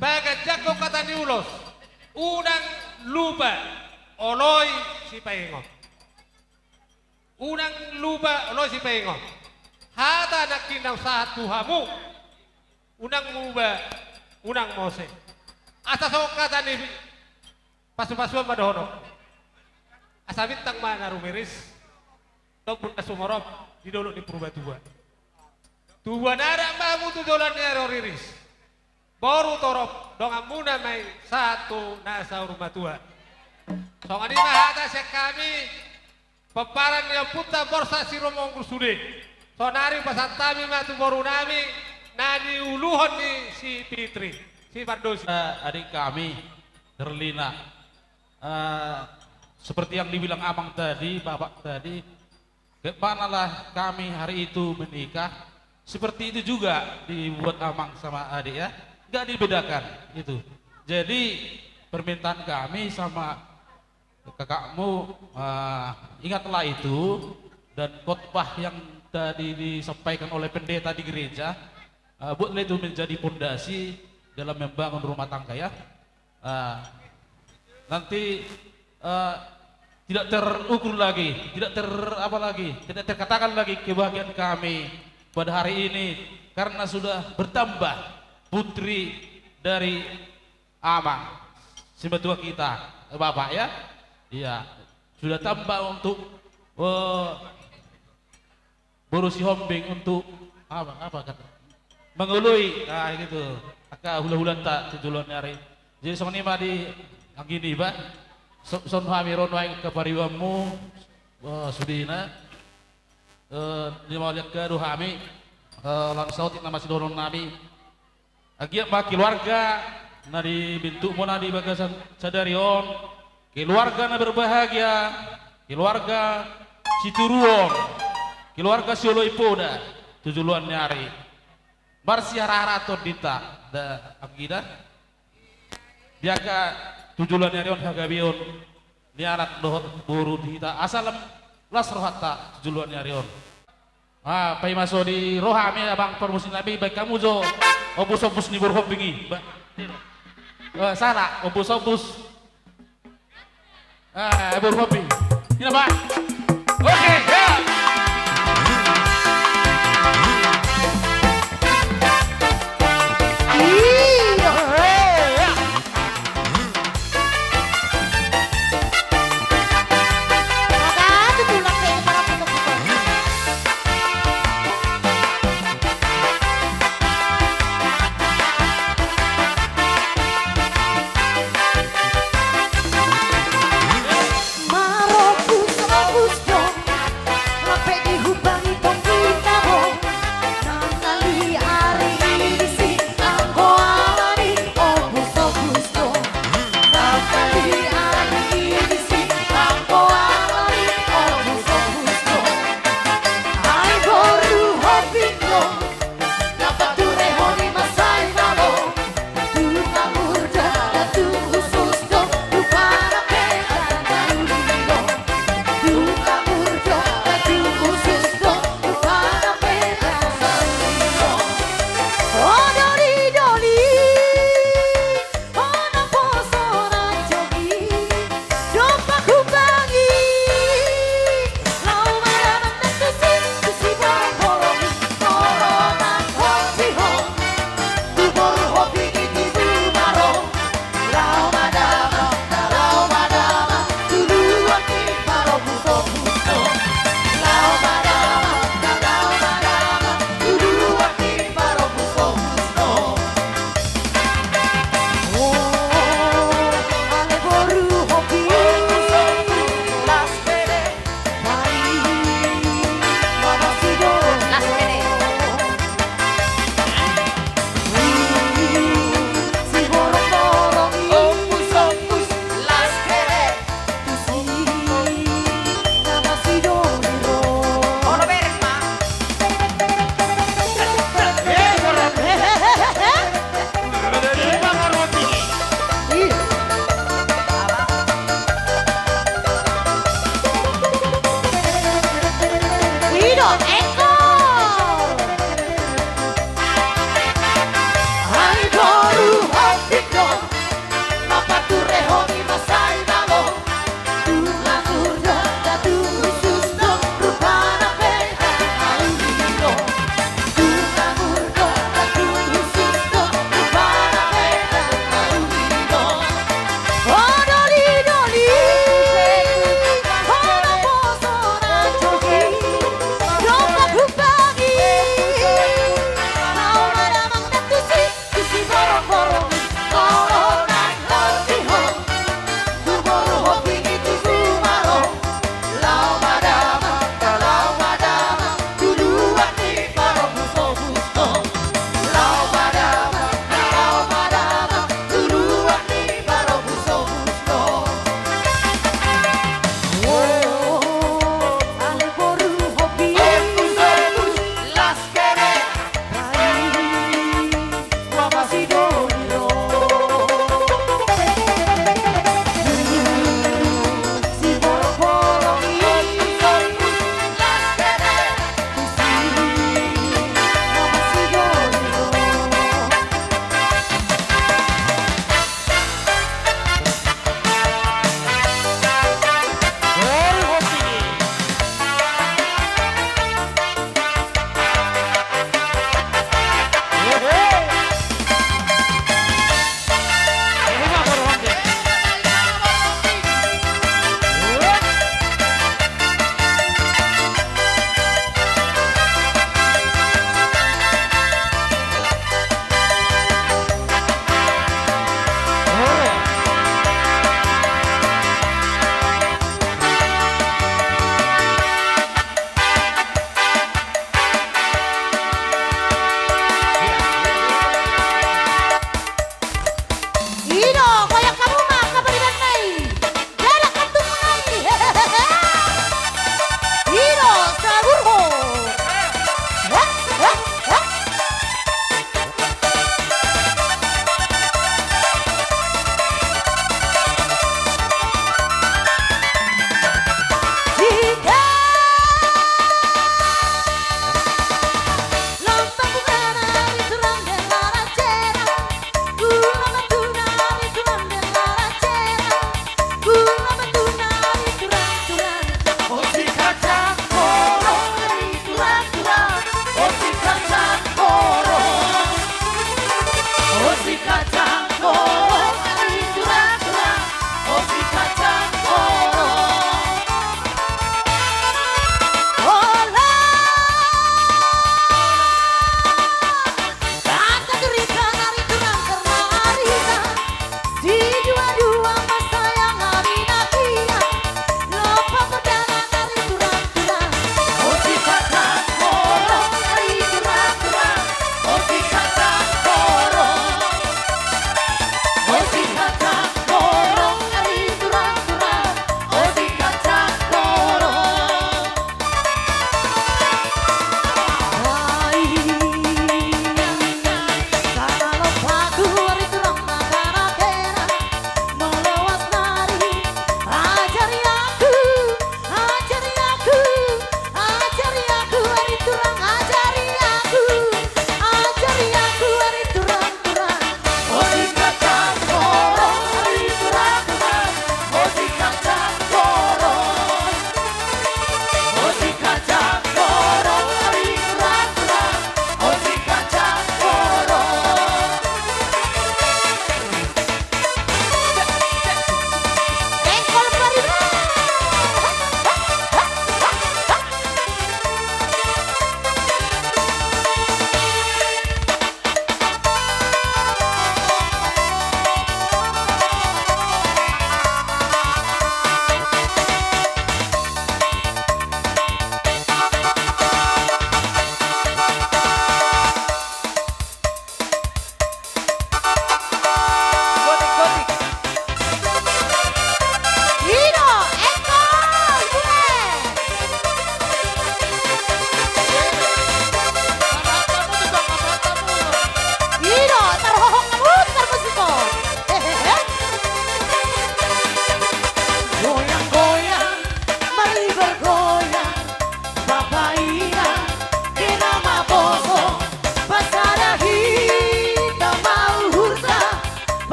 Bagajako kata ni ulos. Unang lupa oloy si paingot. Unang lupa oloy si paingot. Hata nak kinang sa Tuhamu. Unang muba, unang mose. Asa so kata ni pasu-pasuan madono. Asa bintang mana rumiris. Topun kasumorop di dolo di Purbatua. Tuwa nara mamu tu dolan ni roriris. Baru torop dongan muna may satu nasa rumah tua. So ngani mahata sa kami paparan yang puta borsa si Romong Kusude. So nari pasantami matu baru nami nani uluhon ni si Fitri, si Pardosi. Adik kami Herlina, seperti yang dibilang abang tadi, bapak tadi, kemanalah kami hari itu menikah, seperti itu juga dibuat abang sama adik ya, nggak dibedakan itu. Jadi permintaan kami sama kakakmu, ingatlah itu, dan khotbah yang tadi disampaikan oleh pendeta di gereja, buatlah itu menjadi pondasi dalam membangun rumah tangga ya. Nanti tidak terukur lagi, tidak tidak terkatakan lagi kebahagiaan kami pada hari ini karena sudah bertambah putri dari Amang sebetua kita, Bapak ya. Iya, sudah tambah untuk borusi hombing untuk apa kata mengului, nah gitu. Aka hula-hulan tak tujuan nyari. Jadi soni mah di gini ba. Son hamiron wae kapariwamu sudina. Di mau lihat ke hami lan sautit nama sidorong nabi. Agia ba keluarga na di bintu mo na di bagasan sadarion. Keluarga na berbahagia. Keluarga Situruong. Keluarga Solo Ipoda tujuan nyari. Barsiarara todita da agida. Biaka tujuan nyari on hagabion. Niarat dohot buru dita asalam las rohata tujuan nyari on. Pai maso di rohami abang permusin nabi baik kamu jo obus-obus ni burhop bingi. Sana obus-obus. Burhop bingi. Ini ba? Oke, ya. Marocos, Marocos,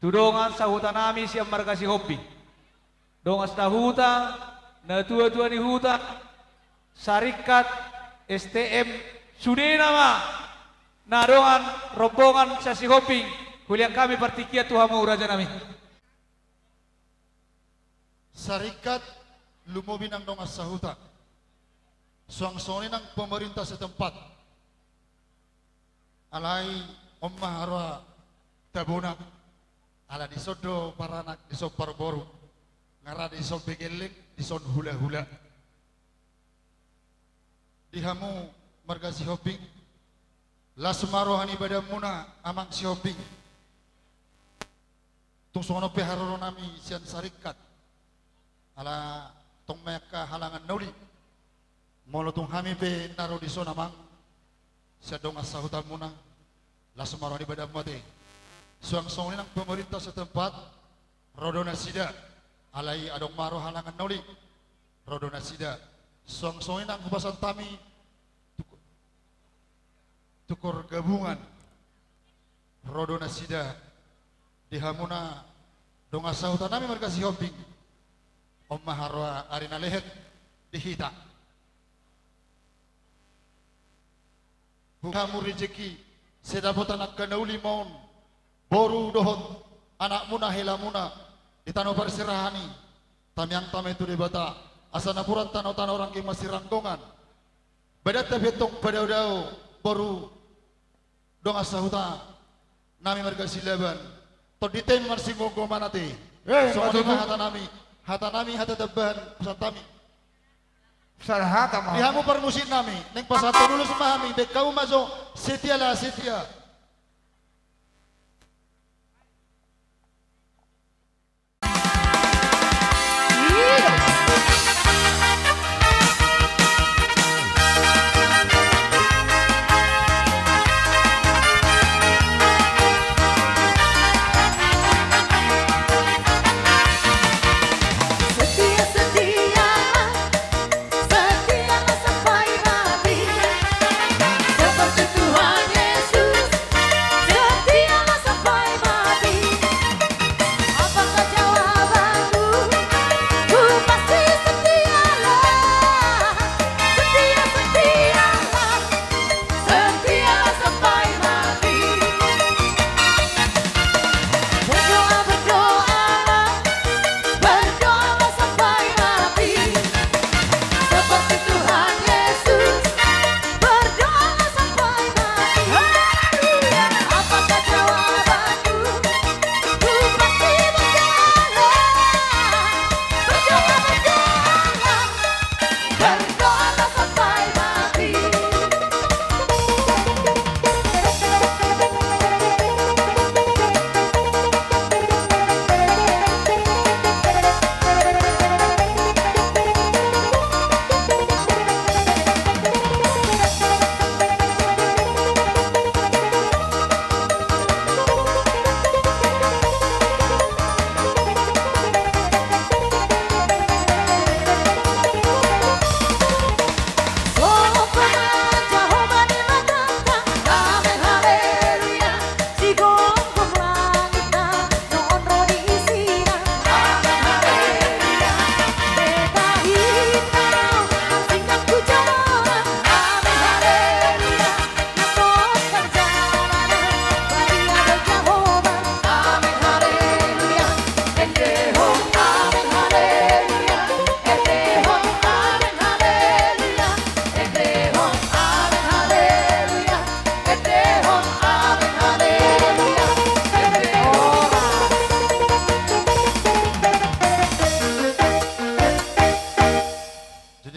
tudongan sahuta nami siya marga si Hobbing. Dongas na huta, na tua-tua ni huta, sarikat, STM, sudena ma, nadongan, rombongan sa si Hobbing, huliang kami partikia tuhamu raja nami. Sarikat lumobi ng dongas sa huta. Suang-suangin ng pemerintah setempat. Alai ommaharwa tabuna ala disodo para anak diso parboru ngara diso begelek diso hula-hula dihamu marga si Hobbing lasmarohani pada muna amang si Hobbing tung sono peharoro nami sian sarikat ala tong meka halangan nauli molo tung hami be naro diso namang siadong asahutan muna lasmarohani pada mate suang-suangin ng pemerintah setempat rodona sida alai adong maro halangan nauli rodona sida suang-suangin ng kubasan tami tukor gabungan rodona sida dihamuna dong asahutan nami mereka si Hobbing om maharwa arina lehet dihita kamu rezeki sedapat anak kanauli maun boru dohot anak muna hela muna di tanah persirahani tamyang tame itu debata asana puran tanah orang ke masih rangkongan badat tabetong pada udao boru dong asahuta nami mereka silaban to ditem marsi gogo manate soalnya hata nami hata deban pusat tami Sarhata mah. Dihamu permusin nami, neng pasato dulu semahami, dek kau masuk setia lah setia.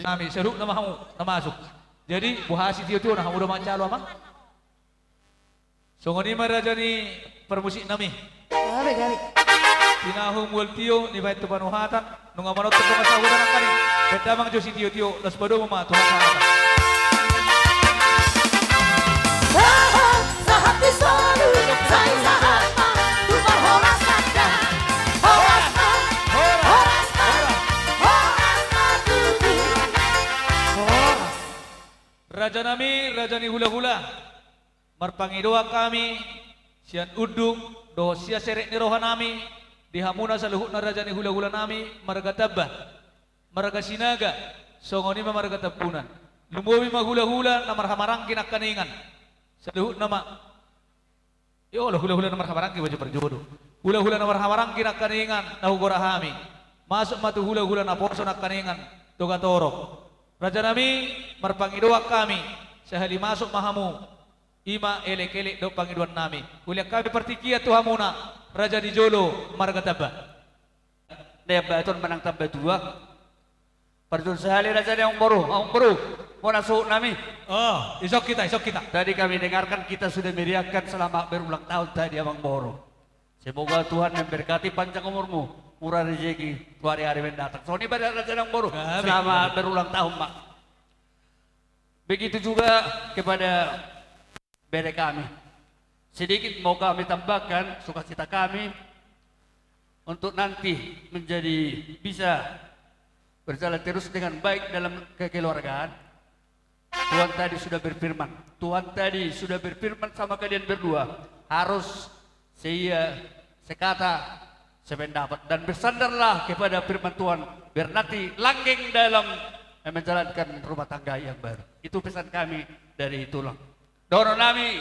Nami seruk nama kamu, nama masuk. Jadi buhasi tio-tio nah udah mancalo amang. Songoni maraja ni permusik nami. Gabi. Tinahung wal tio ni bait panuhatan nung amanot ko masahudan ang kani. Beda mang josi tio-tio las bado mama tuhan hatan. Sahati solu, sai sahama, tumpah horas kanda, horas tutu. Raja nami, raja ni hula-hula. Marpangidoa kami, sian udung, do sia serek ni rohanami dihamuna sa luhut na raja ni hula-hula nami marga tabah marga sinaga songoni marga tapunan lumuwi maghula-hula na marhamarang kinakaningan sa luhut nama yo hula-hula na marhamarang kiwaju perjodoh hula-hula na marhamarang kinakaningan na hugorahami masuk matu hula-hula na porso na kaningan tuga torok raja nami marpangidoak kami sahali masuk mahamu ima elek-elek do pangiduan nami kuliah kami partikia tuhamuna raja di Jolo marga taba Debaton menang tambah 2 perjun sehali raja yang baru mau nasuk nami isok kita tadi kami dengarkan kita sudah meriahkan selama berulang tahun tadi Abang Boro semoga Tuhan memberkati panjang umurmu murah rezeki hari-hari mendatang so ini pada raja yang baru selama berulang tahun Mak begitu juga kepada bere kami. Sedikit mau kami tambahkan sukacita kami untuk nanti menjadi bisa berjalan terus dengan baik dalam kekeluargaan. Tuhan tadi sudah berfirman sama kalian berdua harus sekata sependapat dan bersandarlah kepada firman Tuhan biar nanti langgeng dalam menjalankan rumah tangga yang baru. Itu pesan kami dari Tulang. Dono nami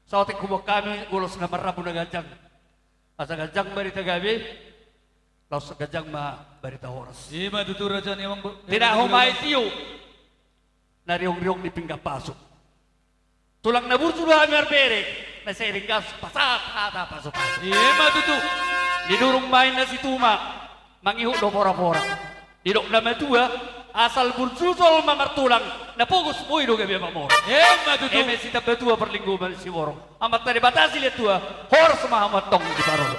sautik kubok kami ulos na marabu na gajang asa gajang barita gabi laos gajang ma barita oras ima tutura dyan imang tidak humay tiyo nariyong-riyong ni pinggah pasok tulang na burso na merbere na sa iringgas pasat hata pasok-pasok ima tutu didurong main na si Tuma mangiho do pora-pora didok na matua asal bursusol mamartulang na pugos mo ino gabi mamor. Matutu. Si tabetua perlingguman si Borong. Amat tadi batasi lihat tua. Horas mahamatong di parol.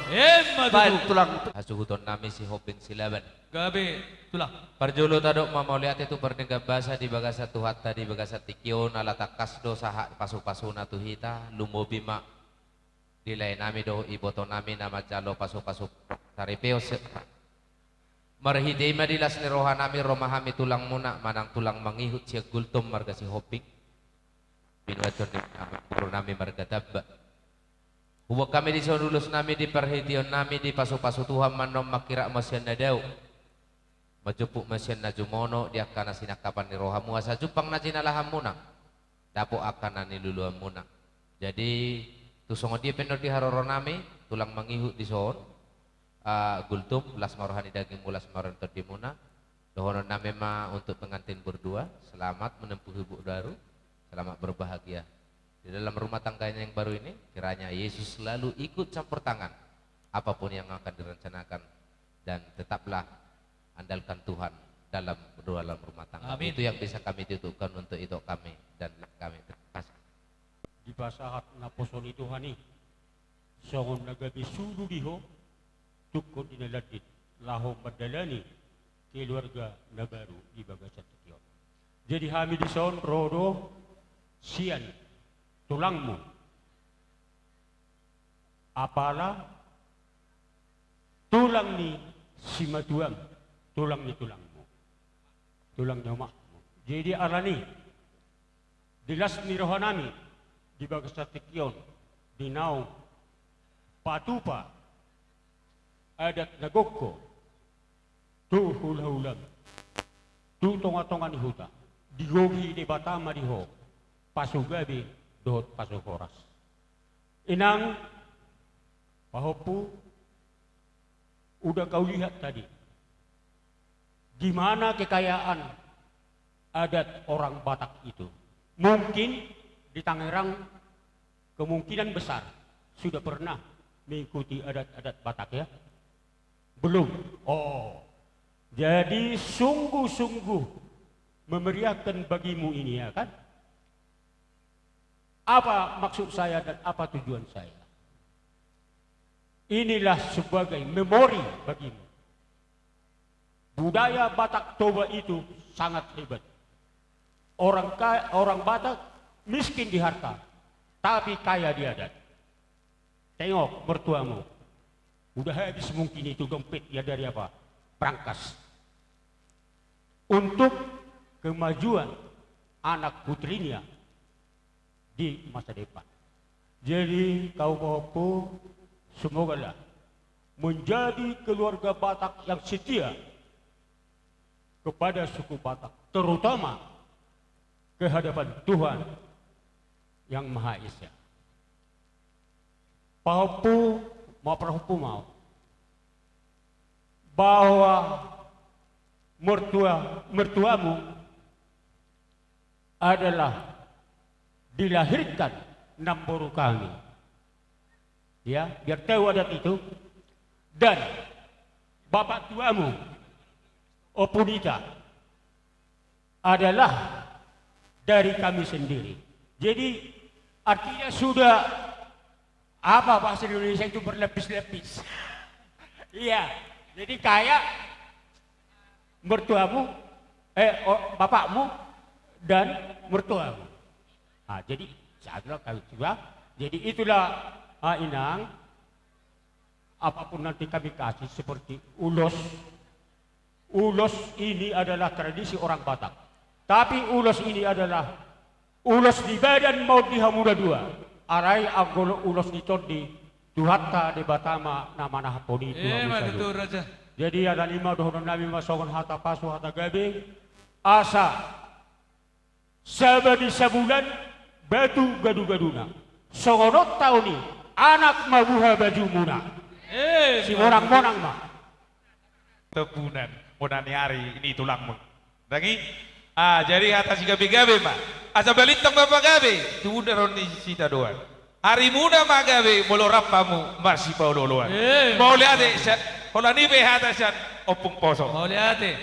Matutu. Baik tulang. Asuhuton nami si Hoping Silaban. Gabi tulang. Parjulo tadok mamauliat itu pernegah bahasa di bagasa tuhatta di bagasa tikion ala takasdo saha pasu-pasuna tuhita lumobi ma dilay nami do iboto nami nama jalo pasu-pasu taripeo marhidei madilas ni rohanami romahami tulang muna manang tulang mangihut siya gultom marga si Hoping binuaton ni puro nami marga tabba huwag kami di sonulus nami di perhidion nami di pasu-pasu Tuhan manom makira masyan na daw majupuk masyan na jumono di akana sinakapan ni rohamu asa jupang na jinalaham muna dapo akana niluluan muna jadi tusongo dia penor di haroro nami tulang mangihut di son gultum las marohani daging mulas marohan terdimuna dohonon namema untuk pengantin berdua selamat menempuh hidup baru selamat berbahagia di dalam rumah tangganya yang baru ini kiranya Yesus selalu ikut campur tangan apapun yang akan direncanakan dan tetaplah andalkan Tuhan dalam rumah tangga. Amin. Itu yang bisa kami tutupkan untuk itu kami dan kami terima kasih di basahat na posoni Tuhani songon nagabi sudu diho tukod inaladit laho madalani keluarga na baru di Bagasat Tikyon. Jadi kami di son rodo sian tulangmu apala tulang ni si matuang tulang ni tulangmu tulang nyamakmu. Jadi alani dilas ni rohanami di Bagasat Tikyon dinau patupa adat nagokko tu hula-hulang tu tonga-tonga ni huta digogi ni batama di ho pasugabi dohot pasukoras inang pahopu udah kau lihat tadi gimana kekayaan adat orang Batak itu mungkin di Tangerang kemungkinan besar sudah pernah mengikuti adat-adat Batak ya. Belum. Oh. Jadi sungguh-sungguh memeriahkan bagimu ini ya kan? Apa maksud saya dan apa tujuan saya? Inilah sebagai memori bagimu. Budaya Batak Toba itu sangat hebat. Orang Batak miskin di harta, tapi kaya di adat. Tengok mertuamu. Udah habis mungkin itu dompet ya dari apa? Perangkas. Untuk kemajuan anak putrinya di masa depan. Jadi kau Popo semogalah menjadi keluarga Batak yang setia kepada suku Batak, terutama ke hadapan Tuhan Yang Maha Esa. Pahupu mau prahupu mau bahwa mertuamu adalah dilahirkan namboru kami. Ya, biar tahu adat itu. Dan bapak tuamu Opunita adalah dari kami sendiri. Jadi artinya sudah apa bahasa Indonesia itu berlapis-lapis. Iya, jadi kayak mertuamu, bapakmu dan mertuamu. Nah, jadi saatlah kami juga. Jadi itulah Inang, apapun nanti kami kasih seperti ulos. Ulos ini adalah tradisi orang Batak. Tapi ulos ini adalah ulos di badan mau di Hamura dua. Arai agolo ulos di Tuhatta di Batama nama Nahaponi. Betul Raja. Jadi ada 5 dohonon nabi masogon hata pasu hata gabe. Asa sabadi sabulan batu gadu-gaduna. Sogonot tauni anak mabuha baju muna. Si monang-monang mah. Tepunan, monani hari ini tulangmu. Dangi, jadi atas gabe-gabe mah. Asa balitang bapak gabe, tuh roni sita doan. Hari muda mah gabe, bolo rapamu masih pauloloan. Mau lihat deh, kalau ni behata sian opung poso. Mau lihat deh.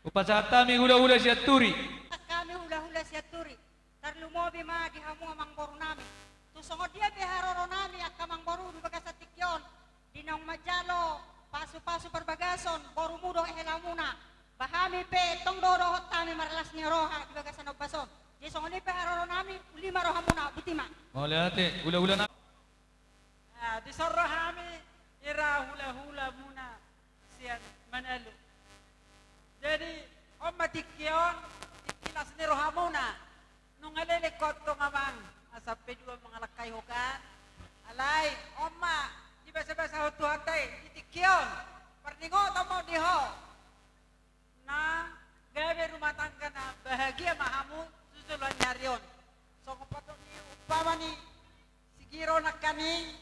Upasata mi hula-hula siat turi. Kami hula-hula siat turi. Tarlumobi ma di hamu amang boru nami. Tusongod dia beharoro nami akamang boru di bagasatikyon. Dinong majalo, pasu-pasu perbagason, boru mudo ehelamuna. Bahami pe tong dorohot tami maralas ni roha di bagasan obason. Jadi songoni pe haroro nami ulima roha muna butima. Mau lihat deh, hula-hula nami. Di sorrohami ira hula-hula muna sian manalu. Jadi omma tikyon tikilas ni roha muna. Nung alelekot to ngamang asape dua mangalakay hokan. Alay omma di basa-basa hotuhatay titikyon. Pardingo tamo diho. Na gawe rumah tangga na bahagia mahamu susulan nyarion. So kapatong ni upama ni sigiro na kani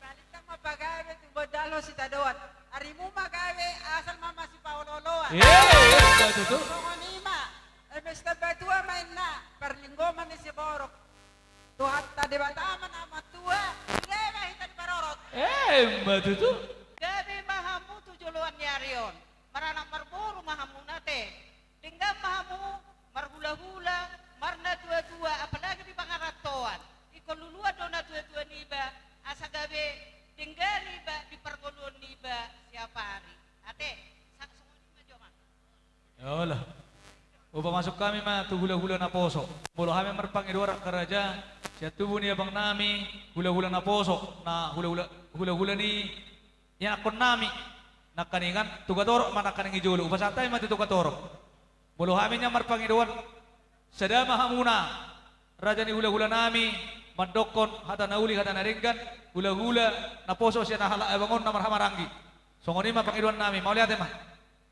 balik na mapagawe tu badalo si Tadon. Arimu magawe asal mama si Pauloloan. Betul. Songonima mesta batua main na perlinggo man ni si Borok. Tuhat tadi bataman amat tua gawe hitan barorot. Betul. Gabi mahamu tujuluan yarion. Maranang marburu mahamu nate. Tinggal mahamu marhula-hula, marna tua-tua, apalagi di pangaratoan. Ikolulua dona tua-tua niba, asa gabi tinggal niba di pergoluan niba siapa hari. Ate, saksongon niba joma. Yolah. Upa masuk kami mah tu hula-hula na poso. Bolo kami marpangidora karaja. Siya tubuh ni abang nami hula-hula na poso na hula-hula ni yan akon nami nakaningan tugatoro manakaning ijulo upasatay mati tugatoro bolo kami niya marpangiduan sadama hamuna raja ni hula-hula nami mandokon hata nauli hata naringgan hula-hula na poso siya nahala abangon na marhamaranggi songoni mapangiduan nami mau lihat mah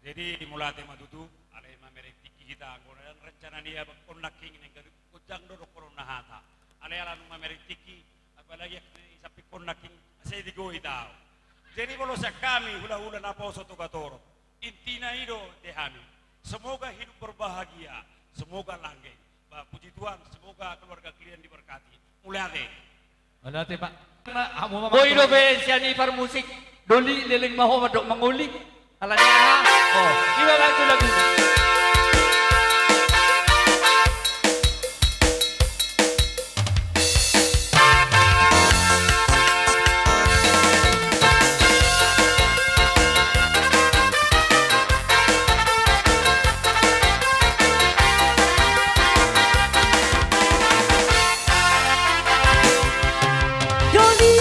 jadi mulate matutu alay mamerek tiki kita angkona yang rencana dia bakon laking ning kujang do korona hata alay ala nung mamerek tiki apalagi sapi kon laking asay digo itao. Jadi kalau kami hula-hula na poso tugatoro, intina ido dehami. Semoga hidup berbahagia, semoga langgeng. Puji Tuhan, semoga keluarga kalian diberkati. Mulai Malate pak. Boy do be siani par musik doli leling maho madok manguli. Alanya oh, iba lagu. Doli,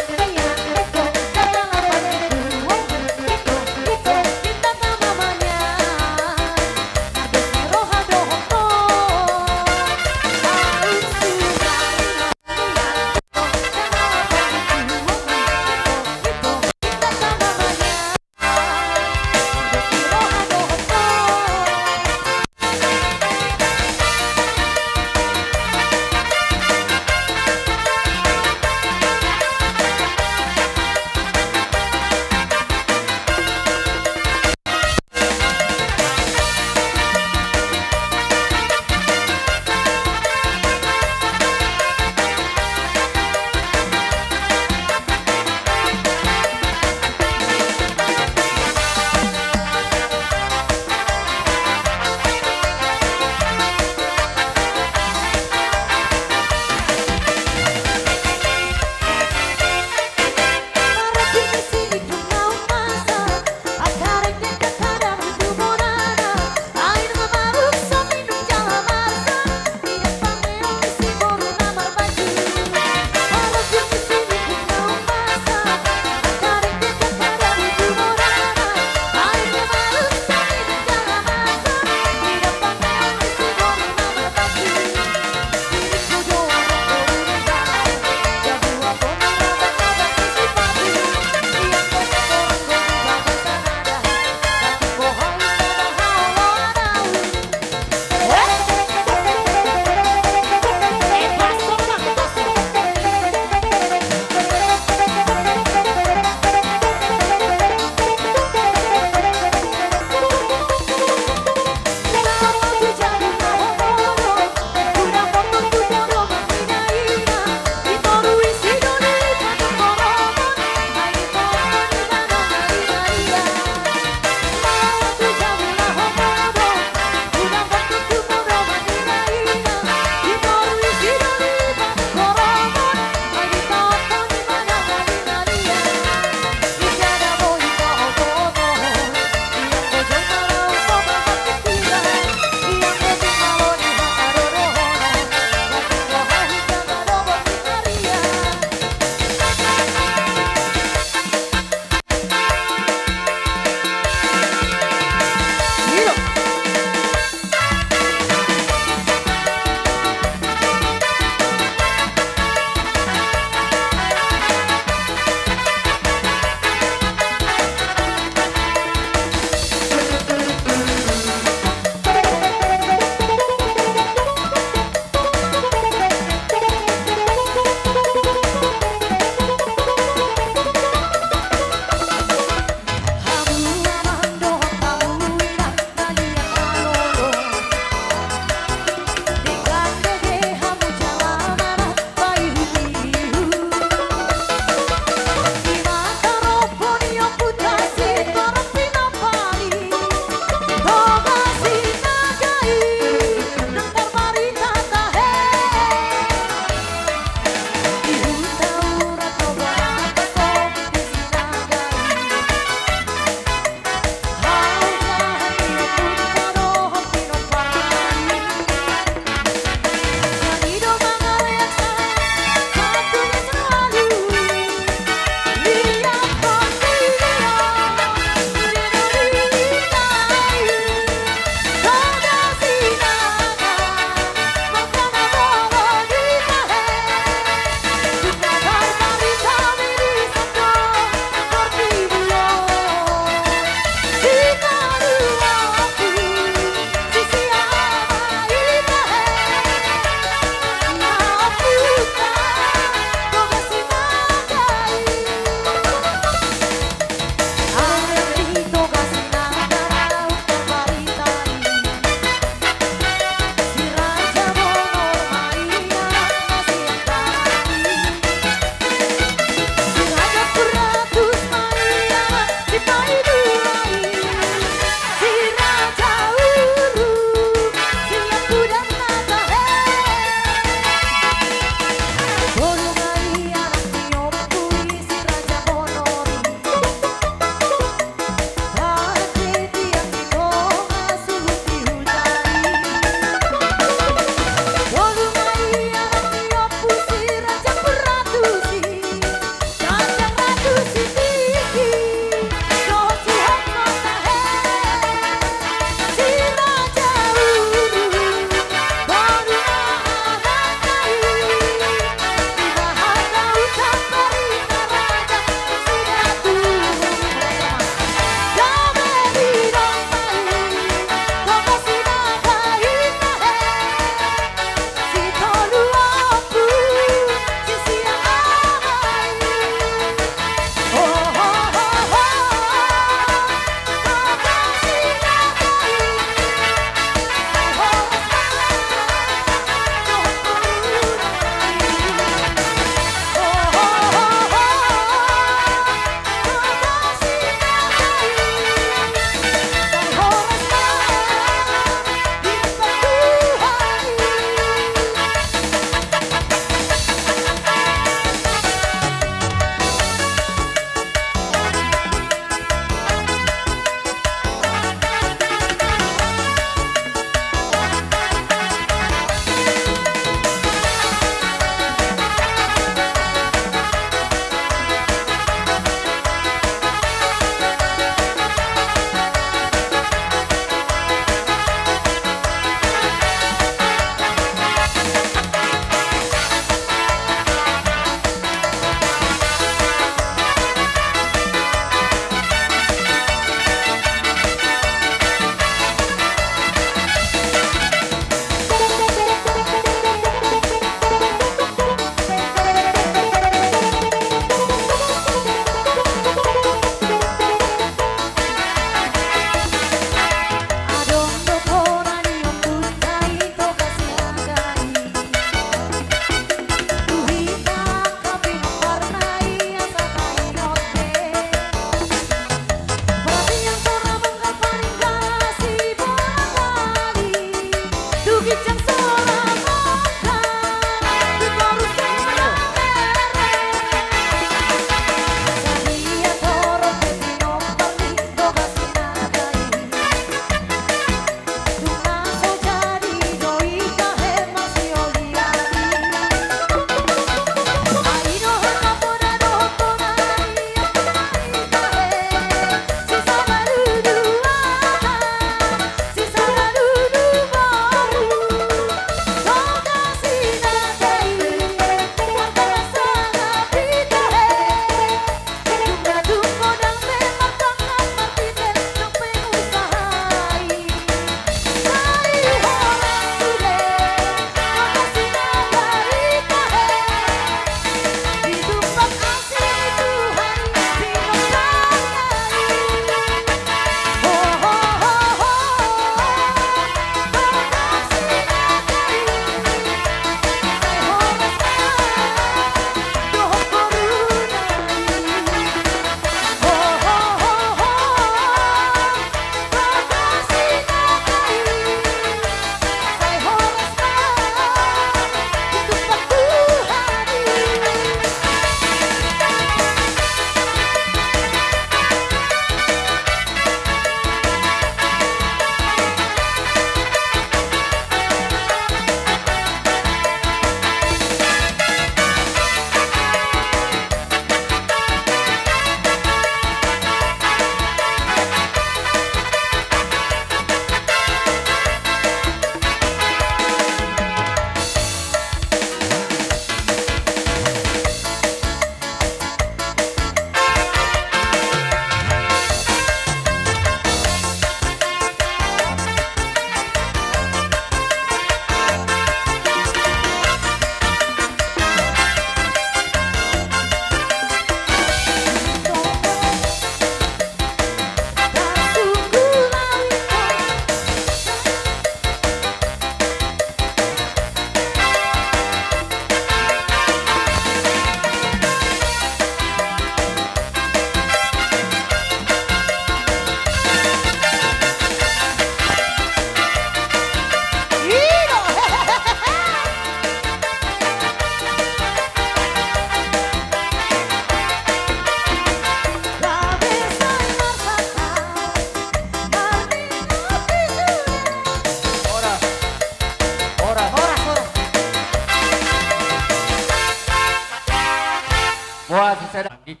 Wah, si saya lagi.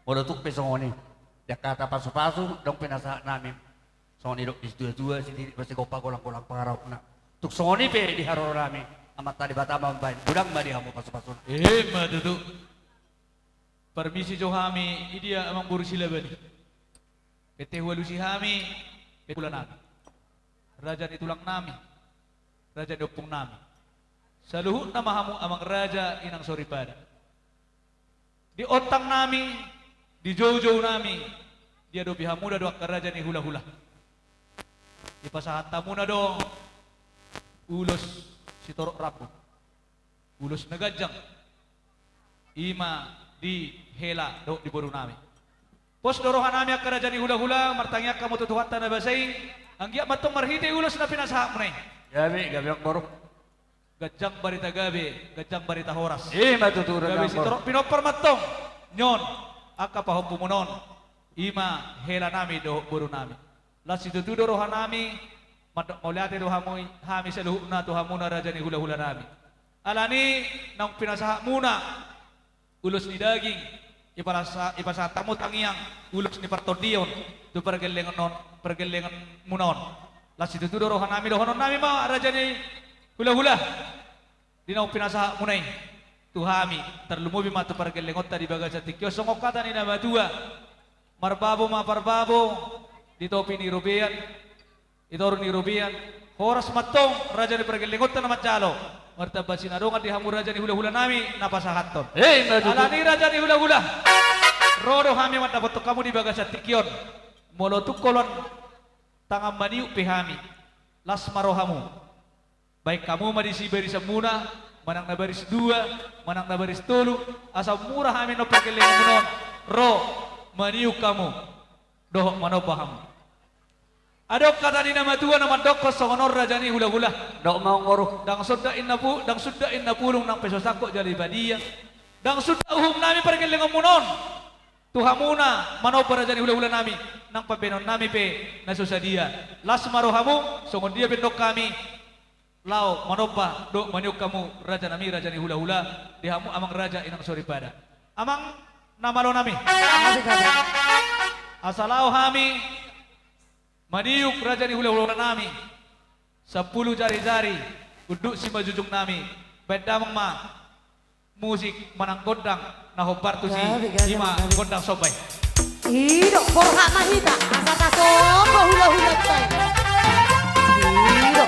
Mulutuk pesongoni. Ya kata pasu-pasu, dong pinasa namin. Songoni dok dua-dua, sini pasti kopa kolang-kolang pangarap na. Tuk songoni pe di haror namin. Amat tadi bata mambain. Budang ba di hamu pasu-pasu. Madudu. Permisi jo hami, idia amang buru sila bani. PT walusi hami, bulan nami. Raja itulang nami. Raja dopung nami. Saluhut nama hamu amang raja inang soripada. Di otang nami, di jauh-jauh nami, dia do biha muda do raja ni hula-hula. Di pasahan tamuna dong, ulos si torok rapu, ulos nagajang, ima di hela do di boru nami. Pos dorohan nami ak raja ni hula-hula, martangnya kamu tutuhat tanah basay, anggia matong marhite ulos na pinasahak mo na. Gabi ak borok. Gajang barita gabi, gajang barita horas. Matuturan gabi si torok pinopar matong, nyon, aka pahom pumunon, ima hela nami do boru nami. Las itu dorohan nami, mauliate do hami sa luhuk na to hamuna raja ni hula-hula nami. Alani nang pinasahak muna, ulos ni daging, ipasa tamut angiang, ulos ni partodion, do pergelengan munon. Las itu dorohan nami dohonon nami ma raja ni hula-hula. Di nang pinasahak munay, tuhami, terlumubi matu pergelengot tadi baga sa tikyo, songok kata ni nama dua, marbabo ma parbabo, di topi ni rubian, itoro ni rubian, horas matong, raja ni pergelengot na matjalo, martaba sinarungan di hamur raja ni hula-hula nami, napasahaton. Alani raja ni hula-hula, rodo hami mataboto kamu di baga sa tikyon, molotuk kolon, tangan maniu pihami, las marohamu. Baik kamu madisi baris muna, manang na baris dua, manang na baris tulu, asal murah amin no pakeling munon, ro maniu kamu, doh manopaham. Adok kata ni nama tua nama doko songonor rajani hula-hula. Dok mau ngoruh. Dang sudda inna pulung nang peso sakok jali badia. Dang sudda uhum nami pakeling munon. Tuhamuna manopa rajani hula-hula nami, nang pabenon nami pe nasusadia. Las marohamu songon dia bendok kami. Lau manopa do maniuk kamu raja nami raja ni hula-hula dihamu amang raja inang soripada. Amang nama lo nami. Asalau hami maniuk raja ni hula-hula nami. 10 jari-jari uduk si majujung nami. Bedamang ma musik manang gondang nahobar tu si ima gondang sobai. Iro korha mahita asata sopo hula-hula tay. Iro.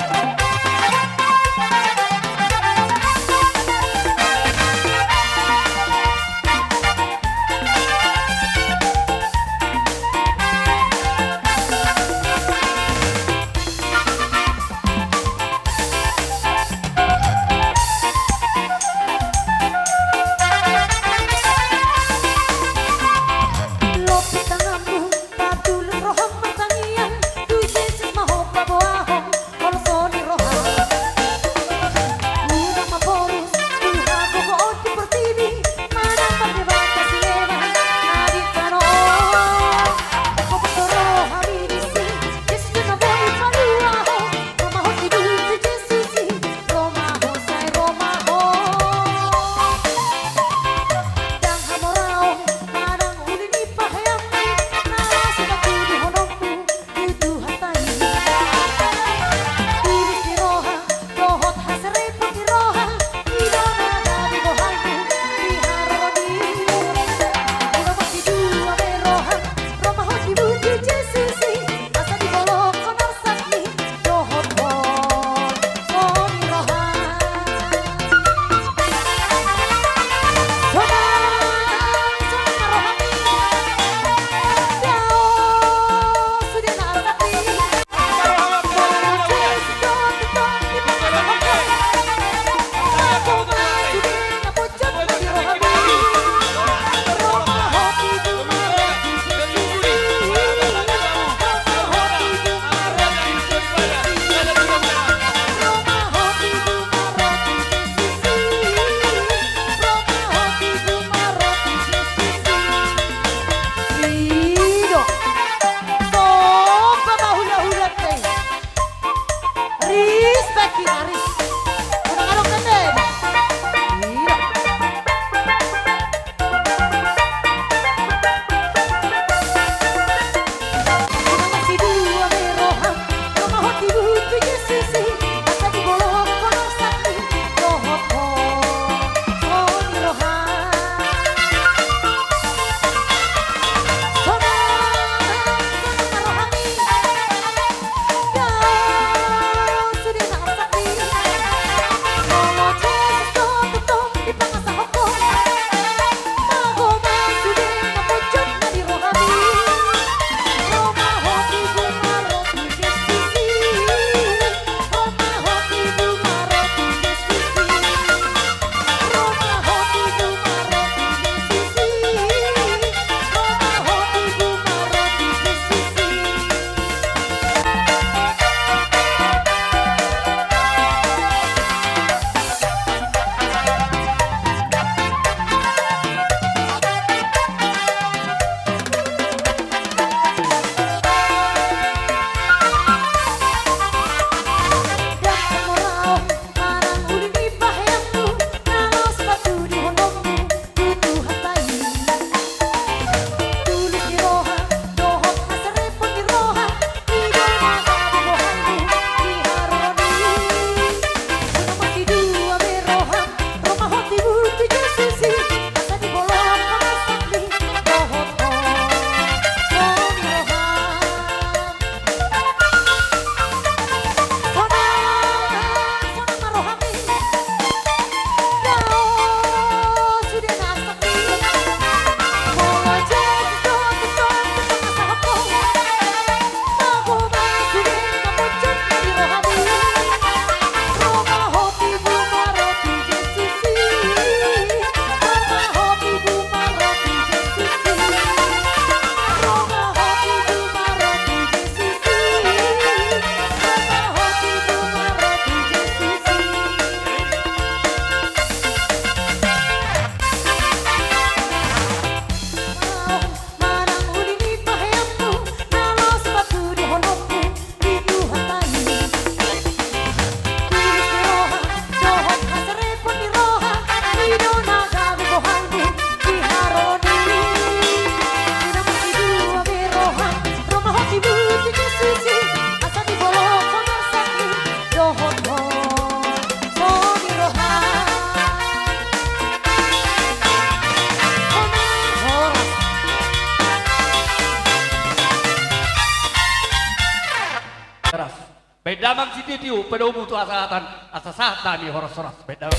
Bedamang si Titiu, pada umum tu asatan, asasatan ni horos-horos bedamang.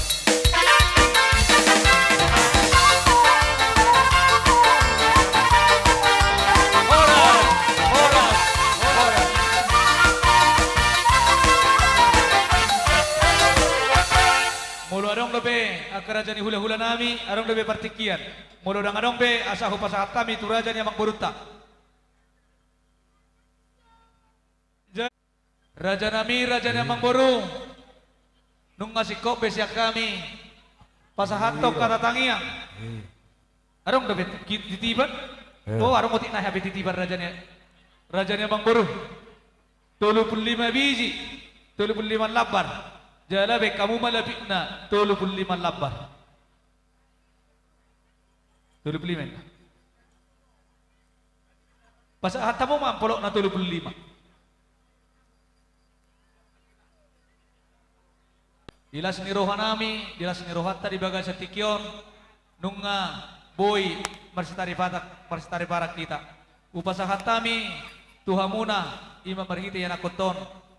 Mulu adong dobe akaraja ni hula-hula nami adong dobe partikian. Mulu dang adong be asa hupasahat kami tu raja ni amang boruta. Raja nami raja ni amang boru. Nung ngasih kok besiak kami pasahat tok kata tangiang. Adong dobe titiban. Oh adong otik nah habis titiban raja ni amang boru. 35 biji, 35 labar. Jalabe kamu malapit na 35 labar. 35. Pasal hatamu mampolok na 35. Dilas ni rohan nami, dilas ni rohan tadi baga sa tikyon nunga boy marsitari parak kita. Upasa hatami tuhamuna ima marhiti yan akoton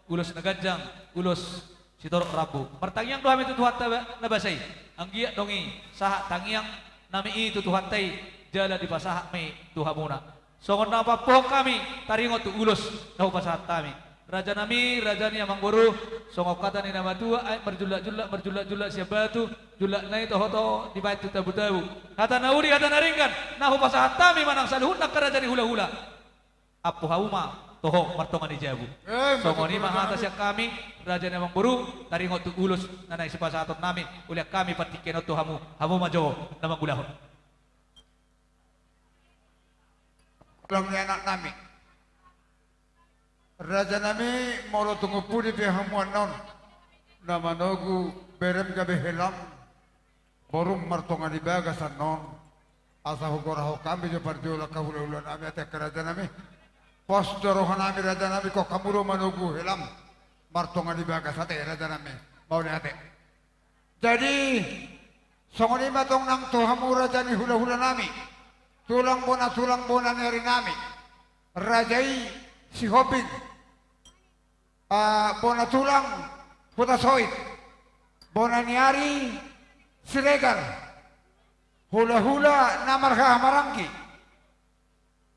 ulos nagajang ulos Sitorok Rabu. Pertangiang doa itu Tuhan nabasay. Ang giya dongi saha tangiang nami itu Tuhan tay jala di pasahak may Tuhan muna. Songon na po kami taringot tu ulos na pasahat kami. Raja nami, raja ni amang guru, songok kata ni nama tua ay berjulak siya batu, julak na ito hoto di bait tu tabu-tabu. Kata nauri kata naringkan, nahu pasahat kami manang saluhun nak raja ni hula-hula. Apo hauma toho martongan ni jabu. Songoni mahata siya kami raja namang buru taringot tu ulos nanay si pasatot namin uliak kami patikenot tu hamu majo namang gulahon. Ulang ni anak nami. Raja nami moro tunggu pudi pe hamuan non. Nama nogu berem gabe helam. Borum martongan di bagasan non. Asa hugoraho kami jo parjola kahula-hula nami atek raja nami. Posto rohan nami raja nami kok kamuro manogu helam. Martongan di bagas ate raja nami mau ni ate. Jadi songoni matong nang tohamu raja ni hula-hula nami. Tulang bona neri nami. Rajai si hoping. Bona tulang puta soit. Bona niari siregar. Hula-hula namarha marangki.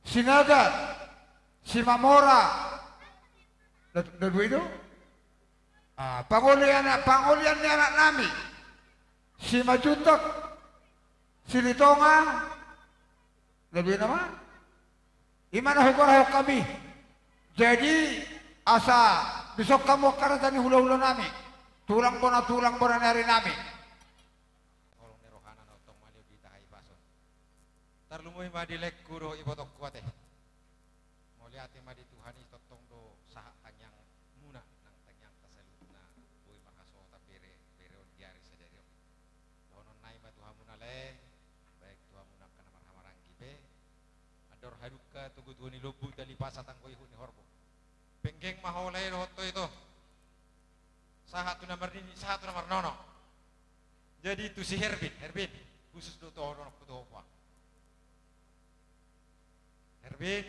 Sinaga si Mamora. Dua itu? Pangulian ni anak nami. Si Majuntak. Si Litonga. Lebih nama? Imana hukurah kami. Jadi asa besok kamu karena hula-hula nami. Tulang bona nari nami. Tarlumoi madilek kuro ibotok kuate. Moliate madi Tuhani totong do saha tanyang muna nang tanyang kasaluna boy makasota pere on diari sederio. Donon nai ma Tuhamuna le baik Tuhamuna kana marhamarang kibe. Ador haduka tugu tuani lobu dali pasatang koy huni horbo. Penggeng maholay roto itu. Saha tu nomor nono. Jadi itu si Herbin khusus do tono kutopa. Herbin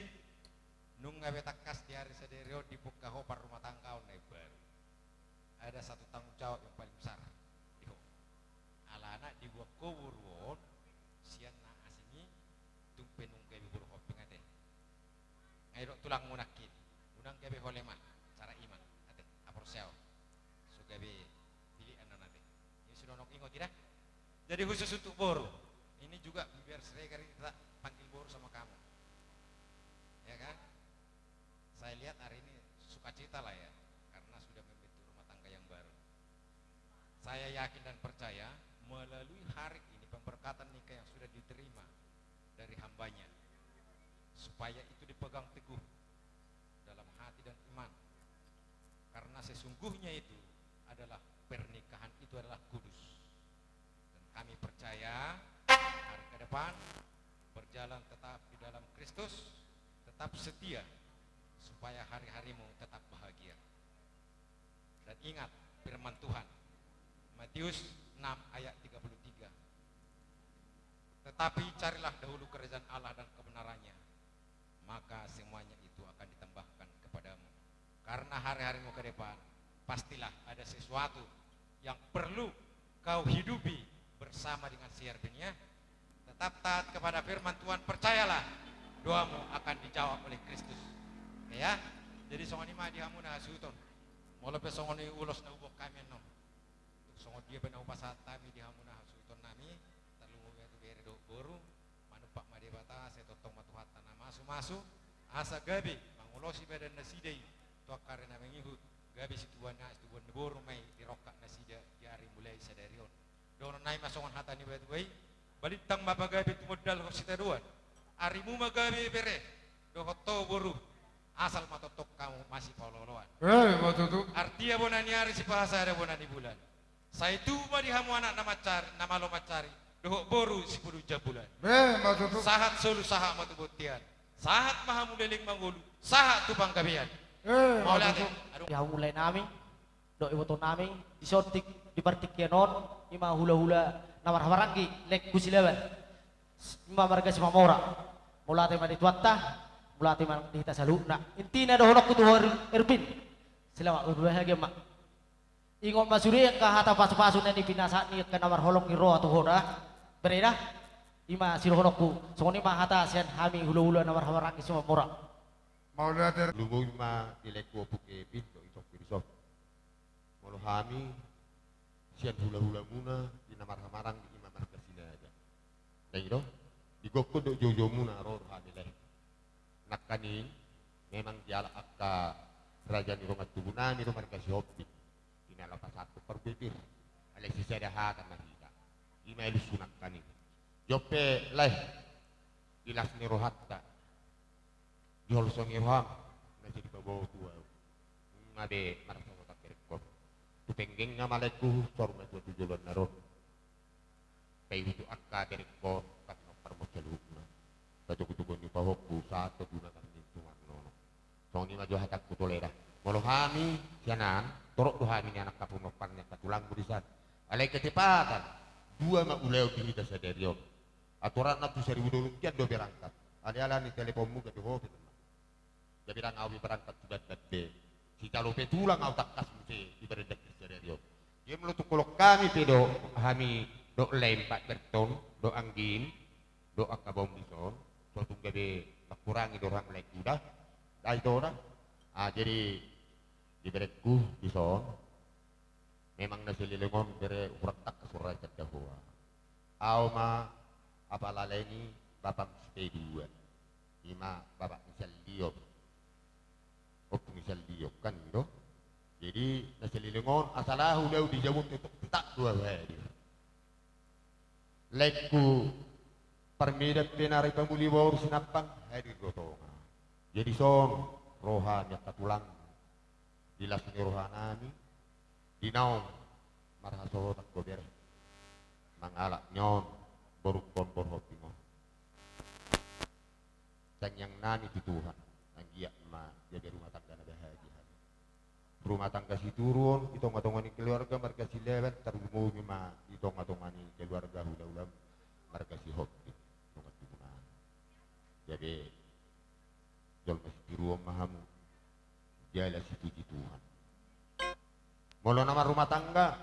nung ngawe takas di hari sederio di buka hopar rumah tangga on baru. Ada satu tanggung jawab yang paling besar. Iho. Ala anak dibuat kowurwon sian na asini tumpe nung kayak bubur kopi ngade. Ngaidok tulang munakin. Unang kayak holema cara iman. Ate apor sel. So kayak pilih anak nade. Ini sudah nok ingo tidak? Jadi khusus untuk boru. Ini juga biar saya kali kita panggil boru sama kamu. Ya kan? Saya lihat hari ini sukacita lah ya, karena sudah membentuk rumah tangga yang baru. Saya yakin dan percaya melalui hari ini pemberkatan nikah yang sudah diterima dari hambanya, supaya itu dipegang teguh dalam hati dan iman. Karena sesungguhnya itu adalah pernikahan itu adalah kudus. Dan kami percaya hari ke depan berjalan tetap di dalam Kristus, tetap setia supaya hari-harimu tetap bahagia. Dan ingat firman Tuhan Matius 6 ayat 33. Tetapi carilah dahulu kerajaan Allah dan kebenarannya, maka semuanya itu akan ditambahkan kepadamu. Karena hari-harimu ke depan pastilah ada sesuatu yang perlu kau hidupi bersama dengan siar dunia. Tetap taat kepada firman Tuhan, percayalah doamu akan dijawab oleh Kristus. Ya, jadi songoni mah dihamuna hasuton. Mula pe songoni ulos na ubok kami no. Songon dia bena upasat kami dihamuna hasuton nami. Talungu itu bere do boru. Manupak madebata setotong matuhata nama masu asa gabi mangulosi badan nasidai. Tua karena mengihut gabi situan boru mai dirokak nasida jari mulai sadarion. Dono nai masongon hata ni bayi. Balitang mapagabi tumodal hosita duan. Arimu magabi bere. Dohoto boru. Asal matotok kamu masih pololoan. Matutuk. Artinya bonani hari si bahasa ada bonani bulan. Saya itu di hamu anak nama cari, nama lo macari. Dohok boru si puru jabulan. Matutuk. Sahat solu sahat matu butian. Sahat mahamu leling mangulu. Sahat tupang kabian. Matutuk. Ya mulai nami, do iwoto nami, disotik, dipartik kenon, ima hula-hula namar hamarangki, lek kusilewan. Ima marga si mamora. Mulate madi tuatta. Mulati man dihita saluna intina do honok kutu Erpin selamat berbahagia mak ingon masuri ka hata pasu-pasu ni pinasa ni ka namar holong ni roa tu hoda bereda ima siro honokku songoni ma hata sen hami hulu-hulu namar hamaraki semua mora maula ter lumoy ma dileko puke pinto isok pirisok molo hami sian hula-hula muna di namar hamarang di ima marga sila aja dai do digokko do jojo muna ro hami leh nakani memang diala akka kerajaan di rumah tubunan di rumah kasih hobi inala pasatu perbibir alexi sada hata mahita email sunak kani jope leh ilas ni rohatta jol songi roham na jadi bawa tua ngade marasa kota kerkop tu penggeng ngamaleku sorma tua tujuan naro kayu itu akka kerkop katno permocelukna kajukutugon ni pahokku saat kegunakan lingkungan nono. Soni maju hatak kutolera. Molo hami sianan torok do hami ni anak kapung noparnya katulang burisan. Alai kecepatan dua mak uleu dihita saderio. Aturan natu 1000 dulu kian do berangkat. Ala ni teleponmu ke ho teman. Jadi rang awi berangkat sudah tade. Si calope tulang au takkas mesti diberedek saderio. Dia melutuk kolok kami pedo hami do lempak berton do anggin do akabom bison. Suatu gabe kurangi dorang lek udah dah itu orang jadi diberekku bison memang nasi lilengon bere urak surat kedahua au ma apa laleni bapak P2 lima bapak misal diop misal diop kan itu jadi nasi lilengon asalah udah dijawab itu tak dua hari lekku permidat penari pembuli baru sinapang hadir gotonga jadi son rohanya katulang dilas ni rohanami dinaum marhaso tak gober mangalak nyon borukon borhopimo dan yang nani di Tuhan anggiak ma jadi rumah tangga na bahagia rumah tangga si turun itong-atongani keluarga marga si lewan terumumi ma itong-atongani keluarga hula-hula marga si hoki jadi jol masih ruang mahamu jala situ Tuhan molo nama rumah tangga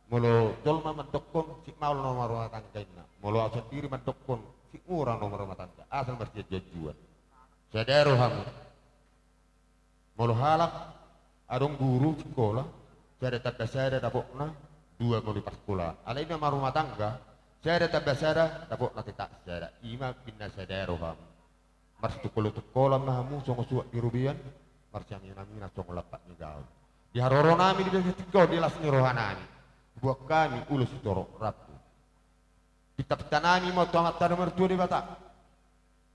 molo jol mendokon si maul nama rumah tangga ina molo sendiri mendokon si orang nomor rumah tangga asal berjajuan sadaro hamu molo halak adong guru sekolah saya tak saya dapokna dua molo pas sekolah alai nama rumah tangga saya tak saya dapokna tak saya ima binna sadaro hamu mars tukolo mahamu songo suak dirubian mars yang namina songo lapak ni gaul di haroro nami di tiga di las ni rohanami buat kami ulus torok rapu kita nami mau tuangat tanu mertua di batak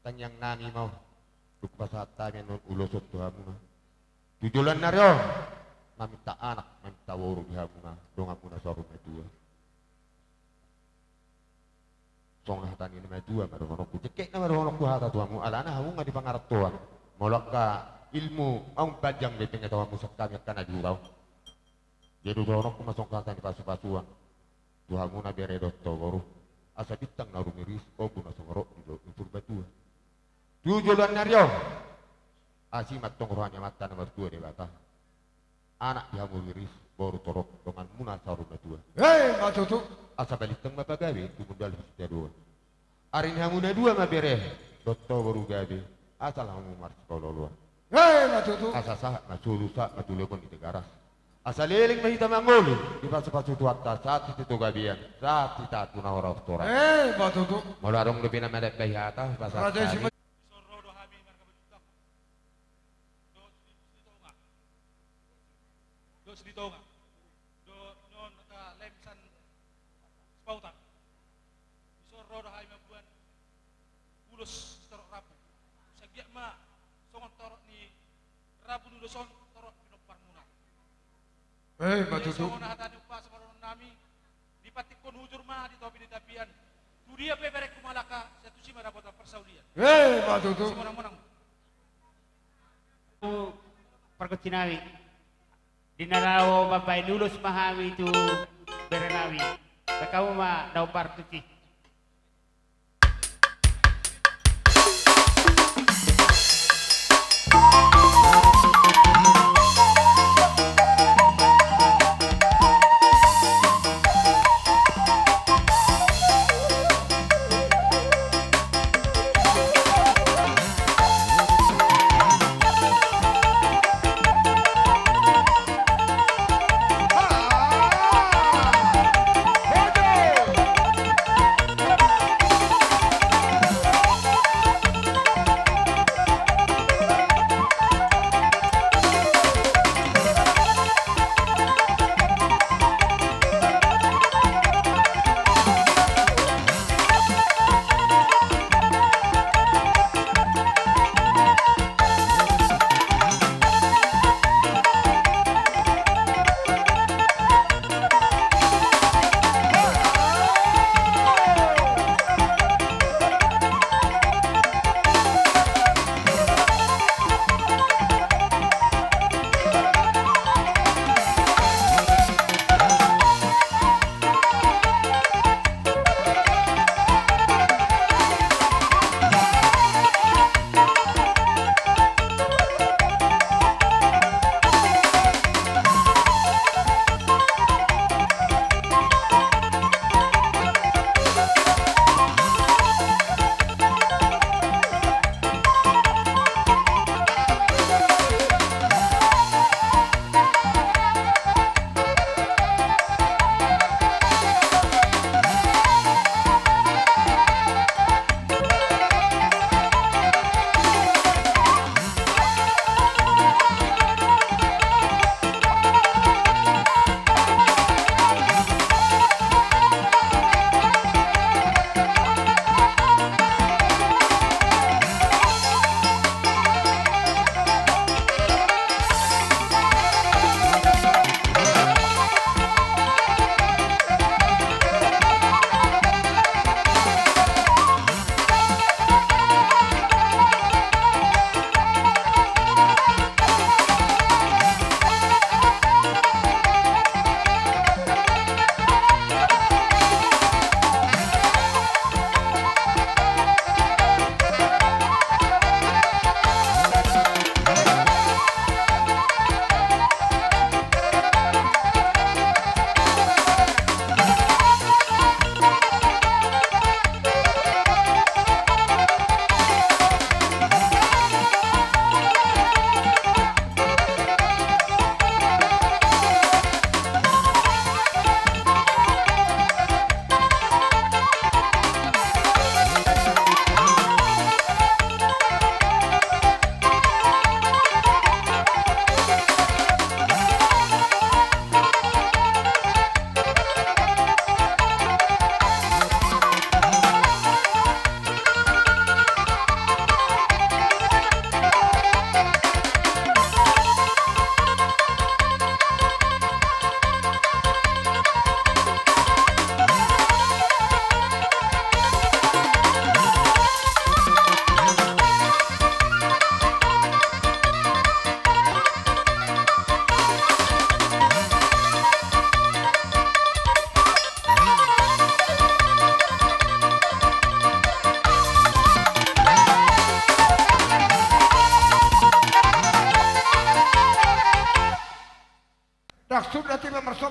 tanyang nami mau duk pasata non ulus tuhamu tujulan nario mamita anak mamita woru di hamuna dongamuna soru metua song hatan ini mah dua baru honokku cekek na baru honokku hata tuamu alana hamu ngadi pangarap tuan molok ka ilmu ang bajang de pengen tawamu sakanya kana jurau jadi honokku masong kata di pasu-pasuan tuamu na bere dotto baru asa bitang na rumiris o guna songorok di utur batua tujulan naryo asimat tong rohanya mata nomor 2 de bata anak dihamur wiris baru torok dengan muna saruna tua. Hei, matutu. Asa balik teng mapa gawe tu modal setiap dua. Arin hamuna dua mabere. Dotto baru gawe. Asal hamu mars kalau luar. Hei, matutu. Asa sah masulu sak matulekon di tegaras. Asa leling mahita mangoli di pasu-pasu tuatta saat itu gabian. Saat kita tuna orang tora. Hei, matutu. Molarong lebih nama dek bahata pasal. Raja si Dito nga. Do non ka lemsan spautan. Isor rodo hay mabuan. Ulos torok rabu. Sagya ma songon torok ni rabu nuloson torok pinopar muna. Hei, matutu. Songon hatani pa sa maron nami dipatik kon hujur ma di topi di tapian. Tudia pe berek kumalaka satu sima dapat persaulian. Hei, matutu. Monang-monang. Perkecinawi. Dinarawo bapak nulus mahami itu berenawi. Bakamu ma daw partuci.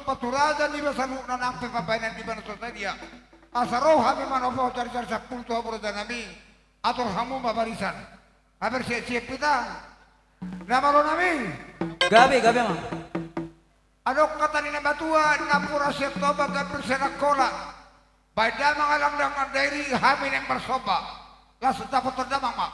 paturaja ni basalu na nang pepabainan di mana dia. Asaro kami manopo cari-cari sakul tua berada nami atur hamu babarisan. Haber siap kita. Nama lo nami? Gabi mah. Adok kata ni batua ngapura setoba gabir senak kola. Baida mangalang dengan dairi hamin yang bersoba. Langsung dapat terdamang mak.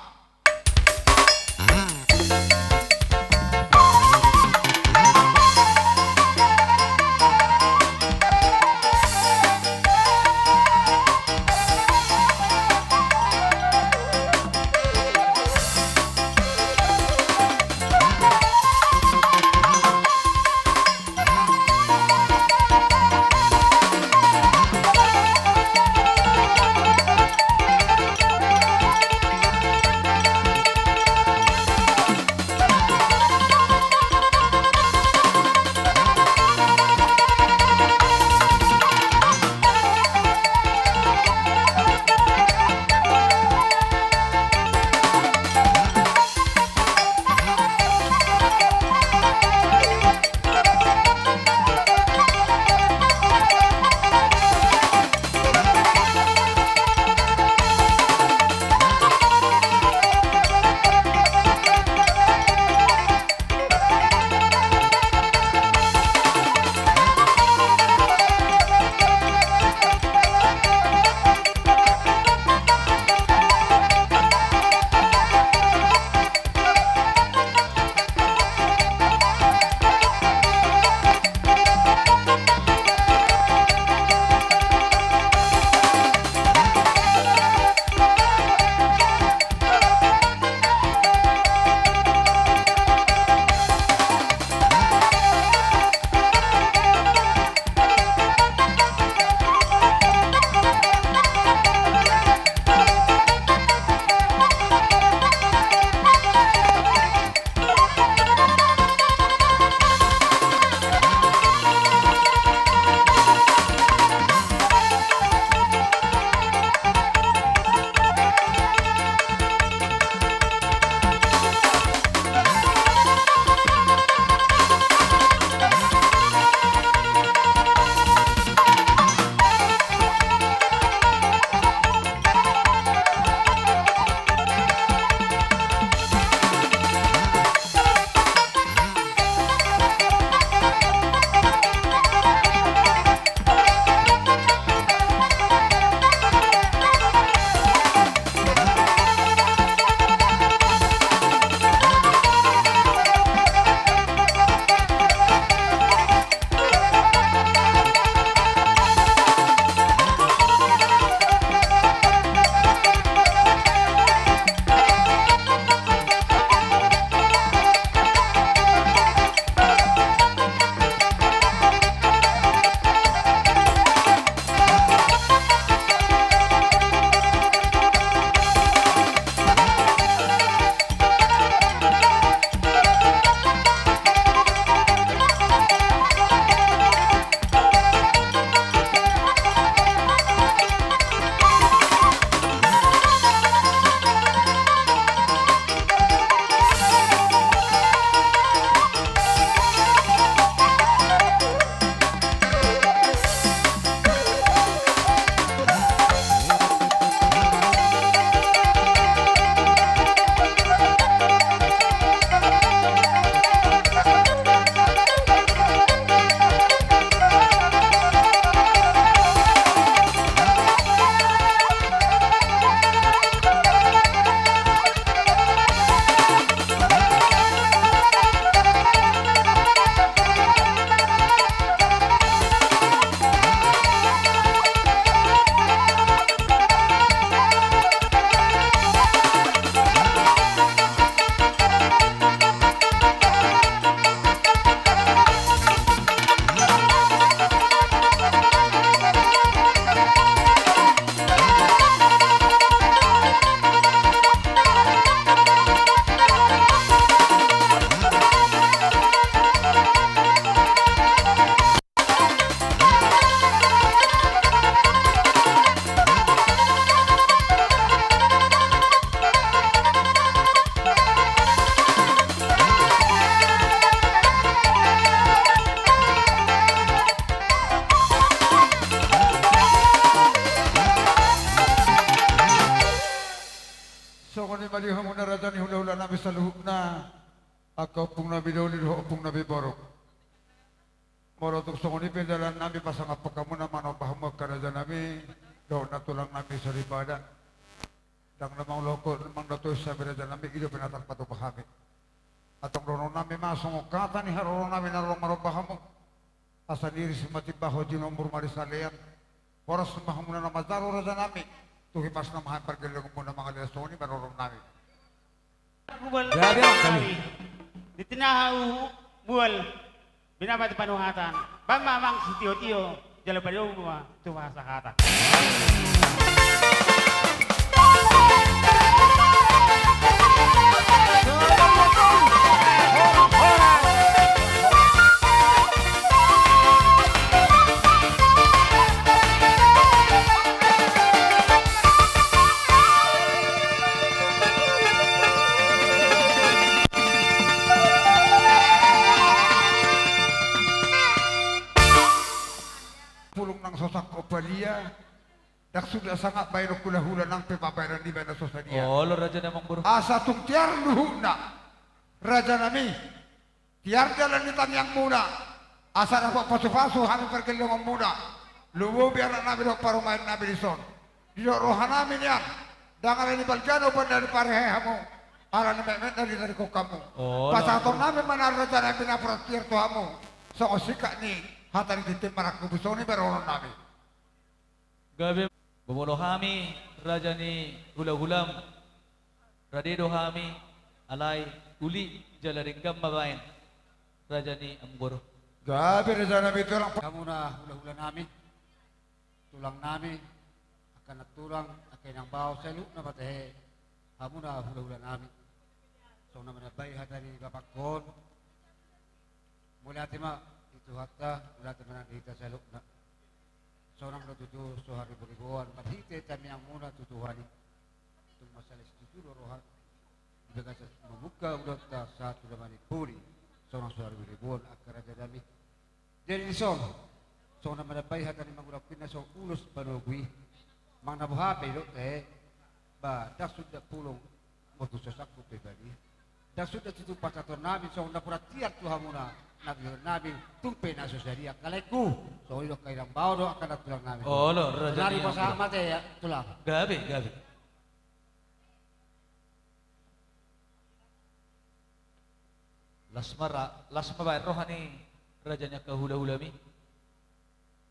Sokoni mali hamuna rajani hula-hula nabi saluhna. Ako pung nabi dauli ho pung nabi borok. Morotok sokoni pendalan nabi pasang apa kamu na mano pahamu karaja nabi. Daw na tulang nabi sa ribada. Dang namang loko namang datoy sa biraja nabi ido penatang pato pahami. Atong rono nabi masong kata ni harono nabi narong marobahamu. Asa diri semati baho di nomor marisalean. Poros mahamuna na mazaro raja nabi. Tuhi pas na mahan pergeleng muna mga lesoni marorong nabi. Gabi. Di tinahaw buwal binabati panuhatan. Bamamang si Tio-Tio jala pa yung mga tuwa sa kata. Pulong ng sosak kopalia. Dak sudah sangat bayar hula-hula ng pepabayaran di bana sosadia. Oh, lo raja namang buru. Asa tung tiar luhuna. Raja nami. Tiar jalan ni yang muna. Asa dapat pasu-pasu kami pergelongan muna. Luwo biar nabi dok parumain nabi dison. Dok rohanami niyan. Dangan ni baljano pun dari parehamu. Ara ni memet dari kokamu. Oh. Pasatong namin manar raja nabi na protir tuhamu. So osika ni hatan titim marak kubusoni beroron nabi. Gabi bobodo kami raja ni hula-hulam. Radido kami alay uli jalaringgam mabain. Raja ni Amboro. Gabi raja nabi tulang. Kamu na hula-hula namin. Tulang namin. Akan natulang. Akan ang bahaw sa iluk na patahe. Kamu na hula-hula namin. So naman nabay hatari bapak kon. Mula tima itu hatta. Mula tima nandita sa iluk na. Seorang tutu sehari beribuan, patite kami yang muna tutuhani. Tung masalah setuju rohan. Jika membuka udara satu zaman puri, seorang sehari beribuan akar aja dami. Jadi song, seorang mendapat hati ni mengurapin nasong ulus panogui, mang nabuha pelok ba dak sudah pulung motu sesakku pribadi. Dak sudah tutu pacator nabi seorang dapura tiar Tuhan muna. Nabi tumpe na sosyaria kalaiku so ilo kailang bawdo akan tulang namin. Oh lo raja Nari ni pasama Amboro. te ya tulang. Gabi. Lasma ba rohani raja niya kahula-hulami.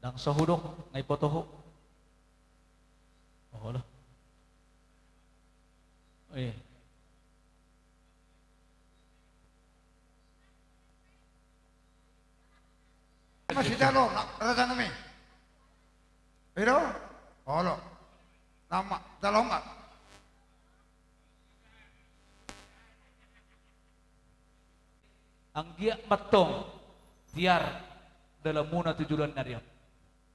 Nang sahudok ngay potoho. Oh lo. Eh. Masih jalo, raja nami. Pero, halo, nama jalongat. Ang giyak matong tiar dalam muna tujulan na riyan.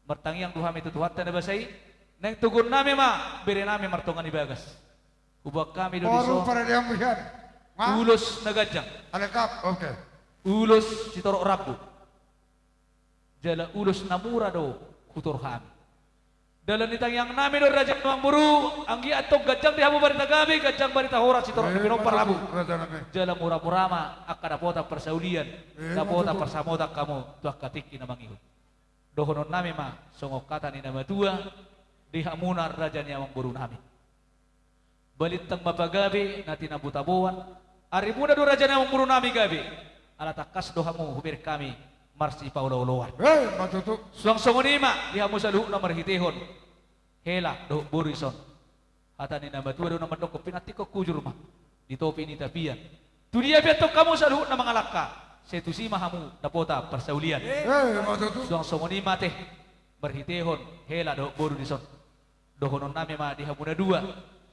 Martangyang duhami tutuhatan na basay. Nang tugon nami ma, biri nami martongan ibagas. Ubag kami do Baru diso. para dia melihat. Ulos na gadyang. Alekap, oke. Ulos si Torok Rabu. Jala ulos na mura do kutor kami. Dalam nitang yang nami do raja ng buru, ang giatong gadyang dihamu barita gabi, gadyang barita horas si Torok Pinong Parabu. Jala mura-mura ma, akka dapota persaulian, dapota persamodak kamu, tuak katiki na mangihon. Dohonon nami ma, songok kata ni nama tua, dihamuna raja ni amang buru nami. Balitang mapagabi, natin abutabuan, ari muna do raja ni amang buru nami gabi, alatakas dohamu hubir kami, marsi paulauluan. Matutu. Suang songonima, dihamu sa luhuk na marhitihon, hela do burison. Hata ni nama tua do naman do ko pinatiko kujur ma, ditopi ni tapian. Tudia beto kamu sa luhuk na mga laka, setusi mahamu dapota persaulian. Matutu. Suang songonima teh, marhitihon, hela do burison. Dohonon nami ma dihamu na dua,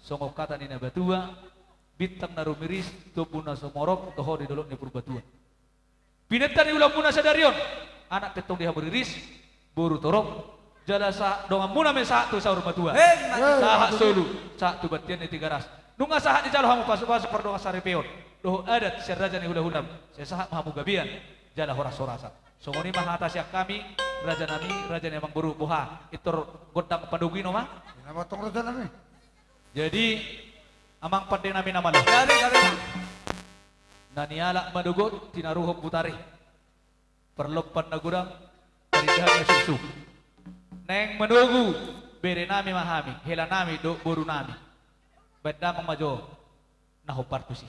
songok kata ni nama tua, bintang na rumiris, tupuna somorok, toho di dolok ni purbatua. Pinenta ni ulang muna sa darion, anak petong diha beriris, buru torok, jala sa dongan muna men sa tu sa urmatua. Saha solu, sa tu batian ni tiga ras. Nunga saha di jalo hamu pasu-pasu perdonga saripeon. Doh adat si raja ni hula-hulam, si saha hamu gabian, jala horas-horasa. Songoni mahata siak kami, raja nami, raja ni emang buru buha. Itor godang padugino mah. Nama tong raja nami. Jadi Amang pandai namin naman. Gabi, gabi. Naniala madugot, tinaruhog butari. Perlopan na gudang, parindahan na susu. Neng manugu, bere nami mahami, hela nami do boru nami. Beda mang majo, nahopar tusi.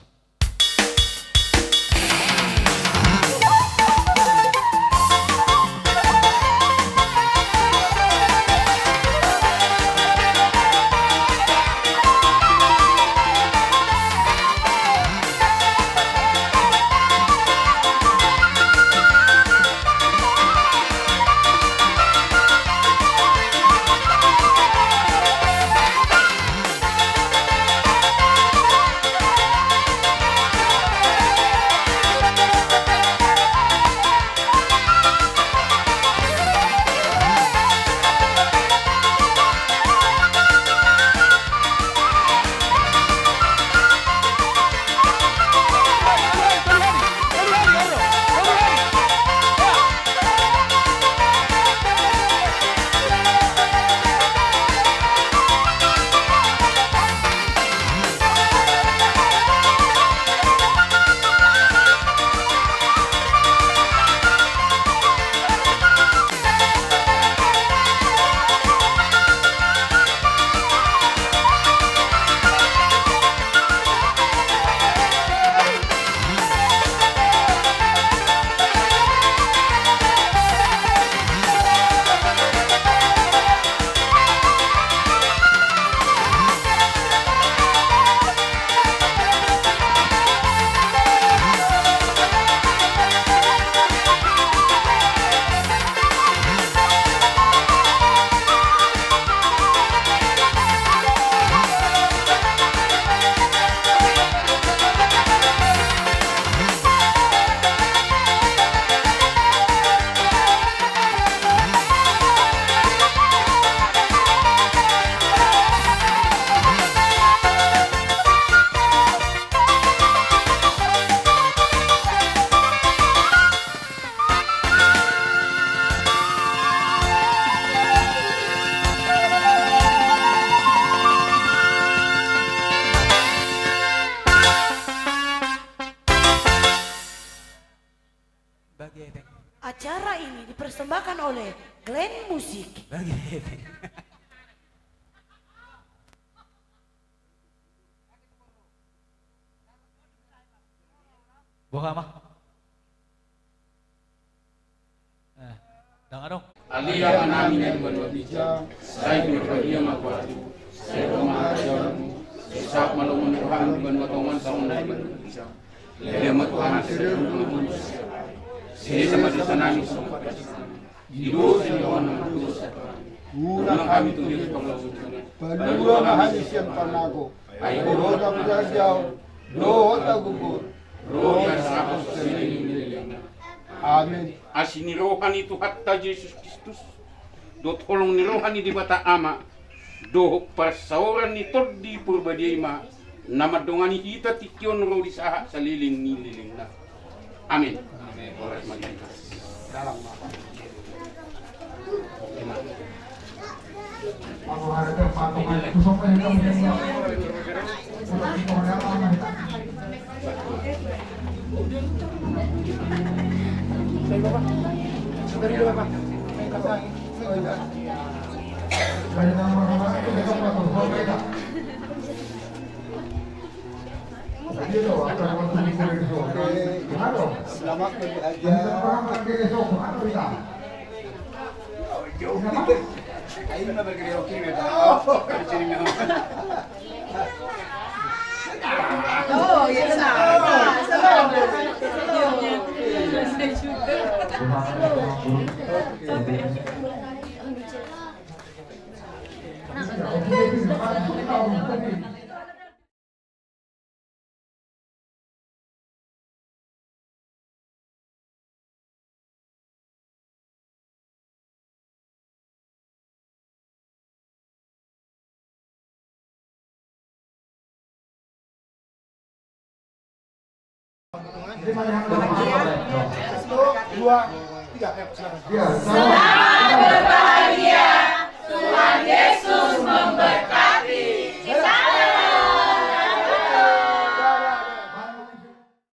Acara ini dipersembahkan oleh Glenn Musik. Buka mah. Dengar dong. Alia namin ay balwabija, say pinagpagiyang magwatu, say rumahasyon, sa malumunuhan, banwatongan sa unay balwabija, lematuhan sa rumahun, sini sama sa namin sa kapatid, ido sa iyon ng tulos sa unang kami tuloy paglabutan, Padua mahalisian panago, ay roh na pagyaw, roh na gugur, roh yan sa ako sa siniling nililang. Amin. Asinirohan itu hatta Yesus Kristus. Do tolong nirohan di bata ama. Do parsauran ni todi purbadiema. Nama dongani hita tikion ro di saha sa liling ni liling na. Amin. Oras magiging. Dalam Ako harap patungan. Gusto ko yung Saya Bapak. Saudari dulu Bapak. Saya kasang. Selamat bagi aja. Ayo na berkreasi beda. Oh, ya Satu, dua, tiga. Silakan. Selamat berbahagia.